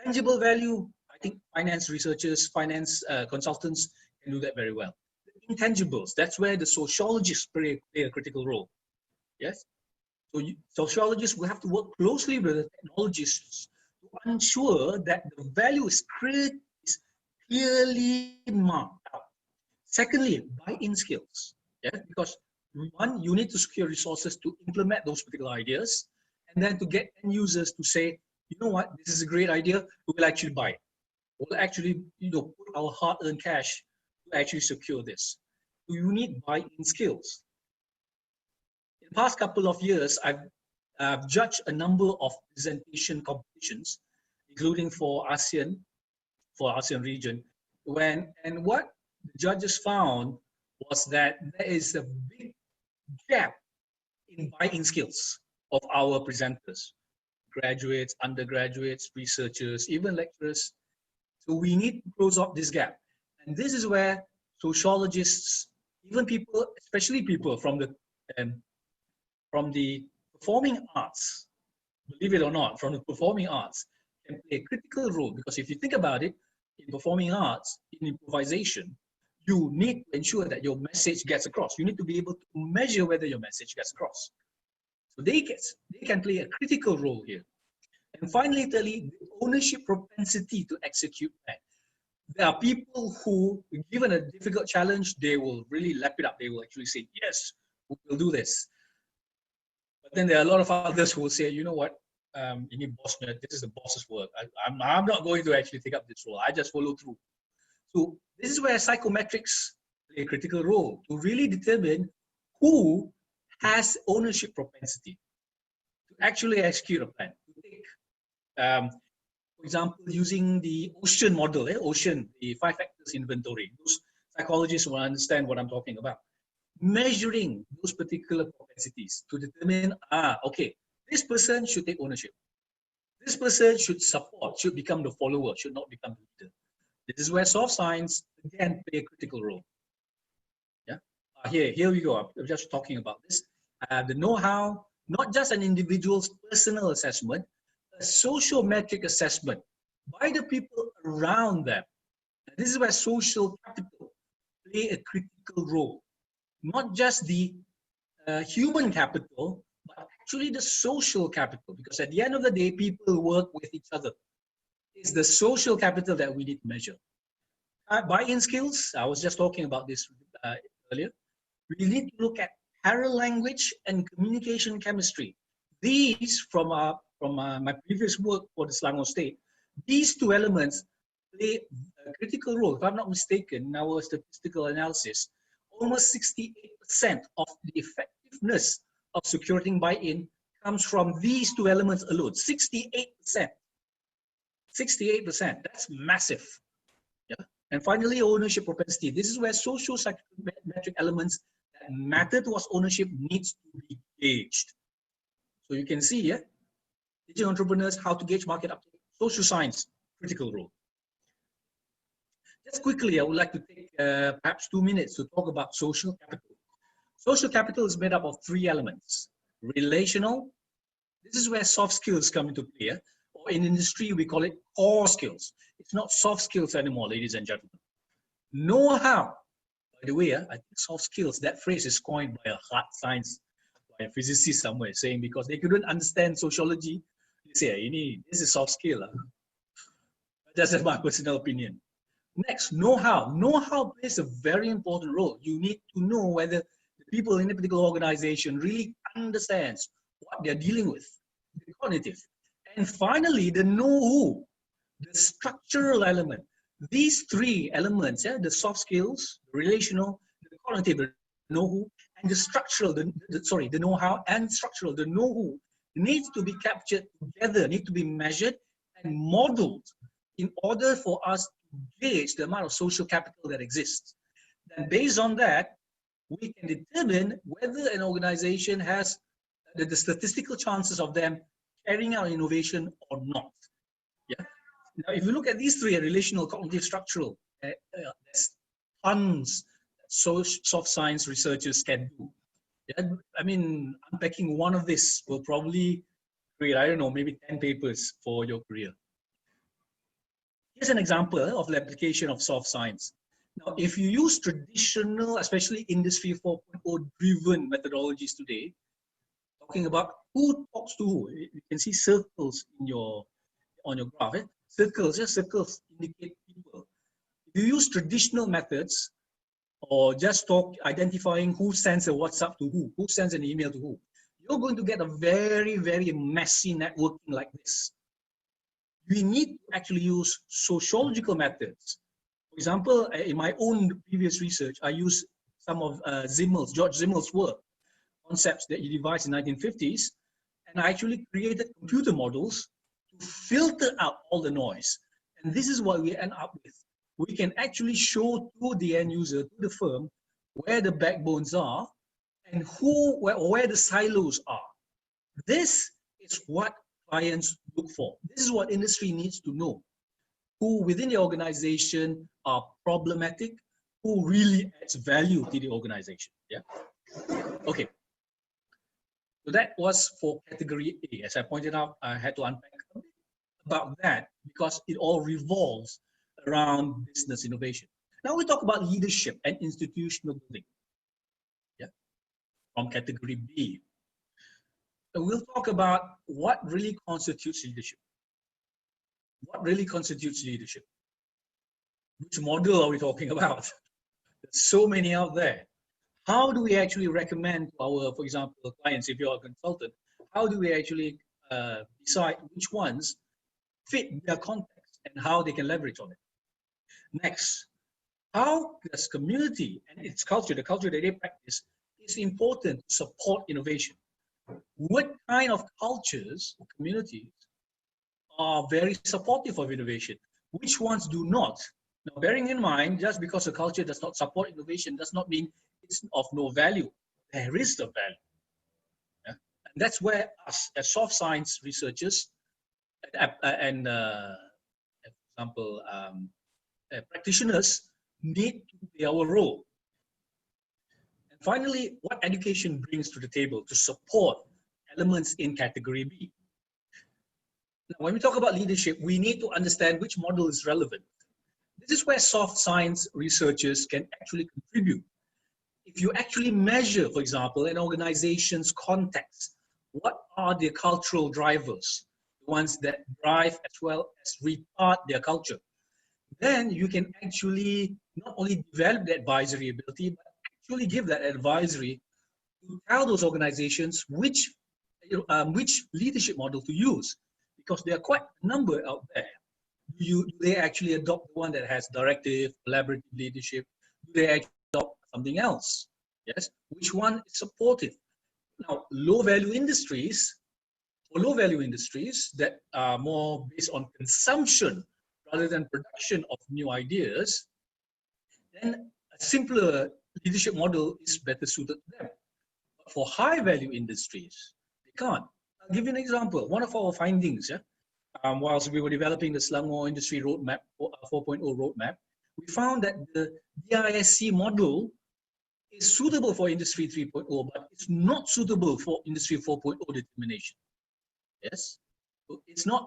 Tangible value, I think finance researchers, finance consultants can do that very well. The intangibles, that's where the sociologists play a critical role. Yes? So sociologists will have to work closely with the technologists to ensure that the value is clearly marked out. Secondly, buy-in skills. Yeah? Because one, you need to secure resources to implement those particular ideas, and then to get end users to say, you know what, this is a great idea, we will actually buy it. We'll actually, put our hard-earned cash to actually secure this. So you need buy-in skills. In the past couple of years, I've judged a number of presentation competitions, including for ASEAN region, and what the judges found was that there is a big gap in buy-in skills of our presenters, graduates, undergraduates, researchers, even lecturers. So we need to close up this gap. And this is where sociologists, even people, especially people from the performing arts, believe it or not, from the performing arts, can play a critical role. Because if you think about it, in performing arts, in improvisation, you need to ensure that your message gets across. You need to be able to measure whether your message gets across. So they can play a critical role here. And finally, thirdly, the ownership propensity to execute that. There are people who, given a difficult challenge, they will really lap it up. They will actually say, yes, we'll do this. But then there are a lot of others who will say, you know what, this is the boss's work. I'm not going to actually take up this role. I just follow through. So this is where psychometrics play a critical role to really determine who has ownership propensity to actually execute a plan. To take, for example, using the OCEAN model, OCEAN, the 5 factors inventory. Those psychologists will understand what I'm talking about. Measuring those particular propensities to determine, okay, this person should take ownership. This person should support, should become the follower, should not become the leader. This is where soft science, again, play a critical role. Yeah. Here we go. I'm just talking about this. The know-how, not just an individual's personal assessment, a sociometric assessment by the people around them. And this is where social capital play a critical role. Not just the human capital, but actually the social capital. Because at the end of the day, people work with each other. It's the social capital that we need to measure. Buy-in skills, I was just talking about this earlier. We need to look at paralanguage and communication chemistry. These, from my previous work for the Selangor State, these two elements play a critical role. If I'm not mistaken, in our statistical analysis, almost 68% of the effectiveness of securing buy-in comes from these two elements alone. 68%. 68%. That's massive. Yeah. And finally, ownership propensity. This is where social psychometric elements that matter to us ownership needs to be gauged. So you can see here, teaching entrepreneurs how to gauge market uptake. Social science, critical role. Just quickly, I would like to take perhaps 2 minutes to talk about social capital. Social capital is made up of 3 elements: relational, This is where soft skills come into play. Or in industry, we call it core skills. It's not soft skills anymore, ladies and gentlemen. Know-how. By the way, I think soft skills, that phrase is coined by a hard science, by a physicist somewhere, saying because they couldn't understand sociology, they say, this is soft skill. That's my personal opinion. Next, know-how. Know-how plays a very important role. You need to know whether the people in a particular organization really understands what they're dealing with, the cognitive. And finally, the know-who, the structural element. These three elements, the soft skills, the relational, the cognitive, the know-who, and the structural, the know-how and structural, the know-who, needs to be captured together, need to be measured and modeled in order for us to gauge the amount of social capital that exists. Then based on that, we can determine whether an organization has the statistical chances of them carrying out innovation or not. Yeah. Now, if you look at these three, relational, cognitive, structural, there's tons that soft science researchers can do. Yeah. I mean, unpacking one of this will probably create, I don't know, maybe 10 papers for your career. Here's an example of the application of soft science. Now, if you use traditional, especially Industry 4.0 driven methodologies today, talking about who talks to who, you can see circles in on your graph. Circles indicate people. If you use traditional methods, or just identifying who sends a WhatsApp to who sends an email to who, you're going to get a very, very messy networking like this. We need to actually use sociological methods. For example, in my own previous research, I used some of George Zimmel's work, concepts that he devised in the 1950s, and I actually created computer models to filter out all the noise. And this is what we end up with. We can actually show to the end user, to the firm, where the backbones are and where the silos are. This is what clients look for. This is what industry needs to know. Who within the organization are problematic, who really adds value to the organization. Yeah. Okay. So that was for category A. As I pointed out, I had to unpack a bit about that because it all revolves around business innovation. Now we talk about leadership and institutional building. Yeah. From category B. So we'll talk about what really constitutes leadership. What really constitutes leadership? Which model are we talking about? There's so many out there. How do we actually recommend to our, for example, clients, if you're a consultant, how do we actually decide which ones fit their context and how they can leverage on it? Next, how does community and its culture, the culture that they practice, is important to support innovation? What kind of cultures or communities are very supportive of innovation? Which ones do not? Now, bearing in mind, just because a culture does not support innovation does not mean it's of no value. There is the value. Yeah? And that's where us, as soft science researchers and for example, practitioners need to play our role. And finally, what education brings to the table to support elements in category B. Now, when we talk about leadership, we need to understand which model is relevant. This is where soft science researchers can actually contribute. If you actually measure, for example, an organization's context, what are the cultural drivers, the ones that drive as well as retard their culture, then you can actually not only develop the advisory ability, but actually give that advisory to tell those organizations which leadership model to use, because there are quite a number out there. Do they actually adopt the one that has directive, collaborative leadership? Do they actually adopt something else? Yes. Which one is supportive? Now, low-value industries that are more based on consumption rather than production of new ideas, then a simpler leadership model is better suited to them. But for high-value industries, they can't. I'll give you an example. One of our findings, whilst we were developing the Selangor Industry Roadmap, 4.0 roadmap, we found that the DISC model is suitable for Industry 3.0, but it's not suitable for Industry 4.0 determination. Yes, so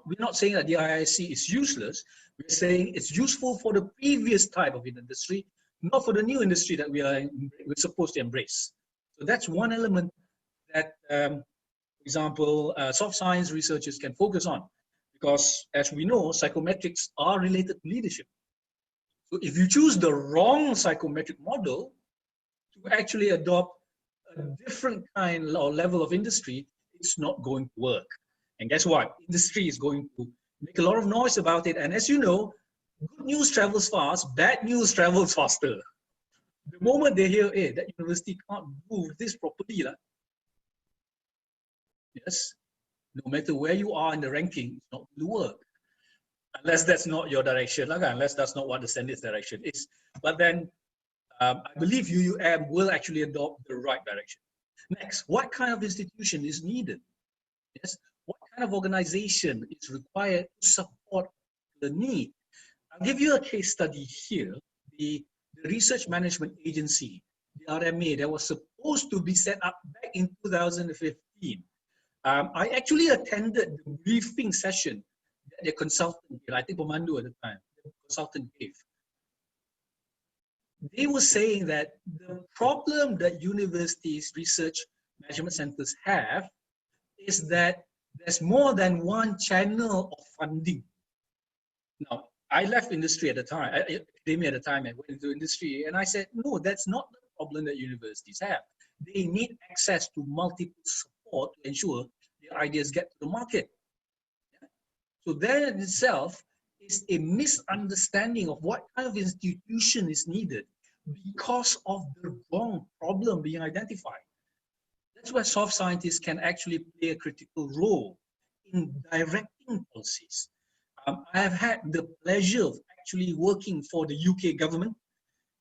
we're not saying that the ISSC is useless. We're saying it's useful for the previous type of industry, not for the new industry that we're supposed to embrace. So that's one element that, for example, soft science researchers can focus on, because as we know, psychometrics are related to leadership. So if you choose the wrong psychometric model to actually adopt a different kind or level of industry, it's not going to work. And guess what? Industry is going to make a lot of noise about it. And as you know, good news travels fast, bad news travels faster. The moment they hear, hey, that university can't do this properly, yes, no matter where you are in the ranking, it's not going to work. Unless that's not your direction, unless that's not what the Senate's direction is. But then I believe UUM will actually adopt the right direction. Next, what kind of institution is needed? Yes, what kind of organization is required to support the need? I'll give you a case study here. The Research Management Agency, the RMA, that was supposed to be set up back in 2015. I actually attended the briefing session that the consultant, I think Pemandu at the time, the consultant gave. They were saying that the problem that universities, research management centers have is that there's more than one channel of funding. Now, I left industry at the time, academia at the time, and went into industry, and I said, no, that's not the problem that universities have. They need access to multiple support to ensure their ideas get to the market. Yeah? So that in itself is a misunderstanding of what kind of institution is needed because of the wrong problem being identified. That's where soft scientists can actually play a critical role in directing policies. I have had the pleasure of actually working for the UK government.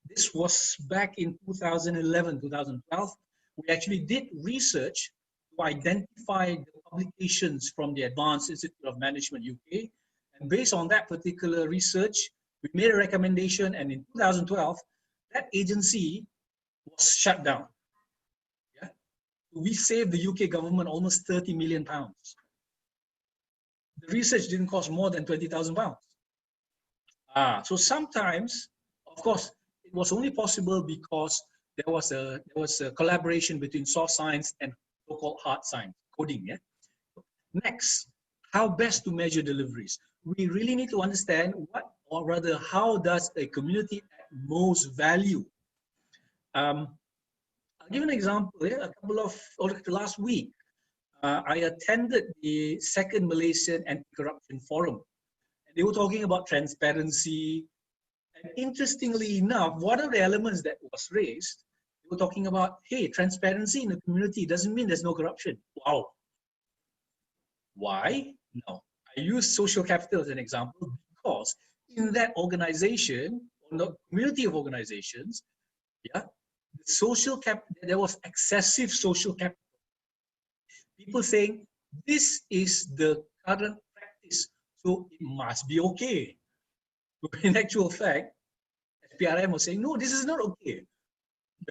This was back in 2011, 2012. We actually did research to identify the publications from the Advanced Institute of Management UK. And based on that particular research, we made a recommendation, and in 2012, that agency was shut down. Yeah? We saved the UK government almost £30 million. The research didn't cost more than £20,000. So sometimes, of course, it was only possible because there was a collaboration between soft science and so-called hard science, coding. Yeah. Next, how best to measure deliveries? We really need to understand what, or rather, how does a community add most value? I'll give an example. Yeah, last week, I attended the second Malaysian Anti-Corruption Forum. And they were talking about transparency. And interestingly enough, one of the elements that was raised, they were talking about, hey, transparency in the community doesn't mean there's no corruption. Wow. Why? No. I use social capital as an example because in that organization, or the community of organizations, yeah, the social capital, there was excessive social capital. People saying, this is the current practice, so it must be okay. But in actual fact, SPRM was saying, no, this is not okay.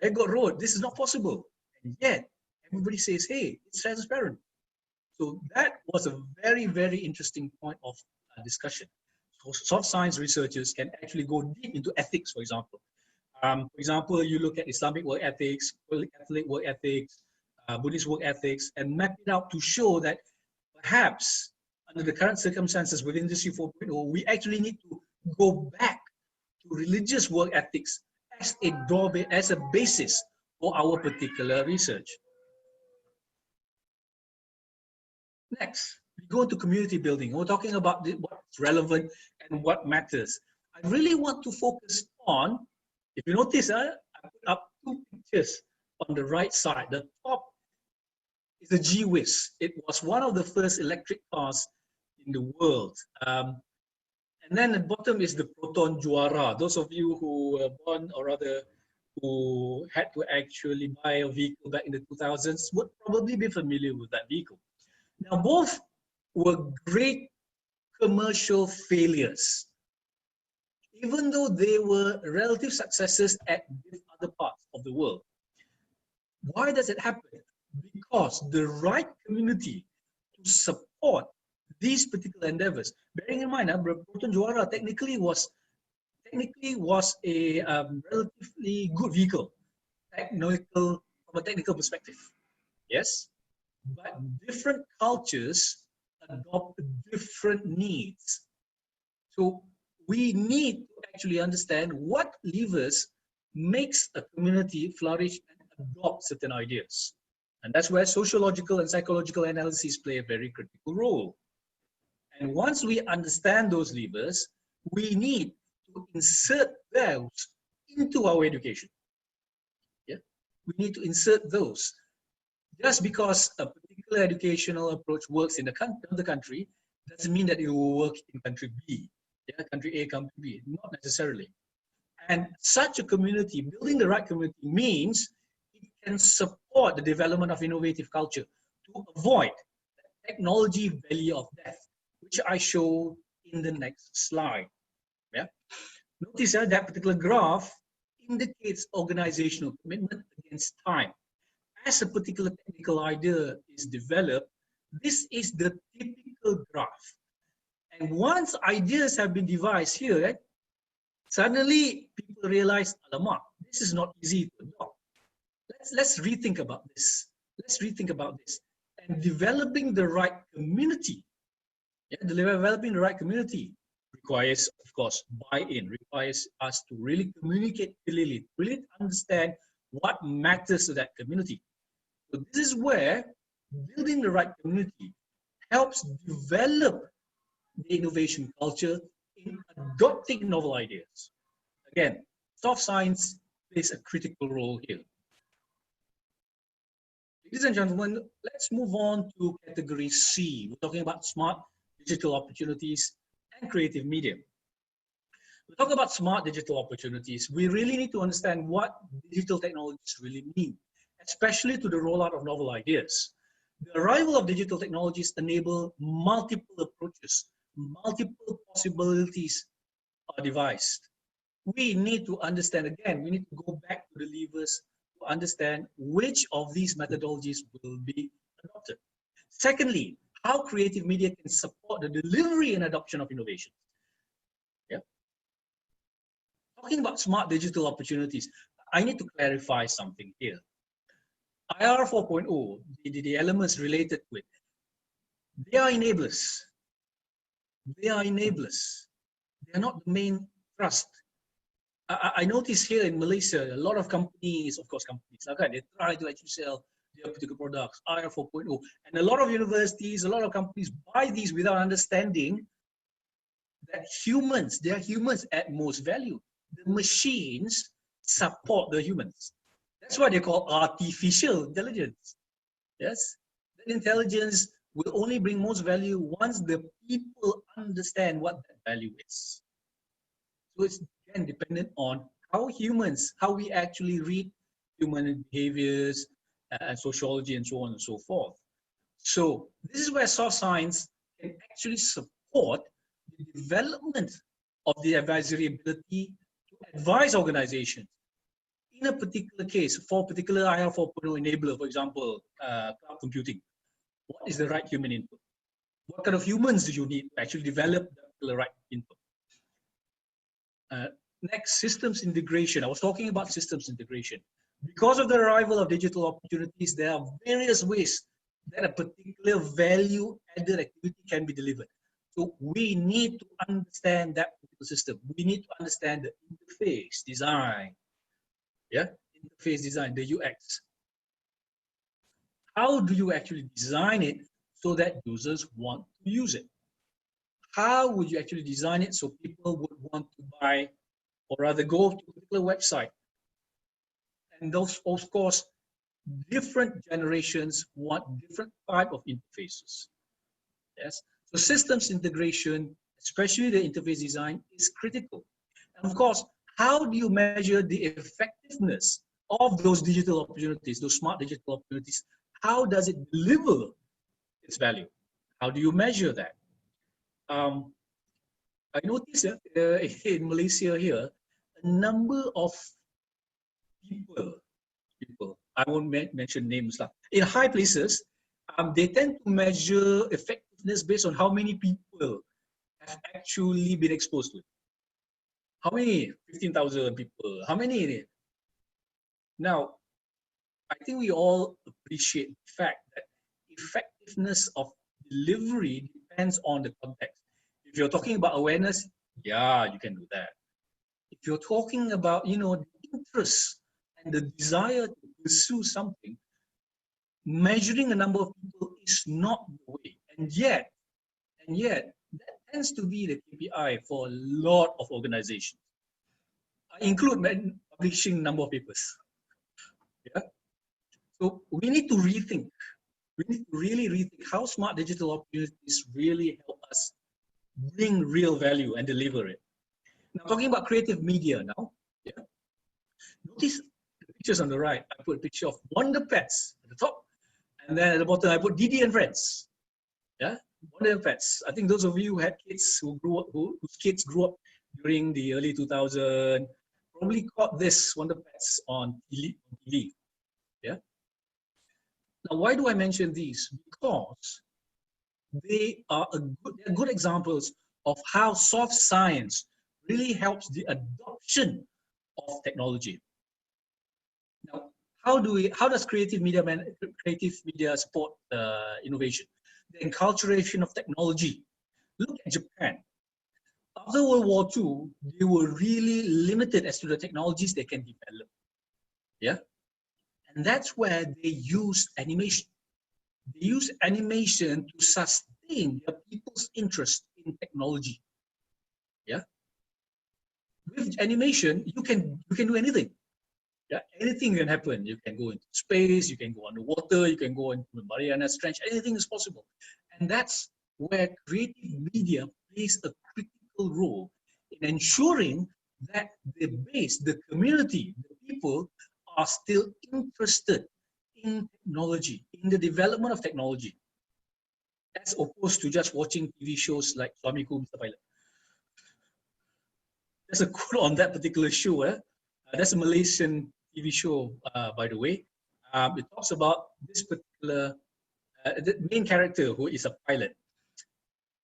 Beggot Road, this is not possible. And yet, everybody says, hey, it's transparent. So that was a very, very interesting point of discussion. So soft science researchers can actually go deep into ethics, for example. For example, you look at Islamic work ethics, Catholic work ethics, Buddhist work ethics, and map it out to show that perhaps under the current circumstances with Industry 4.0, we actually need to go back to religious work ethics as a drawback, as a basis for our particular research. Next, we go into community building. We're talking about what's relevant and what matters. I really want to focus on, if you notice, I put up two pictures on the right side. The top is the G-Wiz. It was one of the first electric cars in the world. And then at the bottom is the Proton Juara. Those of you who were born, or rather who had to actually buy a vehicle back in the 2000s would probably be familiar with that vehicle. Now, both were great commercial failures, even though they were relative successes at other parts of the world. Why does it happen? Because the right community to support support these particular endeavors. Bearing in mind, Proton Juara technically was a relatively good vehicle, from a technical perspective. Yes, but different cultures adopt different needs. So we need to actually understand what levers makes a community flourish and adopt certain ideas. And that's where sociological and psychological analyses play a very critical role. And once we understand those levers, we need to insert those into our education. Yeah? We need to insert those. Just because a particular educational approach works in the country doesn't mean that it will work in country B. Yeah, country A, country B, not necessarily. And such a community, building the right community, means it can support the development of innovative culture to avoid the technology valley of death, which I show in the next slide. Yeah. Notice that particular graph indicates organizational commitment against time. As a particular technical idea is developed, this is the typical graph. And once ideas have been devised here, right, suddenly people realize, alamak, this is not easy to adopt. Let's rethink about this. Let's rethink about this. And developing the right community, developing the right community requires, of course, buy-in, requires us to really communicate clearly, really understand what matters to that community. So this is where building the right community helps develop the innovation culture in adopting novel ideas. Again, soft science plays a critical role here. Ladies and gentlemen, let's move on to category C. We're talking about smart digital opportunities and creative media. We talk about smart digital opportunities. We really need to understand what digital technologies really mean, especially to the rollout of novel ideas. The arrival of digital technologies enable multiple approaches, multiple possibilities are devised. We need to understand, again, we need to go back to the levers to understand which of these methodologies will be adopted. Secondly, how creative media can support the delivery and adoption of innovation. Yeah. Talking about smart digital opportunities, I need to clarify something here. IR 4.0, the elements related with it, they are enablers. They are enablers. They are not the main thrust. I notice here in Malaysia, a lot of companies, of course, okay, they try to actually sell their particular products, IR 4.0. And a lot of universities, a lot of companies buy these without understanding that humans, they are humans at most value. The machines support the humans. That's why they call artificial intelligence. Yes, that intelligence will only bring most value once the people understand what that value is. So it's again dependent on how humans, how we actually read human behaviors and sociology and so on and so forth. So this is where soft science can actually support the development of the advisory ability to advise organizations. In a particular case, for a particular IR 4.0 enabler, for example, cloud computing, what is the right human input? What kind of humans do you need to actually develop the right input? Next, systems integration. I was talking about systems integration. Because of the arrival of digital opportunities, there are various ways that a particular value-added activity can be delivered. So we need to understand that particular system. We need to understand the interface design. Yeah, interface design, the UX. How do you actually design it so that users want to use it? How would you actually design it so people would want to buy or rather go to a particular website? And those, of course, different generations want different type of interfaces. Yes, so systems integration, especially the interface design, is critical. And of course, how do you measure the effectiveness of those digital opportunities, those smart digital opportunities? How does it deliver its value? How do you measure that? I noticed in Malaysia here, a number of people, I won't mention names, in high places, they tend to measure effectiveness effectiveness based on how many people have actually been exposed to it. How many? 15,000 people. How many? Now, I think we all appreciate the fact that effectiveness of delivery depends on the context. If you're talking about awareness, yeah, you can do that. If you're talking about, the interest and the desire to pursue something, measuring the number of people is not the way. And yet, that tends to be the KPI for a lot of organizations. I include publishing number of papers. Yeah. So we need to rethink. We need to really rethink how smart digital opportunities really help us bring real value and deliver it. Now, talking about creative media now, yeah. Notice the pictures on the right. I put a picture of Wonder Pets at the top, and then at the bottom I put Didi and Friends. Yeah, Wonder Pets. I think those of you who had kids whose kids grew up during the early 2000s probably caught this Wonder Pets on TV. Yeah. Now, why do I mention these? Because they are they're good examples of how soft science really helps the adoption of technology. Now, how does creative media support innovation? The enculturation of technology. Look at Japan. After World War II, they were really limited as to the technologies they can develop. Yeah, and that's where they used animation. They use animation to sustain their people's interest in technology. Yeah. With animation, you can do anything. Yeah, anything can happen. You can go into space, you can go underwater, you can go into the Mariana Trench. Anything is possible, and that's where creative media plays a critical role in ensuring that the base, the community, the people are still interested in technology, in the development of technology, as opposed to just watching TV shows like Suamiku Mr. Pilot. There's a quote on that particular show. That's a Malaysian TV show, by the way. It talks about this particular the main character who is a pilot.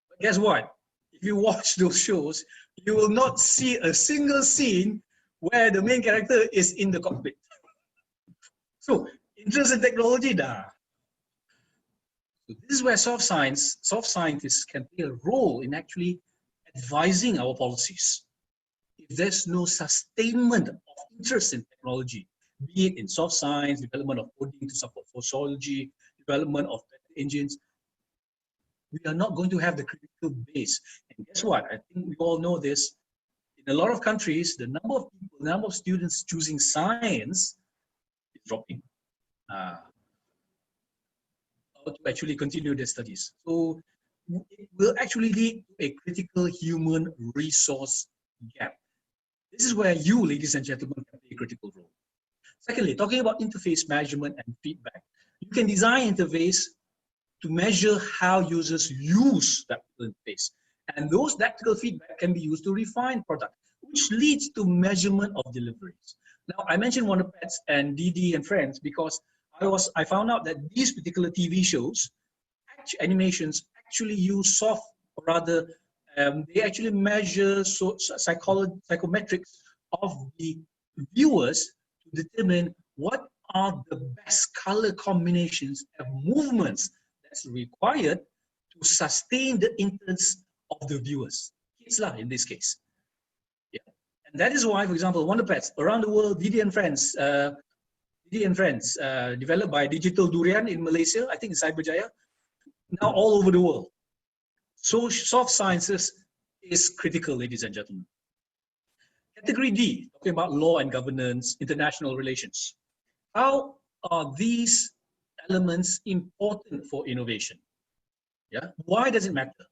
But guess what? If you watch those shows, you will not see a single scene where the main character is in the cockpit. So, interest in technology, dah. So this is where soft scientists can play a role in actually advising our policies. If there's no sustainment of interest in technology, be it in soft science, development of coding to support sociology, development of engines, we are not going to have the critical base. And guess what? I think we all know this. In a lot of countries, the number of people, the number of students choosing science is dropping. To actually continue their studies. So it will actually lead to a critical human resource gap. This is where you, ladies and gentlemen, can play a critical role. Secondly, talking about interface measurement and feedback, you can design interface to measure how users use that interface. And those tactical feedback can be used to refine product, which leads to measurement of deliveries. Now, I mentioned Wonder Pets and Didi and Friends because I found out that these particular TV shows, animations, actually use they actually measure psychometrics of the viewers to determine what are the best color combinations and movements that's required to sustain the interest of the viewers. Kids lah, in this case. Yeah. And that is why, for example, Wonder Pets around the world, Didi and Friends, developed by Digital Durian in Malaysia, I think in Cyberjaya, now all over the world. So soft sciences is critical, ladies and gentlemen. Category D, talking about law and governance, international relations. How are these elements important for innovation? Yeah, why does it matter?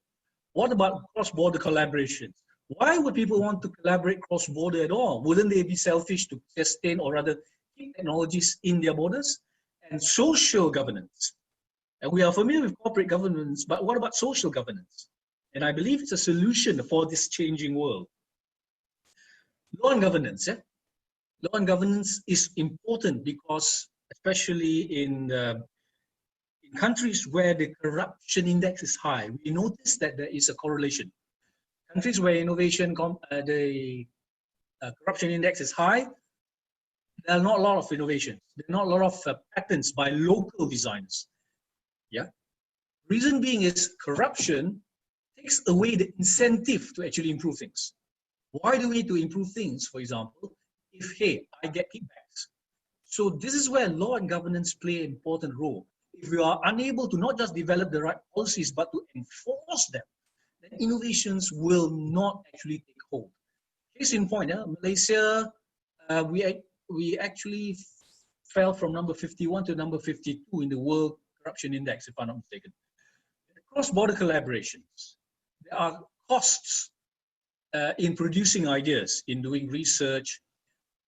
What about cross-border collaboration? Why would people want to collaborate cross-border at all? Wouldn't they be selfish to sustain or rather keep technologies in their borders? And social governance. And we are familiar with corporate governance, but what about social governance? And I believe it's a solution for this changing world. Law and governance. Yeah? Law and governance is important because, especially in In countries where the corruption index is high, we notice that there is a correlation. Countries where corruption index is high, there are not a lot of innovations. There are not a lot of patents by local designers. Yeah. Reason being is corruption takes away the incentive to actually improve things. Why do we need to improve things, for example, if, hey, I get kickbacks? So this is where law and governance play an important role. If we are unable to not just develop the right policies, but to enforce them, then innovations will not actually take hold. Case in point, Malaysia, we actually fell from number 51 to number 52 in the World Corruption Index, if I'm not mistaken. Cross-border collaborations. There are costs in producing ideas, in doing research.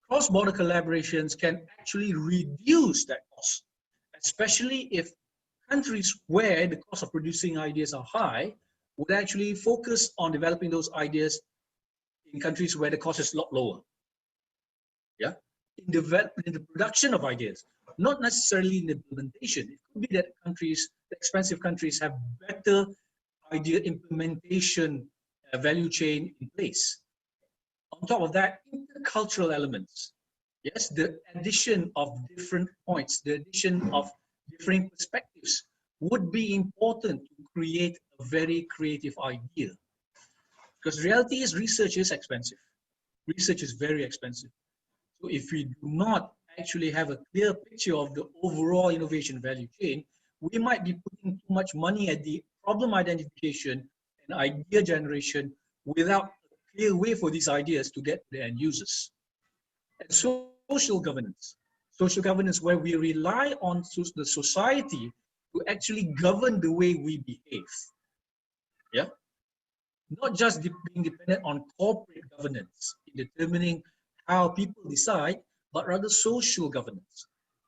Cross-border collaborations can actually reduce that cost, especially if countries where the cost of producing ideas are high would actually focus on developing those ideas in countries where the cost is a lot lower. Yeah, in the production of ideas, not necessarily in the implementation. It could be that countries, the expensive countries, have better idea implementation value chain in place. On top of that, intercultural elements. Yes, the addition of different points, the addition of different perspectives would be important to create a very creative idea. Because the reality is research is expensive. Research is very expensive. So if we do not actually have a clear picture of the overall innovation value chain, we might be putting too much money at the problem identification and idea generation without a clear way for these ideas to get to the end users. And social governance. Social governance where we rely on the society to actually govern the way we behave. Yeah? Not just being dependent on corporate governance in determining how people decide, but rather social governance,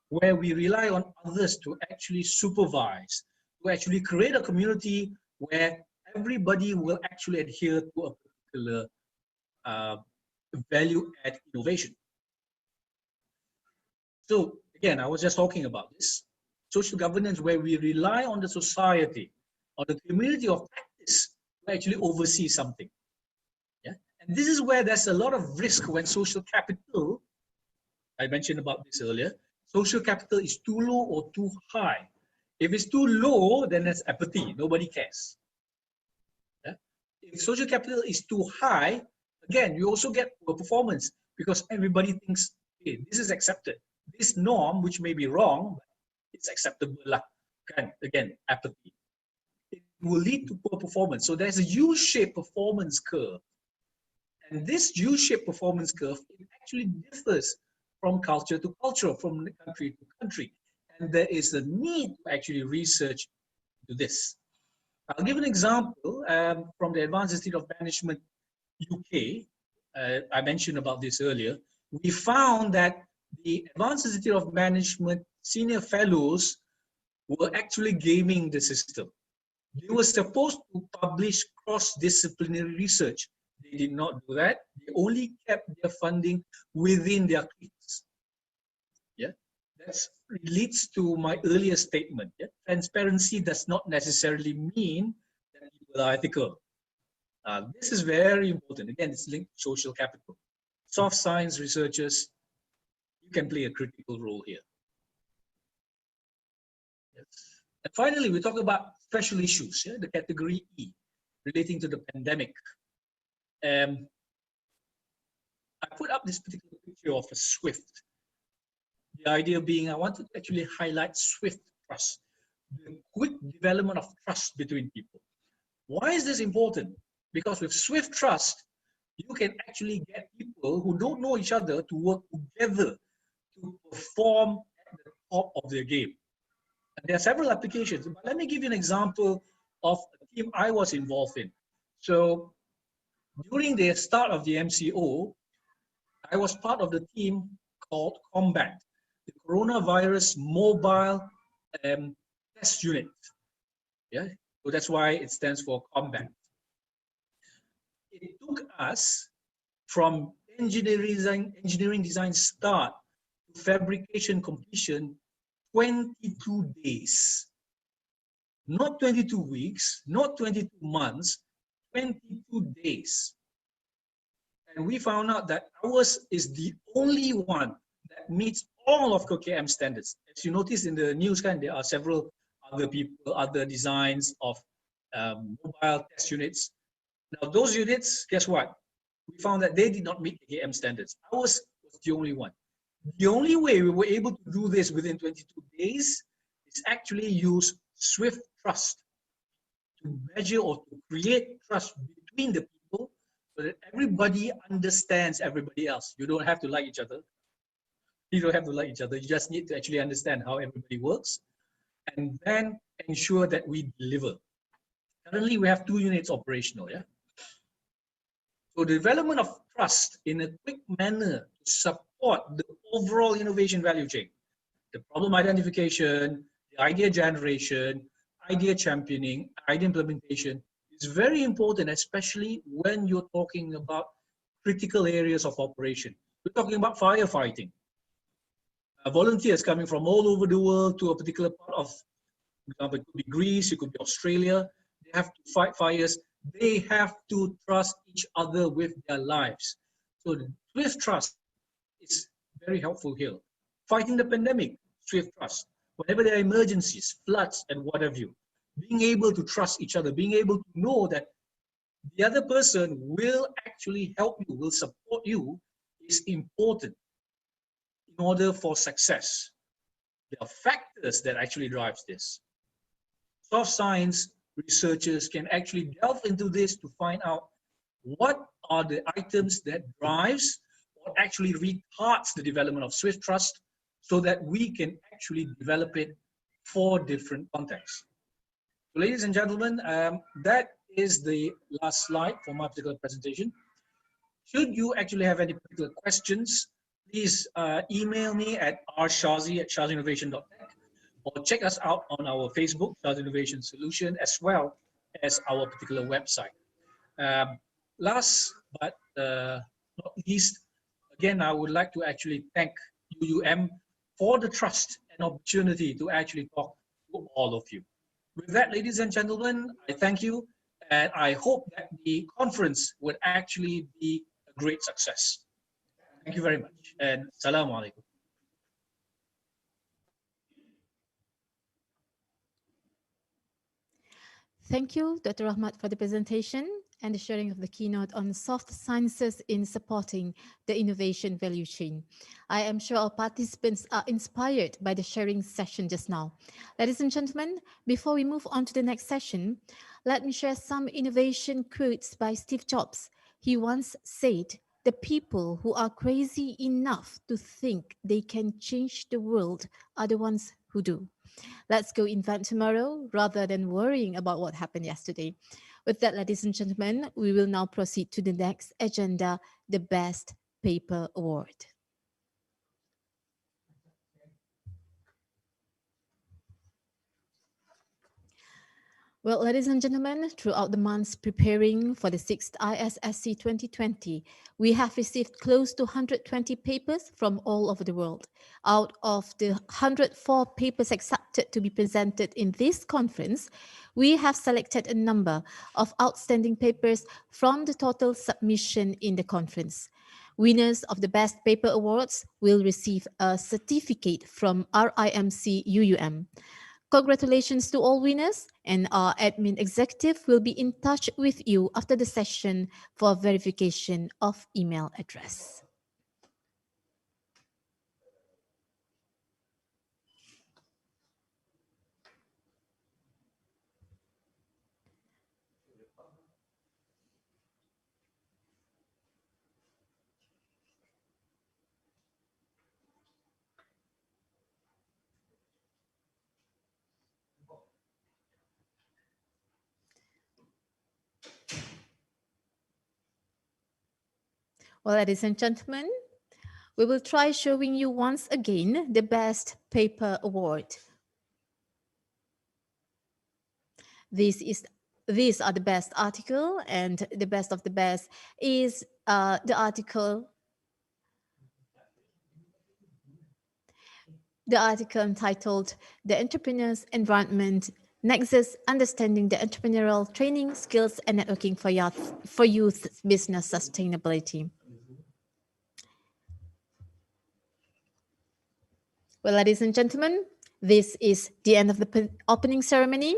where we rely on others to actually supervise, to actually create a community where everybody will actually adhere to a particular value-add innovation. So again, I was just talking about this. Social governance where we rely on the society, on the community of practice to actually oversee something. Yeah? And this is where there's a lot of risk when social capital, I mentioned about this earlier, social capital is too low or too high. If it's too low, then there's apathy, nobody cares. Yeah? If social capital is too high, again, you also get poor performance because everybody thinks, hey, this is accepted. This norm, which may be wrong, but it's acceptable. Again, apathy. It will lead to poor performance. So there's a U-shaped performance curve. And this U-shaped performance curve, it actually differs from culture to culture, from country to country. And there is a need to actually research to this. I'll give an example from the Advanced Institute of Management UK. I mentioned about this earlier. We found that the Advanced Institute of Management senior fellows were actually gaming the system. They were supposed to publish cross-disciplinary research. They did not do that. They only kept their funding within their cliques. Yeah, that leads to my earlier statement. Yeah? Transparency does not necessarily mean that people are ethical. This is very important. Again, it's linked to social capital. Soft science researchers, you can play a critical role here. Yes. And finally, we talk about special issues, yeah? The category E, relating to the pandemic. I put up this particular picture of a SWIFT. The idea being I wanted to actually highlight SWIFT trust, the quick development of trust between people. Why is this important? Because with SWIFT trust, you can actually get people who don't know each other to work together to perform at the top of their game. And there are several applications, but let me give you an example of a team I was involved in. So during the start of the MCO, I was part of the team called Combat, the Coronavirus Mobile Test Unit. Yeah, so that's why it stands for Combat. It took us from engineering design start to fabrication completion 22 days. Not 22 weeks, not 22 months, 22 days. And we found out that ours is the only one that meets all of KKM standards. As you notice in the news, there are several other people, other designs of mobile test units. Now those units, guess what? We found that they did not meet KKM standards. Ours was the only one. The only way we were able to do this within 22 days is actually use Swift Trust to measure or to create trust between the people so that everybody understands everybody else. You don't have to like each other. You don't have to like each other. You just need to actually understand how everybody works and then ensure that we deliver. Currently, we have 2 units operational. Yeah. So the development of trust in a quick manner to support the overall innovation value chain, the problem identification, the idea generation, idea championing, idea implementation is very important, especially when you're talking about critical areas of operation. We're talking about firefighting. Volunteers coming from all over the world to a particular part of, for example, it could be Greece, it could be Australia. They have to fight fires. They have to trust each other with their lives. So the Swift Trust is very helpful here. Fighting the pandemic, Swift Trust. Whenever there are emergencies, floods, and what have you, being able to trust each other, being able to know that the other person will actually help you, will support you, is important in order for success. There are factors that actually drives this. Soft science researchers can actually delve into this to find out what are the items that drives or actually retards the development of Swift Trust so that we can actually develop it for different contexts. So ladies and gentlemen, that is the last slide for my particular presentation. Should you actually have any particular questions, please email me at rshazi@shaziinnovation.tech or check us out on our Facebook, Shazi Innovation Solution, as well as our particular website. Last but not least, again, I would like to actually thank UUM for the trust and opportunity to actually talk to all of you. With that, ladies and gentlemen, I thank you, and I hope that the conference would actually be a great success. Thank you very much, and Assalamu alaikum. Thank you, Dr. Rahmat, for the presentation and the sharing of the keynote on soft sciences in supporting the innovation value chain. I am sure our participants are inspired by the sharing session just now. Ladies and gentlemen, before we move on to the next session, let me share some innovation quotes by Steve Jobs. He once said, "The people who are crazy enough to think they can change the world are the ones who do." Let's go invent tomorrow rather than worrying about what happened yesterday. With that, ladies and gentlemen, we will now proceed to the next agenda, the Best Paper Award. Well, ladies and gentlemen, throughout the months preparing for the 6th ISSC 2020, we have received close to 120 papers from all over the world. Out of the 104 papers accepted to be presented in this conference, we have selected a number of outstanding papers from the total submission in the conference. Winners of the Best Paper Awards will receive a certificate from RIMC UUM. Congratulations to all winners, and our admin executive will be in touch with you after the session for verification of email address. Well, ladies and gentlemen, we will try showing you once again the Best Paper Award. These are the best article, and the best of the best is the article entitled "The Entrepreneur's Environment Next is understanding the entrepreneurial training, skills, and networking for youth business sustainability. Well, ladies and gentlemen, this is the end of the opening ceremony.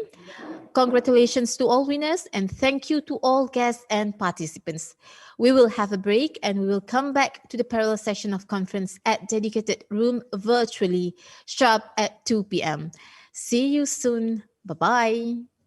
Congratulations to all winners and thank you to all guests and participants. We will have a break and we will come back to the parallel session of conference at dedicated room virtually sharp at 2 p.m. See you soon. Bye-bye.